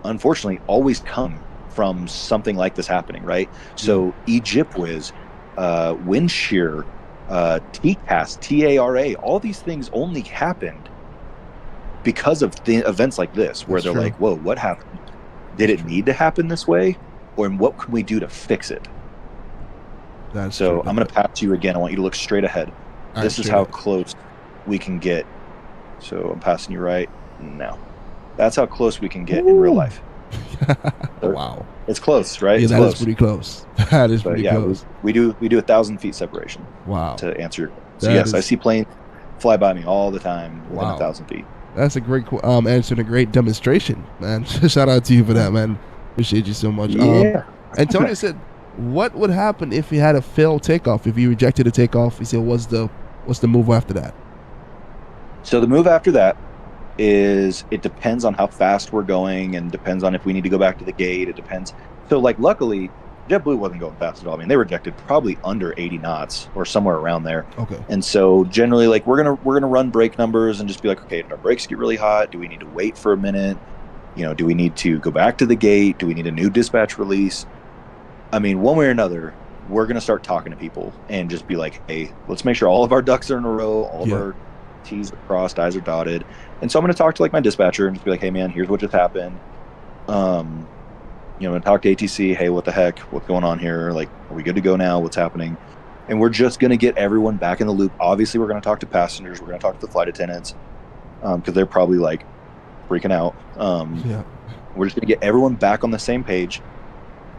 unfortunately, always come from something like this happening, right? So EGIPWIS, wind shear, TCAS, TARA, all these things only happened because of events like this, where they're like, whoa, what happened? Did it need to happen this way? Or what can we do to fix it? So I'm going to pass you again. I want you to look straight ahead. This is how close we can get. So I'm passing you right now. That's how close we can get in real life. Wow. It's close, right? Yeah, it's that close. is pretty close. That is pretty close. We do 1,000 feet separation. Wow. To answer your question. So yes, I see planes fly by me all the time within 1,000 feet. That's a great answer and a great demonstration, man. Shout out to you for that, man. Appreciate you so much. Antonio said, what would happen if you had a failed takeoff? If you rejected a takeoff, he said, what's the move after that? So the move after that is, it depends on how fast we're going and depends on if we need to go back to the gate. It depends. So like, luckily, JetBlue wasn't going fast at all. I mean, they rejected probably under 80 knots or somewhere around there. Okay. And so generally, like, we're gonna run brake numbers and just be like, okay, did our brakes get really hot? Do we need to wait for a minute? You know, do we need to go back to the gate? Do we need a new dispatch release? I mean, one way or another, we're gonna start talking to people and just be like, hey, let's make sure all of our ducks are in a row, all of our T's are crossed, I's are dotted. And so I'm gonna talk to like my dispatcher and just be like, hey man, here's what just happened. You know, I'm gonna talk to ATC, hey, what the heck, what's going on here? Like, are we good to go now? What's happening? And we're just gonna get everyone back in the loop. Obviously, we're gonna talk to passengers, we're gonna talk to the flight attendants, because they're probably like freaking out. We're just gonna get everyone back on the same page.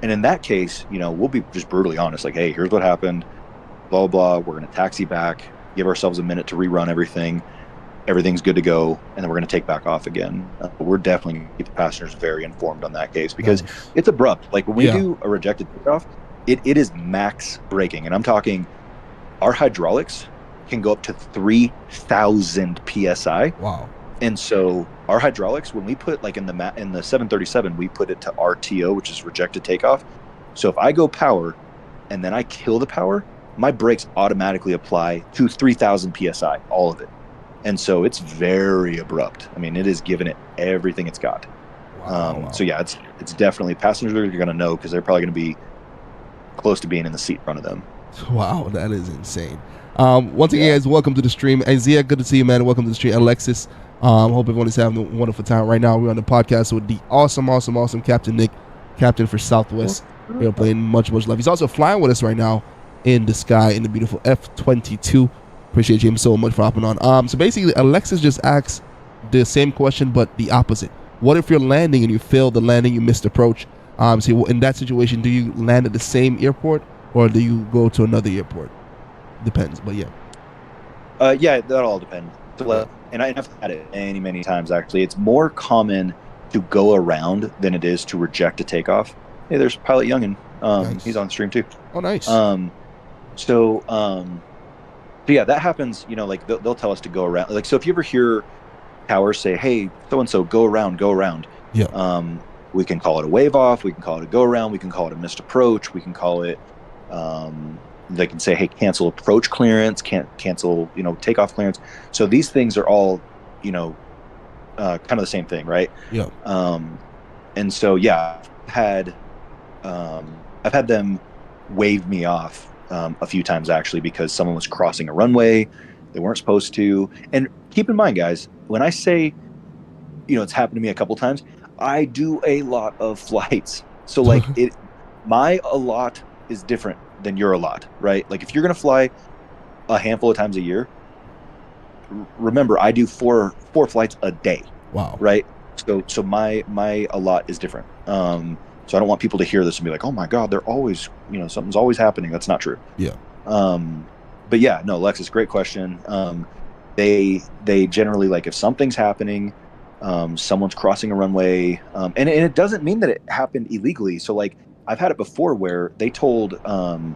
And in that case, you know, we'll be just brutally honest, like, hey, here's what happened, blah, blah, blah. We're gonna taxi back, give ourselves a minute to rerun everything. Everything's good to go, and then we're going to take back off again. But we're definitely going to keep the passengers very informed on that case, because it's abrupt. Like when we do a rejected takeoff, it is max braking, and I'm talking our hydraulics can go up to 3,000 psi. Wow. And so our hydraulics, when we put like in the 737, we put it to RTO, which is rejected takeoff. So if I go power and then I kill the power, my brakes automatically apply to 3,000 psi, all of it. And so it's very abrupt. I mean, it is giving it everything it's got. Wow. So yeah, it's definitely, passengers are going to know, because they're probably going to be close to being in the seat in front of them. Wow, that is insane. Once again, guys, welcome to the stream. Isaiah, good to see you, man. Welcome to the stream. Alexis, hope everyone is having a wonderful time right now. We're on the podcast with the awesome Captain Nick, captain for Southwest Airplane. Much love. He's also flying with us right now in the sky in the beautiful F-22. Appreciate James so much for hopping on. So basically, Alexis just asked the same question, but the opposite. What if you're landing and you failed the landing, you missed approach? So in that situation, do you land at the same airport or do you go to another airport? Depends, but yeah. Yeah, that all depends. And I've had it many times, actually. It's more common to go around than it is to reject a takeoff. Hey, there's Pilot Youngin. Nice. He's on stream too. Oh, nice. So yeah, that happens, you know, like they'll tell us to go around. Like, so if you ever hear towers say, hey, so-and-so, go around. Yeah. We can call it a wave off. We can call it a go around. We can call it a missed approach. We can call it, they can say, hey, cancel approach clearance, can't cancel, takeoff clearance. So these things are all, kind of the same thing, right? Yeah. And so I've had them wave me off a few times actually, because someone was crossing a runway they weren't supposed to. And keep in mind, guys, when I say, it's happened to me a couple times, I do a lot of flights. So like my a lot is different than your a lot, right? Like if you're going to fly a handful of times a year, remember I do four flights a day. Wow. Right. So my a lot is different. So I don't want people to hear this and be like, oh my God, they're always, something's always happening. That's not true. Yeah. But yeah, no, Lexus, great question. They generally, like, if something's happening, someone's crossing a runway, and it doesn't mean that it happened illegally. So like I've had it before where they told, it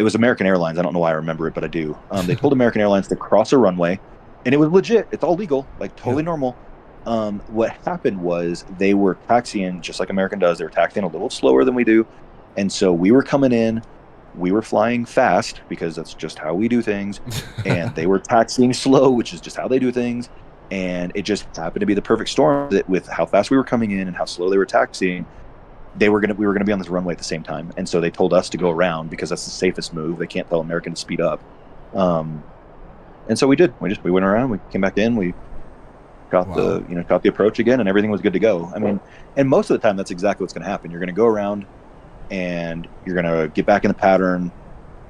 was American Airlines. I don't know why I remember it, but I do. They told American Airlines to cross a runway, and it was legit. It's all legal, like totally normal. What happened was they were taxiing just like American does. They were taxiing a little slower than we do. And so we were coming in, we were flying fast because that's just how we do things. And they were taxiing slow, which is just how they do things. And it just happened to be the perfect storm that with how fast we were coming in and how slow they were taxiing, we were going to be on this runway at the same time. And so they told us to go around because that's the safest move. They can't tell American to speed up. And so we did. We went around, we came back in, we got the approach again, and everything was good to go. I mean, and most of the time that's exactly what's going to happen. You're going to go around and you're going to get back in the pattern,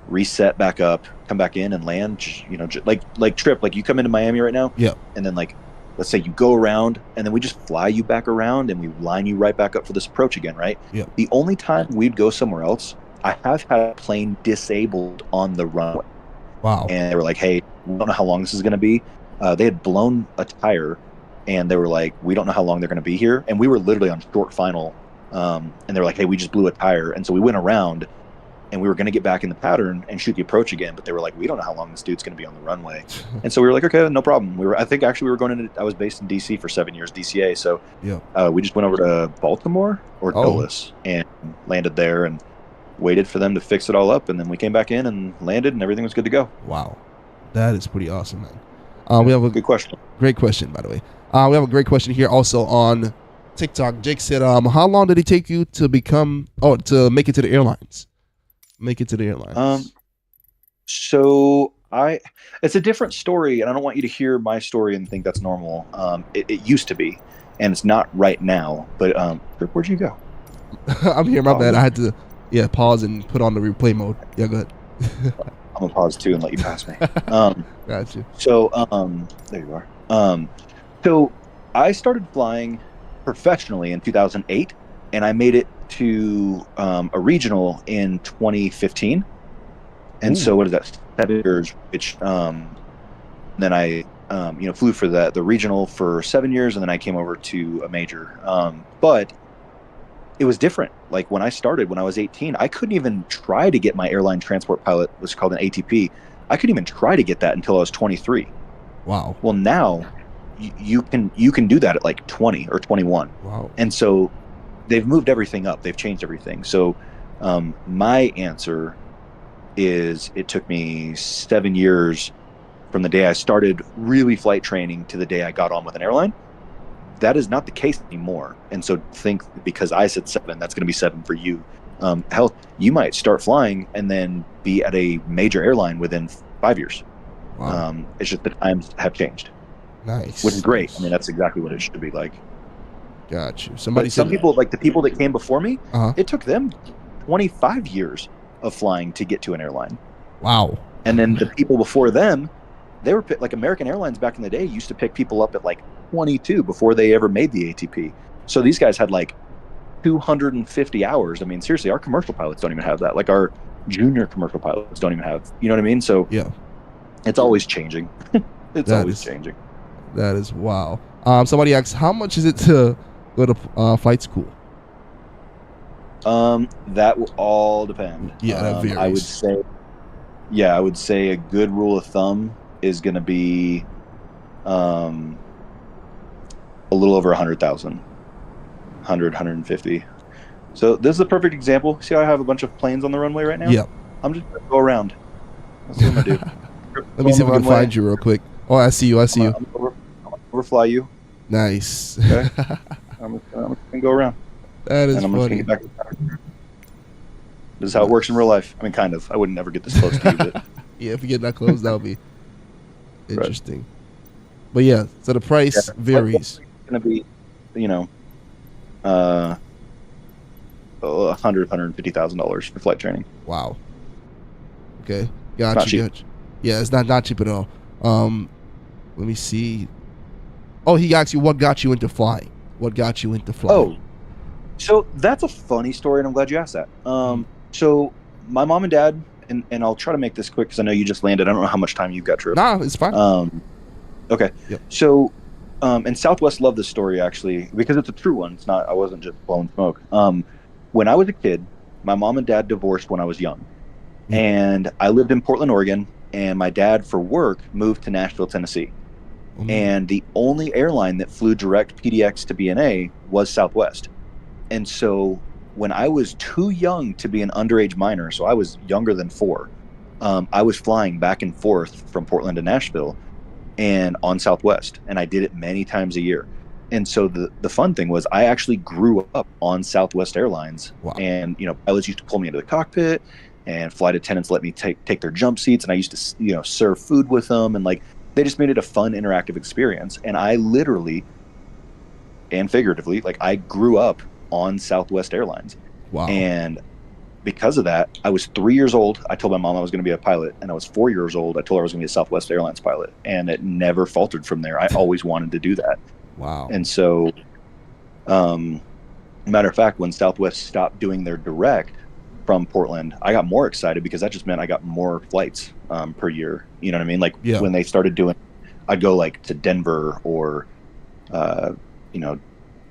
reset back up, come back in and land, like Trip, like you come into Miami right now. Yeah. And then like, let's say you go around and then we just fly you back around and we line you right back up for this approach again, right? Yeah. The only time we'd go somewhere else, I have had a plane disabled on the runway. Wow. And they were like, hey, we don't know how long this is going to be. They had blown a tire, and they were like, we don't know how long they're going to be here. And we were literally on short final, and they were like, hey, we just blew a tire. And so we went around, and we were going to get back in the pattern and shoot the approach again. But they were like, we don't know how long this dude's going to be on the runway. And so we were like, okay, no problem. I think actually we were going into, I was based in D.C. for 7 years, DCA. So we just went over to Baltimore or Dulles and landed there and waited for them to fix it all up, and then we came back in and landed, and everything was good to go. Wow, that is pretty awesome, man. We have a good question. Great question, by the way. We have a great question here also on TikTok. Jake said, "How long did it take you to make it to the airlines? So it's a different story, and I don't want you to hear my story and think that's normal. It used to be, and it's not right now. But where'd you go? I'm here. My bad. I had to." Yeah, pause and put on the replay mode. Yeah, go ahead. I'm gonna pause too and let you pass me. Got you. So, there you are. So I started flying professionally in 2008, and I made it to a regional in 2015. And so what is that? 7 years, which then I flew for the regional for 7 years, and then I came over to a major. But it was different. Like when I started, when I was 18, I couldn't even try to get my airline transport pilot, what's called an ATP. I couldn't even try to get that until I was 23. Wow. Well, now you can do that at like 20 or 21. Wow. And so they've moved everything up. They've changed everything. So my answer is it took me 7 years from the day I started really flight training to the day I got on with an airline. That is not the case anymore. And so think, because I said 7, that's going to be 7 for you. Hell, you might start flying and then be at a major airline within 5 years. Wow. It's just the times have changed. Nice. Which is great. I mean, that's exactly what it should be like. Got you. Some people, like the people that came before me, it took them 25 years of flying to get to an airline. Wow. And then the people before them, they were like American Airlines back in the day used to pick people up at like 22 before they ever made the ATP. So these guys had like 250 hours. I mean, seriously, our commercial pilots don't even have that. Like our junior commercial pilots don't even have, you know what I mean? So yeah, it's always changing. It's always changing. That is wow. Somebody asks, how much is it to go to flight school? That will all depend. Yeah, that varies. I would say a good rule of thumb is going to be a little over 100,000, 100, 150. So this is a perfect example. See how I have a bunch of planes on the runway right now? Yeah. I'm just going to go around. That's what I'm going to do. Let me see if we can find you real quick. Oh, I see you. I'm gonna overfly you. Nice. Okay. I'm just going to go around. That is and I'm funny. Just gonna get back. This is how it works in real life. I mean, kind of. I wouldn't ever get this close to you, but yeah, if we get that close, that would be interesting. Right. But yeah, so the price varies. It's going to be, $150,000 for flight training. Wow. Okay, gotcha. Yeah, it's not cheap at all. Let me see. Oh, he asked you what got you into flying. What got you into flying? Oh, so that's a funny story, and I'm glad you asked that. So my mom and dad, and I'll try to make this quick because I know you just landed. I don't know how much time you've got, Trip. Nah, it's fine. Okay. Yep. So, and Southwest loved this story actually because it's a true one. It's not. I wasn't just blowing smoke. When I was a kid, my mom and dad divorced when I was young, and I lived in Portland, Oregon. And my dad, for work, moved to Nashville, Tennessee. And the only airline that flew direct PDX to BNA was Southwest. And so when I was too young to be an underage minor, so I was younger than 4, I was flying back and forth from Portland to Nashville and on Southwest. And I did it many times a year. And so the fun thing was I actually grew up on Southwest Airlines. Wow. And, pilots used to pull me into the cockpit, and flight attendants let me take their jump seats, and I used to serve food with them, and they just made it a fun interactive experience. And I literally and figuratively I grew up on Southwest Airlines. Wow. And because of that, I was 3 years old. I told my mom I was going to be a pilot, and I was 4 years old. I told her I was going to be a Southwest Airlines pilot, and it never faltered from there. I always wanted to do that. Wow. And so, matter of fact, when Southwest stopped doing their direct from Portland, I got more excited because that just meant I got more flights per year. You know what I mean? When they started doing, I'd go to Denver or,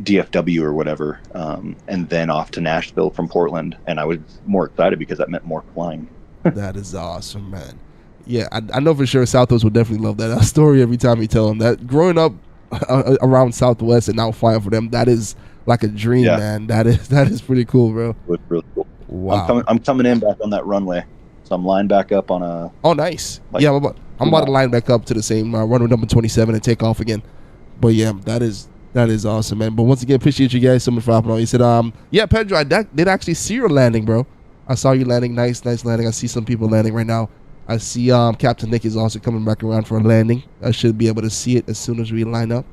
DFW or whatever, and then off to Nashville from Portland. And I was more excited because that meant more flying. That is awesome, man. Yeah, I know for sure Southwest would definitely love that story every time you tell them that. Growing up around Southwest and now flying for them, that is like a dream, man. That is pretty cool, bro. It's really cool. Wow. I'm coming in back on that runway, so I'm lined back up on a. Oh, nice. I'm about to line back up to the same runway number 27 and take off again. But yeah, that is awesome, man. But once again, appreciate you guys so much for hopping on. You said, Pedro, I did actually see your landing, bro. I saw you landing. Nice landing. I see some people landing right now. I see Captain Nick is also coming back around for a landing. I should be able to see it as soon as we line up.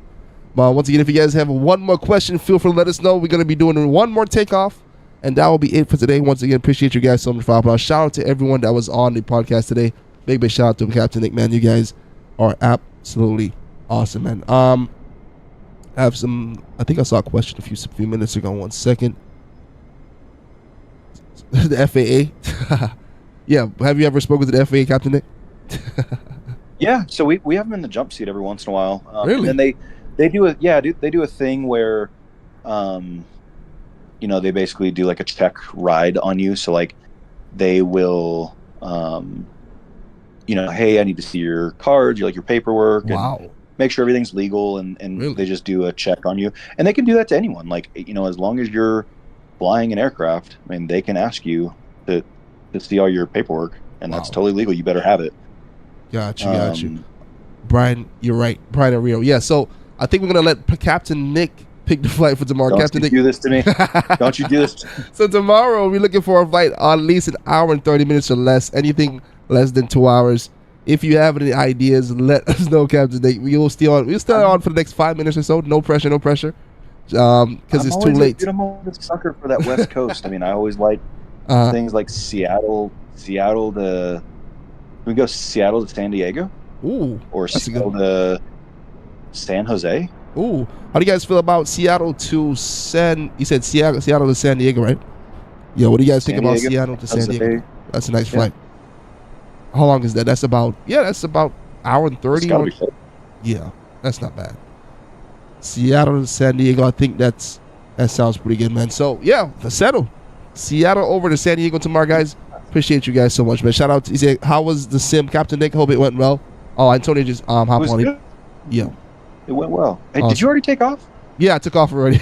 But once again, if you guys have one more question, feel free to let us know. We're going to be doing one more takeoff. And that will be it for today. Once again, appreciate you guys so much for hopping on. Shout out to everyone that was on the podcast today. Big shout out to Captain Nick, man. You guys are absolutely awesome, man. I have some. I think I saw a question a few minutes ago. 1 second. The FAA. Yeah. Have you ever spoken to the FAA, Captain Nick? Yeah. So we have them in the jump seat every once in a while. Really? And they do a thing where, they basically do a check ride on you. So they will, hey, I need to see your cards, your paperwork, and make sure everything's legal, and really? They just do a check on you. And they can do that to anyone. As long as you're flying an aircraft, I mean, they can ask you to see all your paperwork, and that's totally legal. You better have it. Got you. Brian, you're right. Brian and Rio. Yeah, so I think we're going to let Captain Nick pick the flight for tomorrow. Don't you do this to me. Don't you do this to me. So tomorrow we're looking for a flight on at least an hour and 30 minutes or less. Anything less than 2 hours. If you have any ideas, let us know, Captain Nick. We'll stay on for the next 5 minutes or so. No pressure. Because it's too late. I'm always a sucker for that West Coast. I mean, I always like things like Seattle to... Can we go Seattle to San Diego? Ooh. Or Seattle to San Jose? Ooh. How do you guys feel about Seattle to Seattle to San Diego, right? Yeah, what do you guys think about Seattle to San Diego? That's a nice flight. How long is that? That's about hour and 30. Yeah, that's not bad. Seattle to San Diego, I think that sounds pretty good, man. So yeah, let's settle. Seattle over to San Diego tomorrow, guys. Appreciate you guys so much, man. Shout out to, he said, how was the sim, Captain Nick? Hope it went well. Oh, Antonio just hop on it. Yeah. It went well. Hey, awesome. Did you already take off? Yeah, I took off already.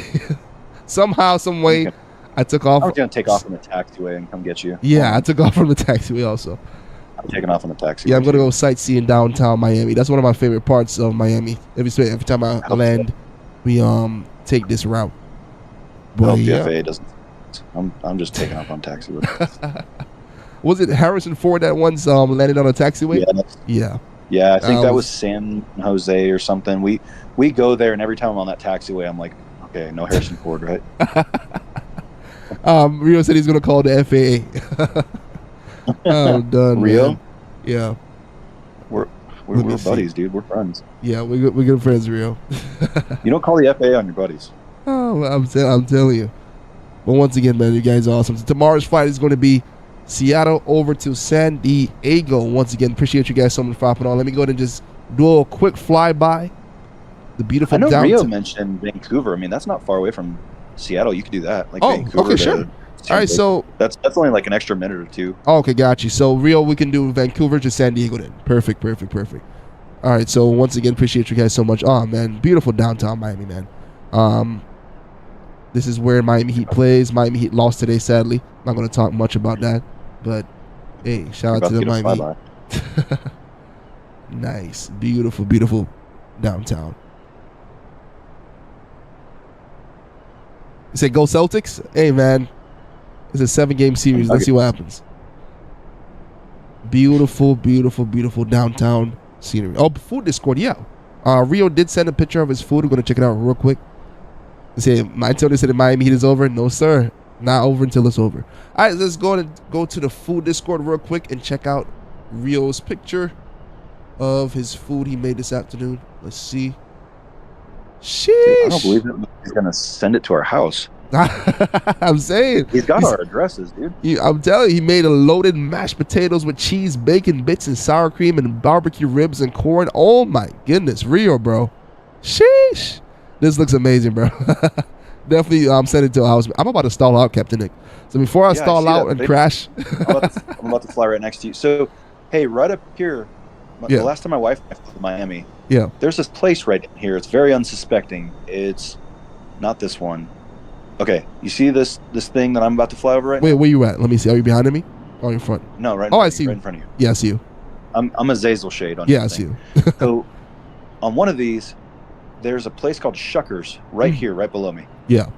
Somehow, some way. I took off. I was gonna take off from the taxiway and come get you. Yeah, I took off from the taxiway also. I'm taking off on the taxiway. Yeah, I'm gonna go sightseeing downtown Miami. That's one of my favorite parts of Miami. Every time I land, we take this route. But I hope the FAA doesn't. I'm just taking off on taxiway. Was it Harrison Ford that once landed on a taxiway? Yeah. Yeah, I think that was San Jose or something. We go there, and every time I'm on that taxiway, I'm like, okay, no Harrison Ford, right? Rio said he's gonna call the FAA. Oh, done. Rio? Man. Yeah. We're buddies, dude. We're friends. Yeah, we're good friends, Rio. You don't call the FAA on your buddies. Oh, I'm telling you. But once again, man, you guys are awesome. So tomorrow's flight is going to be Seattle over to San Diego. Once again, appreciate you guys so much for hopping on. Let me go ahead and just do a quick flyby. The beautiful downtown. I know Rio mentioned Vancouver. I mean, that's not far away from Seattle. You could do that. Like Vancouver okay, sure. All right, so that's only like an extra minute or two. Oh, okay, got you. So Rio, we can do Vancouver to San Diego then. Perfect. All right, so once again, appreciate you guys so much. Oh man, beautiful downtown Miami, man. This is where Miami Heat plays. Miami Heat lost today, sadly. Not going to talk much about that, but hey, shout out to the Miami Heat. Nice, beautiful downtown. You say go Celtics? Hey man, it's a 7-game series. Let's see what happens. Beautiful downtown scenery. Oh, food Discord, yeah. Rio did send a picture of his food. We're gonna check it out real quick. My Tony said the Miami Heat is over. No sir, not over until it's over. All right, let's go to the food Discord real quick and check out Rio's picture of his food he made this afternoon. Let's see. Sheesh. Dude, I don't believe it. He's gonna send it to our house. I'm saying he's got our addresses, dude. I'm telling you, he made a loaded mashed potatoes with cheese, bacon bits, and sour cream, and barbecue ribs and corn. Oh my goodness, Rio, bro. Sheesh. This looks amazing, bro. Definitely send it to a house. I'm about to stall out, Captain Nick. So before I stall out and crash. I'm about to fly right next to you. So, hey, right up here, the last time my wife went to Miami, there's this place right in here. It's very unsuspecting. It's not this one. Okay, you see this thing that I'm about to fly over right now? Wait, where you at? Let me see. Are you behind me? Or in front? No, right. I see you. Right in front of you. Yeah, I see you. I'm a Zazel shade on. Yeah, I see you. So, on one of these, there's a place called Shuckers right here, right below me. Yeah.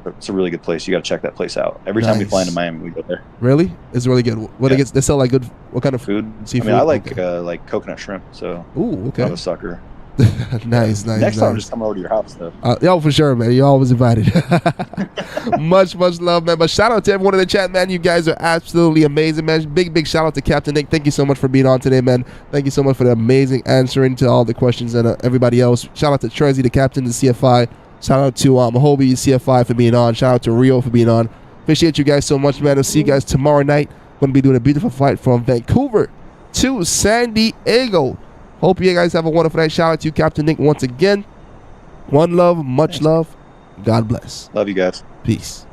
It's a really good place. You got to check that place out. Every time we fly into Miami, we go there. Really? It's really good. What they sell like good? What kind of food? Seafood? I mean, I like coconut shrimp. So. Ooh, okay. I'm a sucker. Nice. Next time, I'm just coming over to your house, though. Yeah, for sure, man. You're always invited. much love, man. But shout out to everyone in the chat, man. You guys are absolutely amazing, man. Big shout out to Captain Nick. Thank you so much for being on today, man. Thank you so much for the amazing answering to all the questions and everybody else. Shout out to Treesy, the captain, the CFI. Shout out to Hobie, CFI, for being on. Shout out to Rio for being on. Appreciate you guys so much, man. I'll see you guys tomorrow night. Going to be doing a beautiful flight from Vancouver to San Diego. Hope you guys have a wonderful night. Shout out to you, Captain Nick, once again. One love, much love. God bless. Love you guys. Peace.